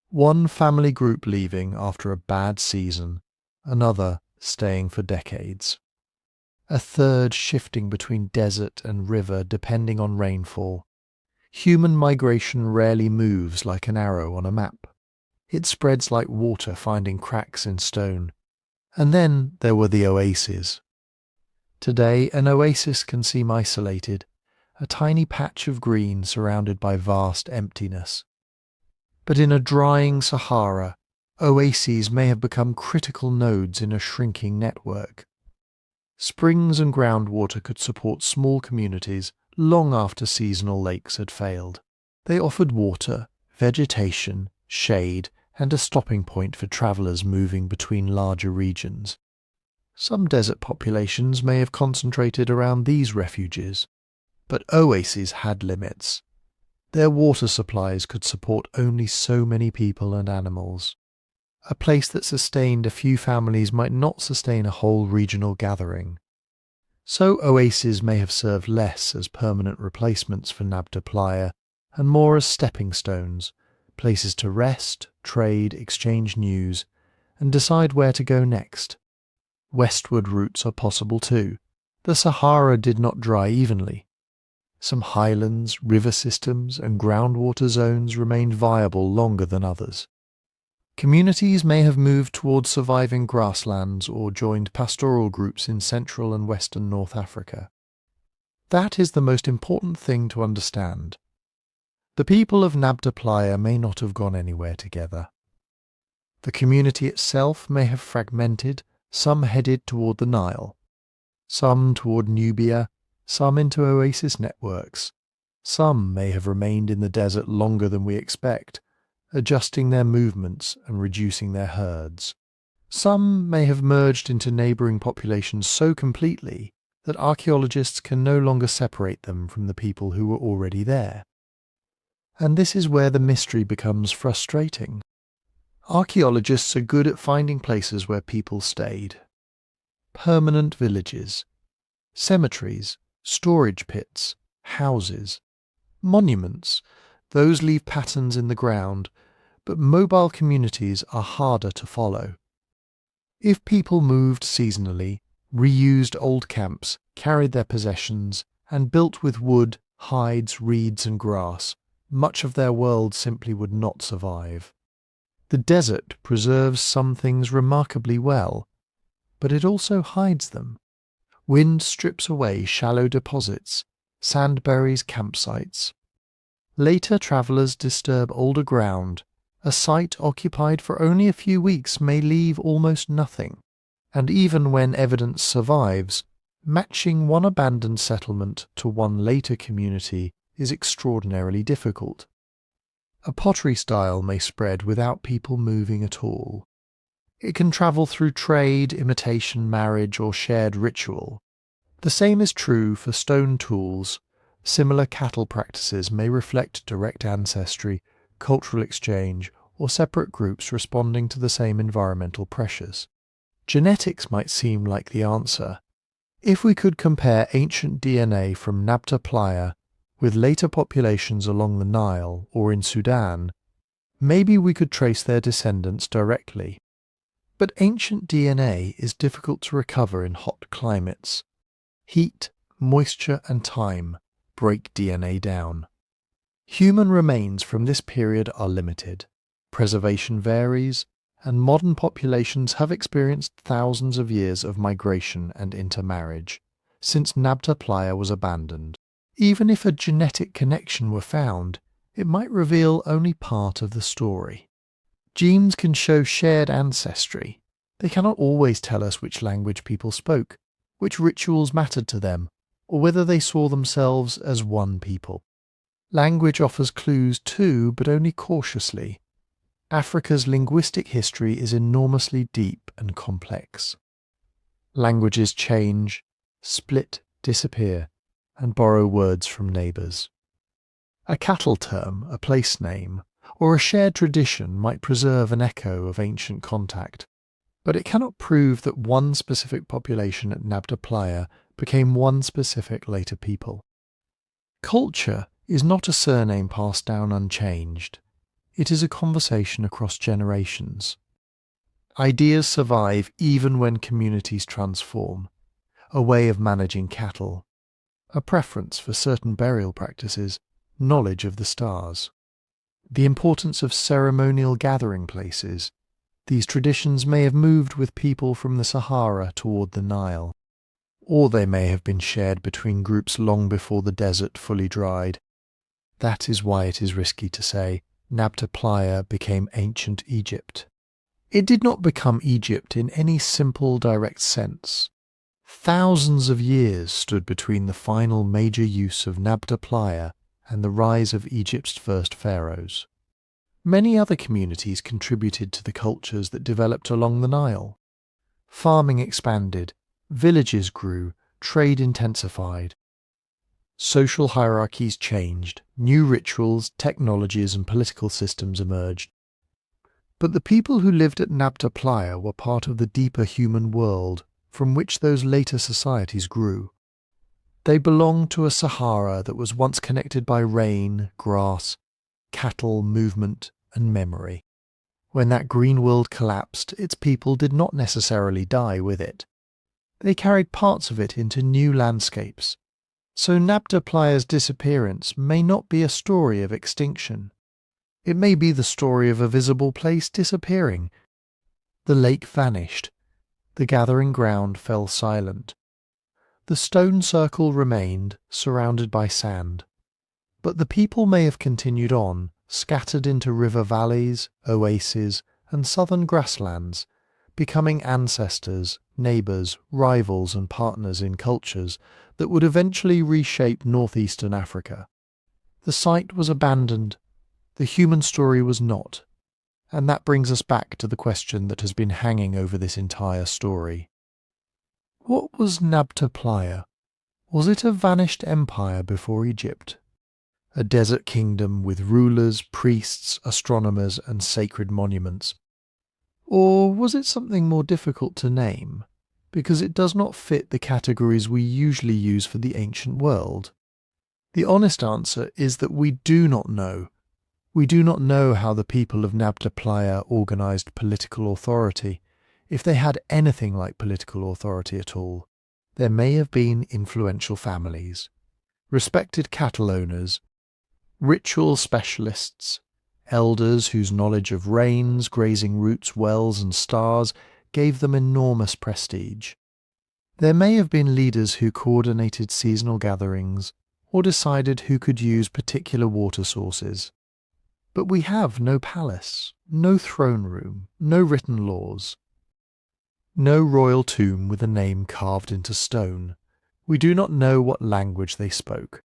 Speaker 1: One family group leaving after a bad season, another staying for decades. A third shifting between desert and river depending on rainfall. Human migration rarely moves like an arrow on a map. It spreads like water finding cracks in stone. And then there were the oases. Today an oasis can seem isolated, a tiny patch of green surrounded by vast emptiness. But in a drying Sahara, oases may have become critical nodes in a shrinking network. Springs and groundwater could support small communities long after seasonal lakes had failed. They offered water, vegetation, shade, and a stopping point for travellers moving between larger regions. Some desert populations may have concentrated around these refuges, but oases had limits. Their water supplies could support only so many people and animals. A place that sustained a few families might not sustain a whole regional gathering. So oases may have served less as permanent replacements for Nabta Playa and more as stepping stones, places to rest, trade, exchange news, and decide where to go next. Westward routes are possible too. The Sahara did not dry evenly. Some highlands, river systems, and groundwater zones remained viable longer than others. Communities may have moved towards surviving grasslands or joined pastoral groups in central and western North Africa. That is the most important thing to understand. The people of Nabta Playa may not have gone anywhere together. The community itself may have fragmented, some headed toward the Nile, some toward Nubia, some into oasis networks. Some may have remained in the desert longer than we expect, adjusting their movements and reducing their herds. Some may have merged into neighbouring populations so completely that archaeologists can no longer separate them from the people who were already there. And this is where the mystery becomes frustrating. Archaeologists are good at finding places where people stayed. Permanent villages, cemeteries, storage pits, houses. Monuments, those leave patterns in the ground, but mobile communities are harder to follow. If people moved seasonally, reused old camps, carried their possessions, and built with wood, hides, reeds and grass, much of their world simply would not survive. The desert preserves some things remarkably well, but it also hides them. Wind strips away shallow deposits, sand buries campsites. Later travellers disturb older ground. A site occupied for only a few weeks may leave almost nothing, and even when evidence survives, matching one abandoned settlement to one later community is extraordinarily difficult. A pottery style may spread without people moving at all. It can travel through trade, imitation, marriage, or shared ritual. The same is true for stone tools. Similar cattle practices may reflect direct ancestry, cultural exchange, or separate groups responding to the same environmental pressures. Genetics might seem like the answer. If we could compare ancient DNA from Nabta Playa with later populations along the Nile or in Sudan, maybe we could trace their descendants directly. But ancient DNA is difficult to recover in hot climates. Heat, moisture, and time break DNA down. Human remains from this period are limited. Preservation varies, and modern populations have experienced thousands of years of migration and intermarriage since Nabta Playa was abandoned. Even if a genetic connection were found, it might reveal only part of the story. Genes can show shared ancestry. They cannot always tell us which language people spoke, which rituals mattered to them, or whether they saw themselves as one people. Language offers clues too, but only cautiously. Africa's linguistic history is enormously deep and complex. Languages change, split, disappear, and borrow words from neighbours. A cattle term, a place name, or a shared tradition might preserve an echo of ancient contact, but it cannot prove that one specific population at Nabta Playa became one specific later people. Culture is not a surname passed down unchanged. It is a conversation across generations. Ideas survive even when communities transform. A way of managing cattle, a preference for certain burial practices, knowledge of the stars. The importance of ceremonial gathering places. These traditions may have moved with people from the Sahara toward the Nile, or they may have been shared between groups long before the desert fully dried. That is why it is risky to say Nabta Playa became ancient Egypt. It did not become Egypt in any simple, direct sense. Thousands of years stood between the final major use of Nabta Playa and the rise of Egypt's first pharaohs. Many other communities contributed to the cultures that developed along the Nile. Farming expanded, villages grew, trade intensified. Social hierarchies changed, new rituals, technologies and political systems emerged. But the people who lived at Nabta Playa were part of the deeper human world from which those later societies grew. They belonged to a Sahara that was once connected by rain, grass, cattle, movement, and memory. When that green world collapsed, its people did not necessarily die with it. They carried parts of it into new landscapes. So Nabta Playa's disappearance may not be a story of extinction. It may be the story of a visible place disappearing. The lake vanished. The gathering ground fell silent. The stone circle remained, surrounded by sand. But the people may have continued on, scattered into river valleys, oases, and southern grasslands, becoming ancestors, neighbours, rivals and partners in cultures that would eventually reshape northeastern Africa. The site was abandoned. The human story was not. And that brings us back to the question that has been hanging over this entire story. What was Nabta Playa? Was it a vanished empire before Egypt? A desert kingdom with rulers, priests, astronomers, and sacred monuments? Or was it something more difficult to name, because it does not fit the categories we usually use for the ancient world? The honest answer is that we do not know. We do not know how the people of Nabta Playa organised political authority, if they had anything like political authority at all. There may have been influential families, respected cattle owners, ritual specialists, elders whose knowledge of rains, grazing routes, wells and stars gave them enormous prestige. There may have been leaders who coordinated seasonal gatherings or decided who could use particular water sources. But we have no palace, no throne room, no written laws, no royal tomb with a name carved into stone. We do not know what language they spoke.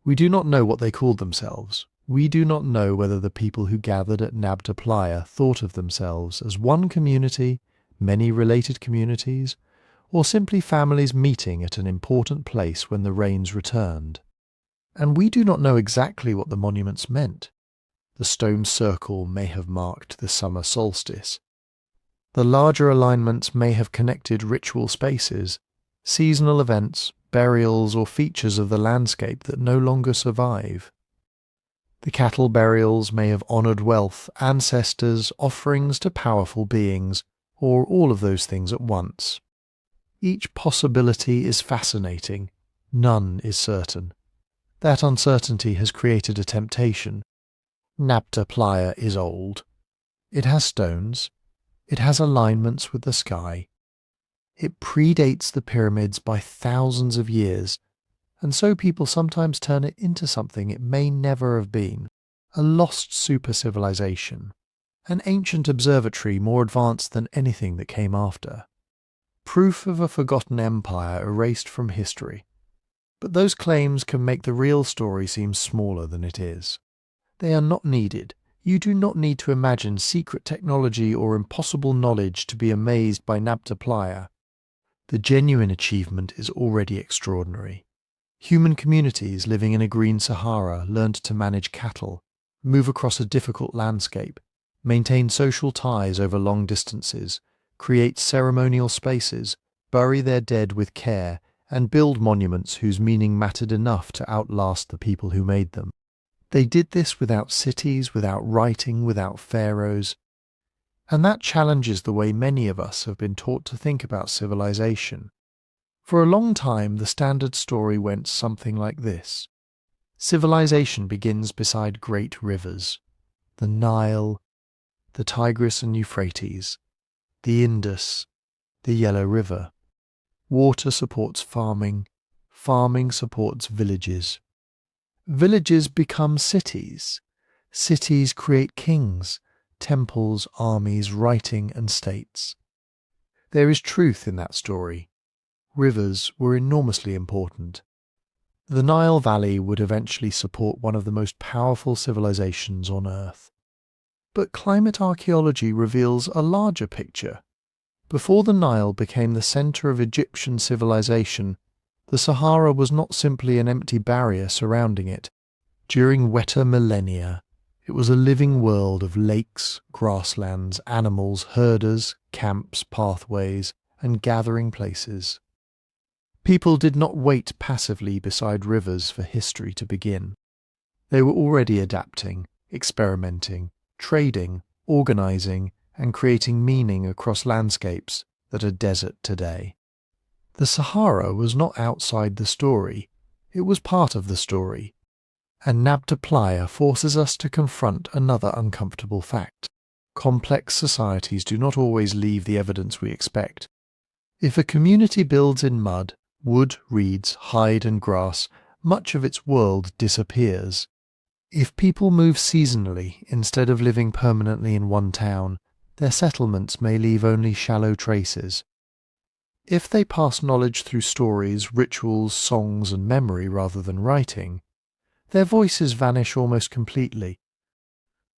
Speaker 1: We do not know what they called themselves. We do not know whether the people who gathered at Nabta Playa thought of themselves as one community, many related communities, or simply families meeting at an important place when the rains returned. And we do not know exactly what the monuments meant. The stone circle may have marked the summer solstice. The larger alignments may have connected ritual spaces, seasonal events, burials or features of the landscape that no longer survive. The cattle burials may have honoured wealth, ancestors, offerings to powerful beings, or all of those things at once. Each possibility is fascinating, none is certain. That uncertainty has created a temptation. Nabta Playa is old. It has stones. It has alignments with the sky. It predates the pyramids by thousands of years, and so people sometimes turn it into something it may never have been, a lost super-civilization, an ancient observatory more advanced than anything that came after. Proof of a forgotten empire erased from history. But those claims can make the real story seem smaller than it is. They are not needed. You do not need to imagine secret technology or impossible knowledge to be amazed by Nabta Playa. The genuine achievement is already extraordinary. Human communities living in a green Sahara learned to manage cattle, move across a difficult landscape, maintain social ties over long distances, create ceremonial spaces, bury their dead with care, and build monuments whose meaning mattered enough to outlast the people who made them. They did this without cities, without writing, without pharaohs. And that challenges the way many of us have been taught to think about civilization. For a long time, the standard story went something like this. Civilization begins beside great rivers. The Nile, the Tigris and Euphrates, the Indus, the Yellow River. Water supports farming. Farming supports villages. Villages become cities. Cities create kings, temples, armies, writing and states. There is truth in that story. Rivers were enormously important. The Nile Valley would eventually support one of the most powerful civilizations on Earth. But climate archaeology reveals a larger picture. Before the Nile became the center of Egyptian civilization, the Sahara was not simply an empty barrier surrounding it. During wetter millennia, it was a living world of lakes, grasslands, animals, herders, camps, pathways, and gathering places. People did not wait passively beside rivers for history to begin. They were already adapting, experimenting, trading, organizing, and creating meaning across landscapes that are desert today. The Sahara was not outside the story, it was part of the story. And Nabta Playa forces us to confront another uncomfortable fact. Complex societies do not always leave the evidence we expect. If a community builds in mud, wood, reeds, hide and grass, much of its world disappears. If people move seasonally instead of living permanently in one town, their settlements may leave only shallow traces. If they pass knowledge through stories, rituals, songs and memory rather than writing, their voices vanish almost completely.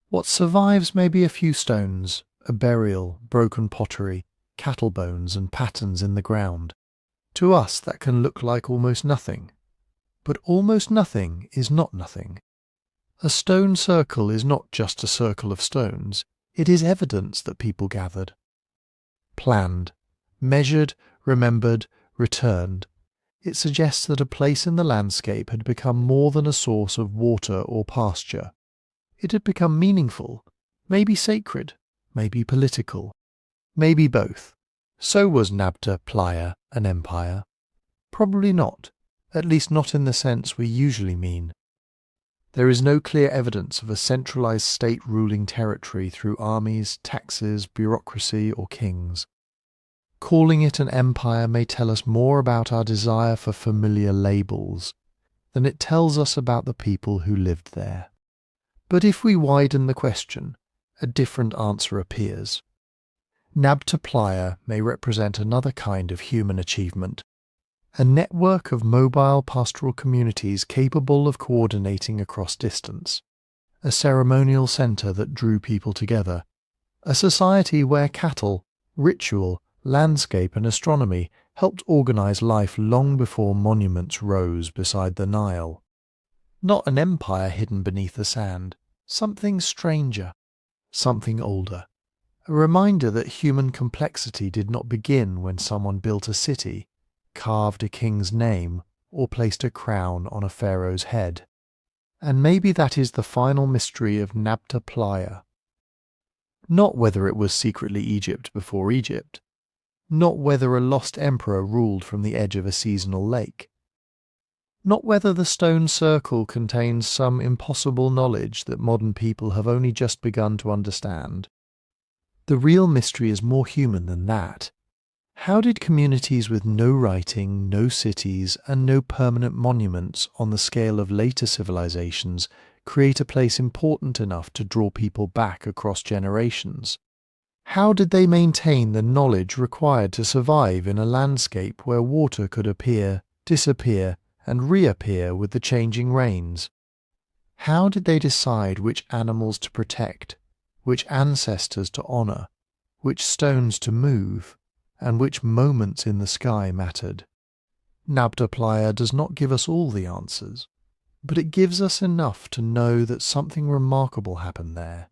Speaker 1: What survives may be a few stones, a burial, broken pottery, cattle bones and patterns in the ground. To us that can look like almost nothing. But almost nothing is not nothing. A stone circle is not just a circle of stones, it is evidence that people gathered. Planned, measured, remembered, returned. It suggests that a place in the landscape had become more than a source of water or pasture. It had become meaningful, maybe sacred, maybe political, maybe both. So was Nabta Playa an empire? Probably not, at least not in the sense we usually mean. There is no clear evidence of a centralized state ruling territory through armies, taxes, bureaucracy, or kings. Calling it an empire may tell us more about our desire for familiar labels than it tells us about the people who lived there. But if we widen the question, a different answer appears. Nabta Playa may represent another kind of human achievement, a network of mobile pastoral communities capable of coordinating across distance, a ceremonial centre that drew people together, a society where cattle, ritual, landscape and astronomy helped organise life long before monuments rose beside the Nile. Not an empire hidden beneath the sand, something stranger, something older. A reminder that human complexity did not begin when someone built a city, carved a king's name, or placed a crown on a pharaoh's head. And maybe that is the final mystery of Nabta Playa. Not whether it was secretly Egypt before Egypt, not whether a lost emperor ruled from the edge of a seasonal lake, not whether the stone circle contains some impossible knowledge that modern people have only just begun to understand. The real mystery is more human than that. How did communities with no writing, no cities, and no permanent monuments on the scale of later civilizations create a place important enough to draw people back across generations? How did they maintain the knowledge required to survive in a landscape where water could appear, disappear, and reappear with the changing rains? How did they decide which animals to protect, which ancestors to honour, which stones to move, and which moments in the sky mattered? Nabta Playa does not give us all the answers, but it gives us enough to know that something remarkable happened there.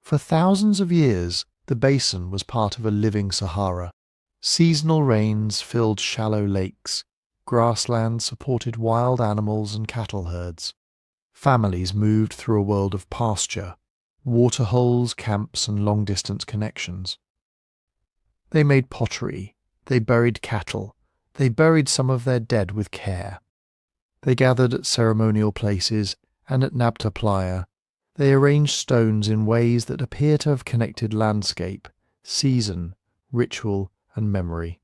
Speaker 1: For thousands of years, the basin was part of a living Sahara. Seasonal rains filled shallow lakes, grasslands supported wild animals and cattle herds. Families moved through a world of pasture, waterholes, camps, and long-distance connections. They made pottery, they buried cattle, they buried some of their dead with care. They gathered at ceremonial places, and at Nabta Playa, they arranged stones in ways that appear to have connected landscape, season, ritual, and memory.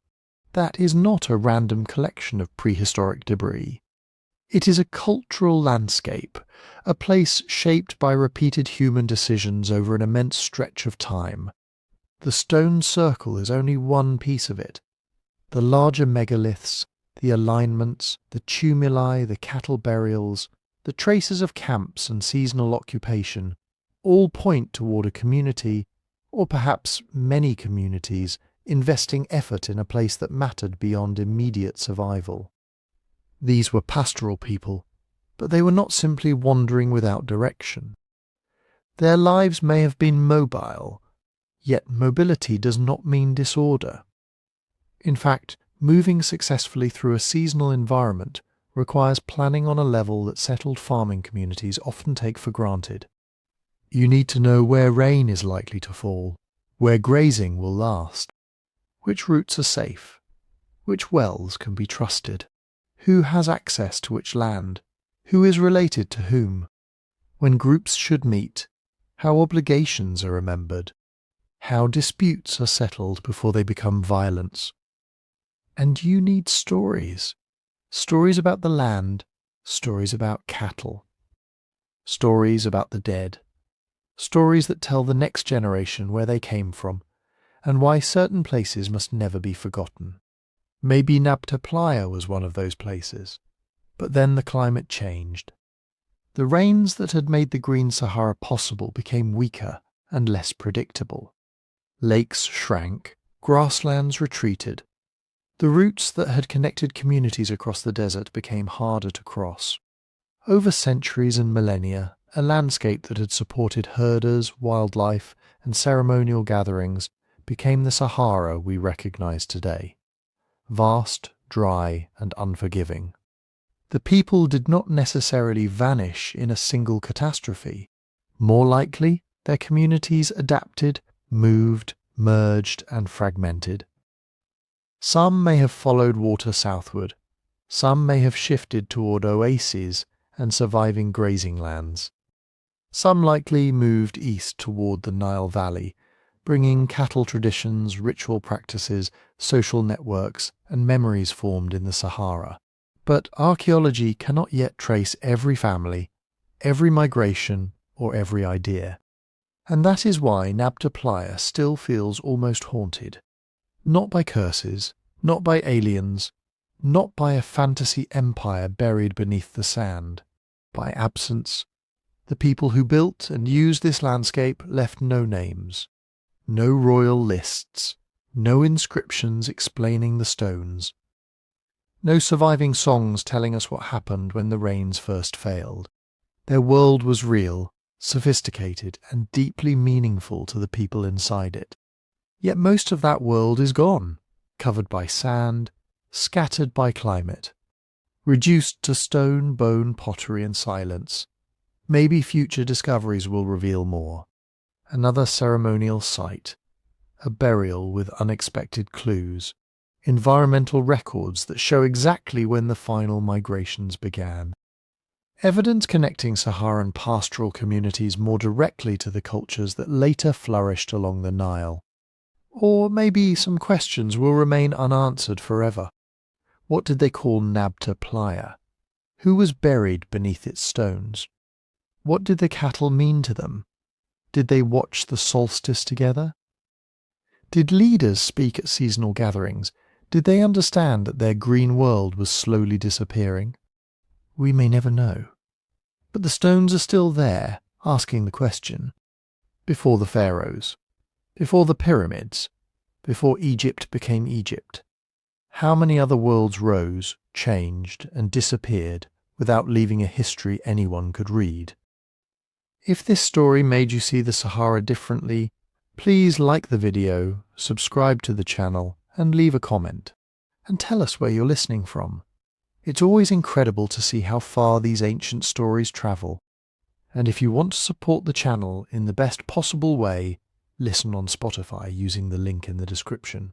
Speaker 1: That is not a random collection of prehistoric debris. It is a cultural landscape, a place shaped by repeated human decisions over an immense stretch of time. The stone circle is only one piece of it. The larger megaliths, the alignments, the tumuli, the cattle burials, the traces of camps and seasonal occupation all point toward a community, or perhaps many communities, investing effort in a place that mattered beyond immediate survival. These were pastoral people, but they were not simply wandering without direction. Their lives may have been mobile, yet mobility does not mean disorder. In fact, moving successfully through a seasonal environment requires planning on a level that settled farming communities often take for granted. You need to know where rain is likely to fall, where grazing will last, which routes are safe, which wells can be trusted, who has access to which land, who is related to whom, when groups should meet, how obligations are remembered, how disputes are settled before they become violence. And you need stories. Stories about the land, stories about cattle, stories about the dead, stories that tell the next generation where they came from and why certain places must never be forgotten. Maybe Nabta Playa was one of those places, but then the climate changed. The rains that had made the Green Sahara possible became weaker and less predictable. Lakes shrank, grasslands retreated. The routes that had connected communities across the desert became harder to cross. Over centuries and millennia, a landscape that had supported herders, wildlife, and ceremonial gatherings became the Sahara we recognize today. Vast, dry, and unforgiving. The people did not necessarily vanish in a single catastrophe. More likely, their communities adapted, moved, merged, and fragmented. Some may have followed water southward. Some may have shifted toward oases and surviving grazing lands. Some likely moved east toward the Nile Valley, bringing cattle traditions, ritual practices, social networks, and memories formed in the Sahara. But archaeology cannot yet trace every family, every migration, or every idea. And that is why Nabta Playa still feels almost haunted. Not by curses, not by aliens, not by a fantasy empire buried beneath the sand, by absence. The people who built and used this landscape left no names, no royal lists, no inscriptions explaining the stones, no surviving songs telling us what happened when the rains first failed. Their world was real, sophisticated, and deeply meaningful to the people inside it. Yet most of that world is gone, covered by sand, scattered by climate, reduced to stone, bone, pottery, and silence. Maybe future discoveries will reveal more. Another ceremonial site, a burial with unexpected clues, environmental records that show exactly when the final migrations began. Evidence connecting Saharan pastoral communities more directly to the cultures that later flourished along the Nile. Or maybe some questions will remain unanswered forever. What did they call Nabta Playa? Who was buried beneath its stones? What did the cattle mean to them? Did they watch the solstice together? Did leaders speak at seasonal gatherings? Did they understand that their green world was slowly disappearing? We may never know. But the stones are still there, asking the question. Before the pharaohs, before the pyramids, before Egypt became Egypt, how many other worlds rose, changed, and disappeared without leaving a history anyone could read? If this story made you see the Sahara differently, please like the video, subscribe to the channel, and leave a comment. And tell us where you're listening from. It's always incredible to see how far these ancient stories travel. And if you want to support the channel in the best possible way, listen on Spotify using the link in the description.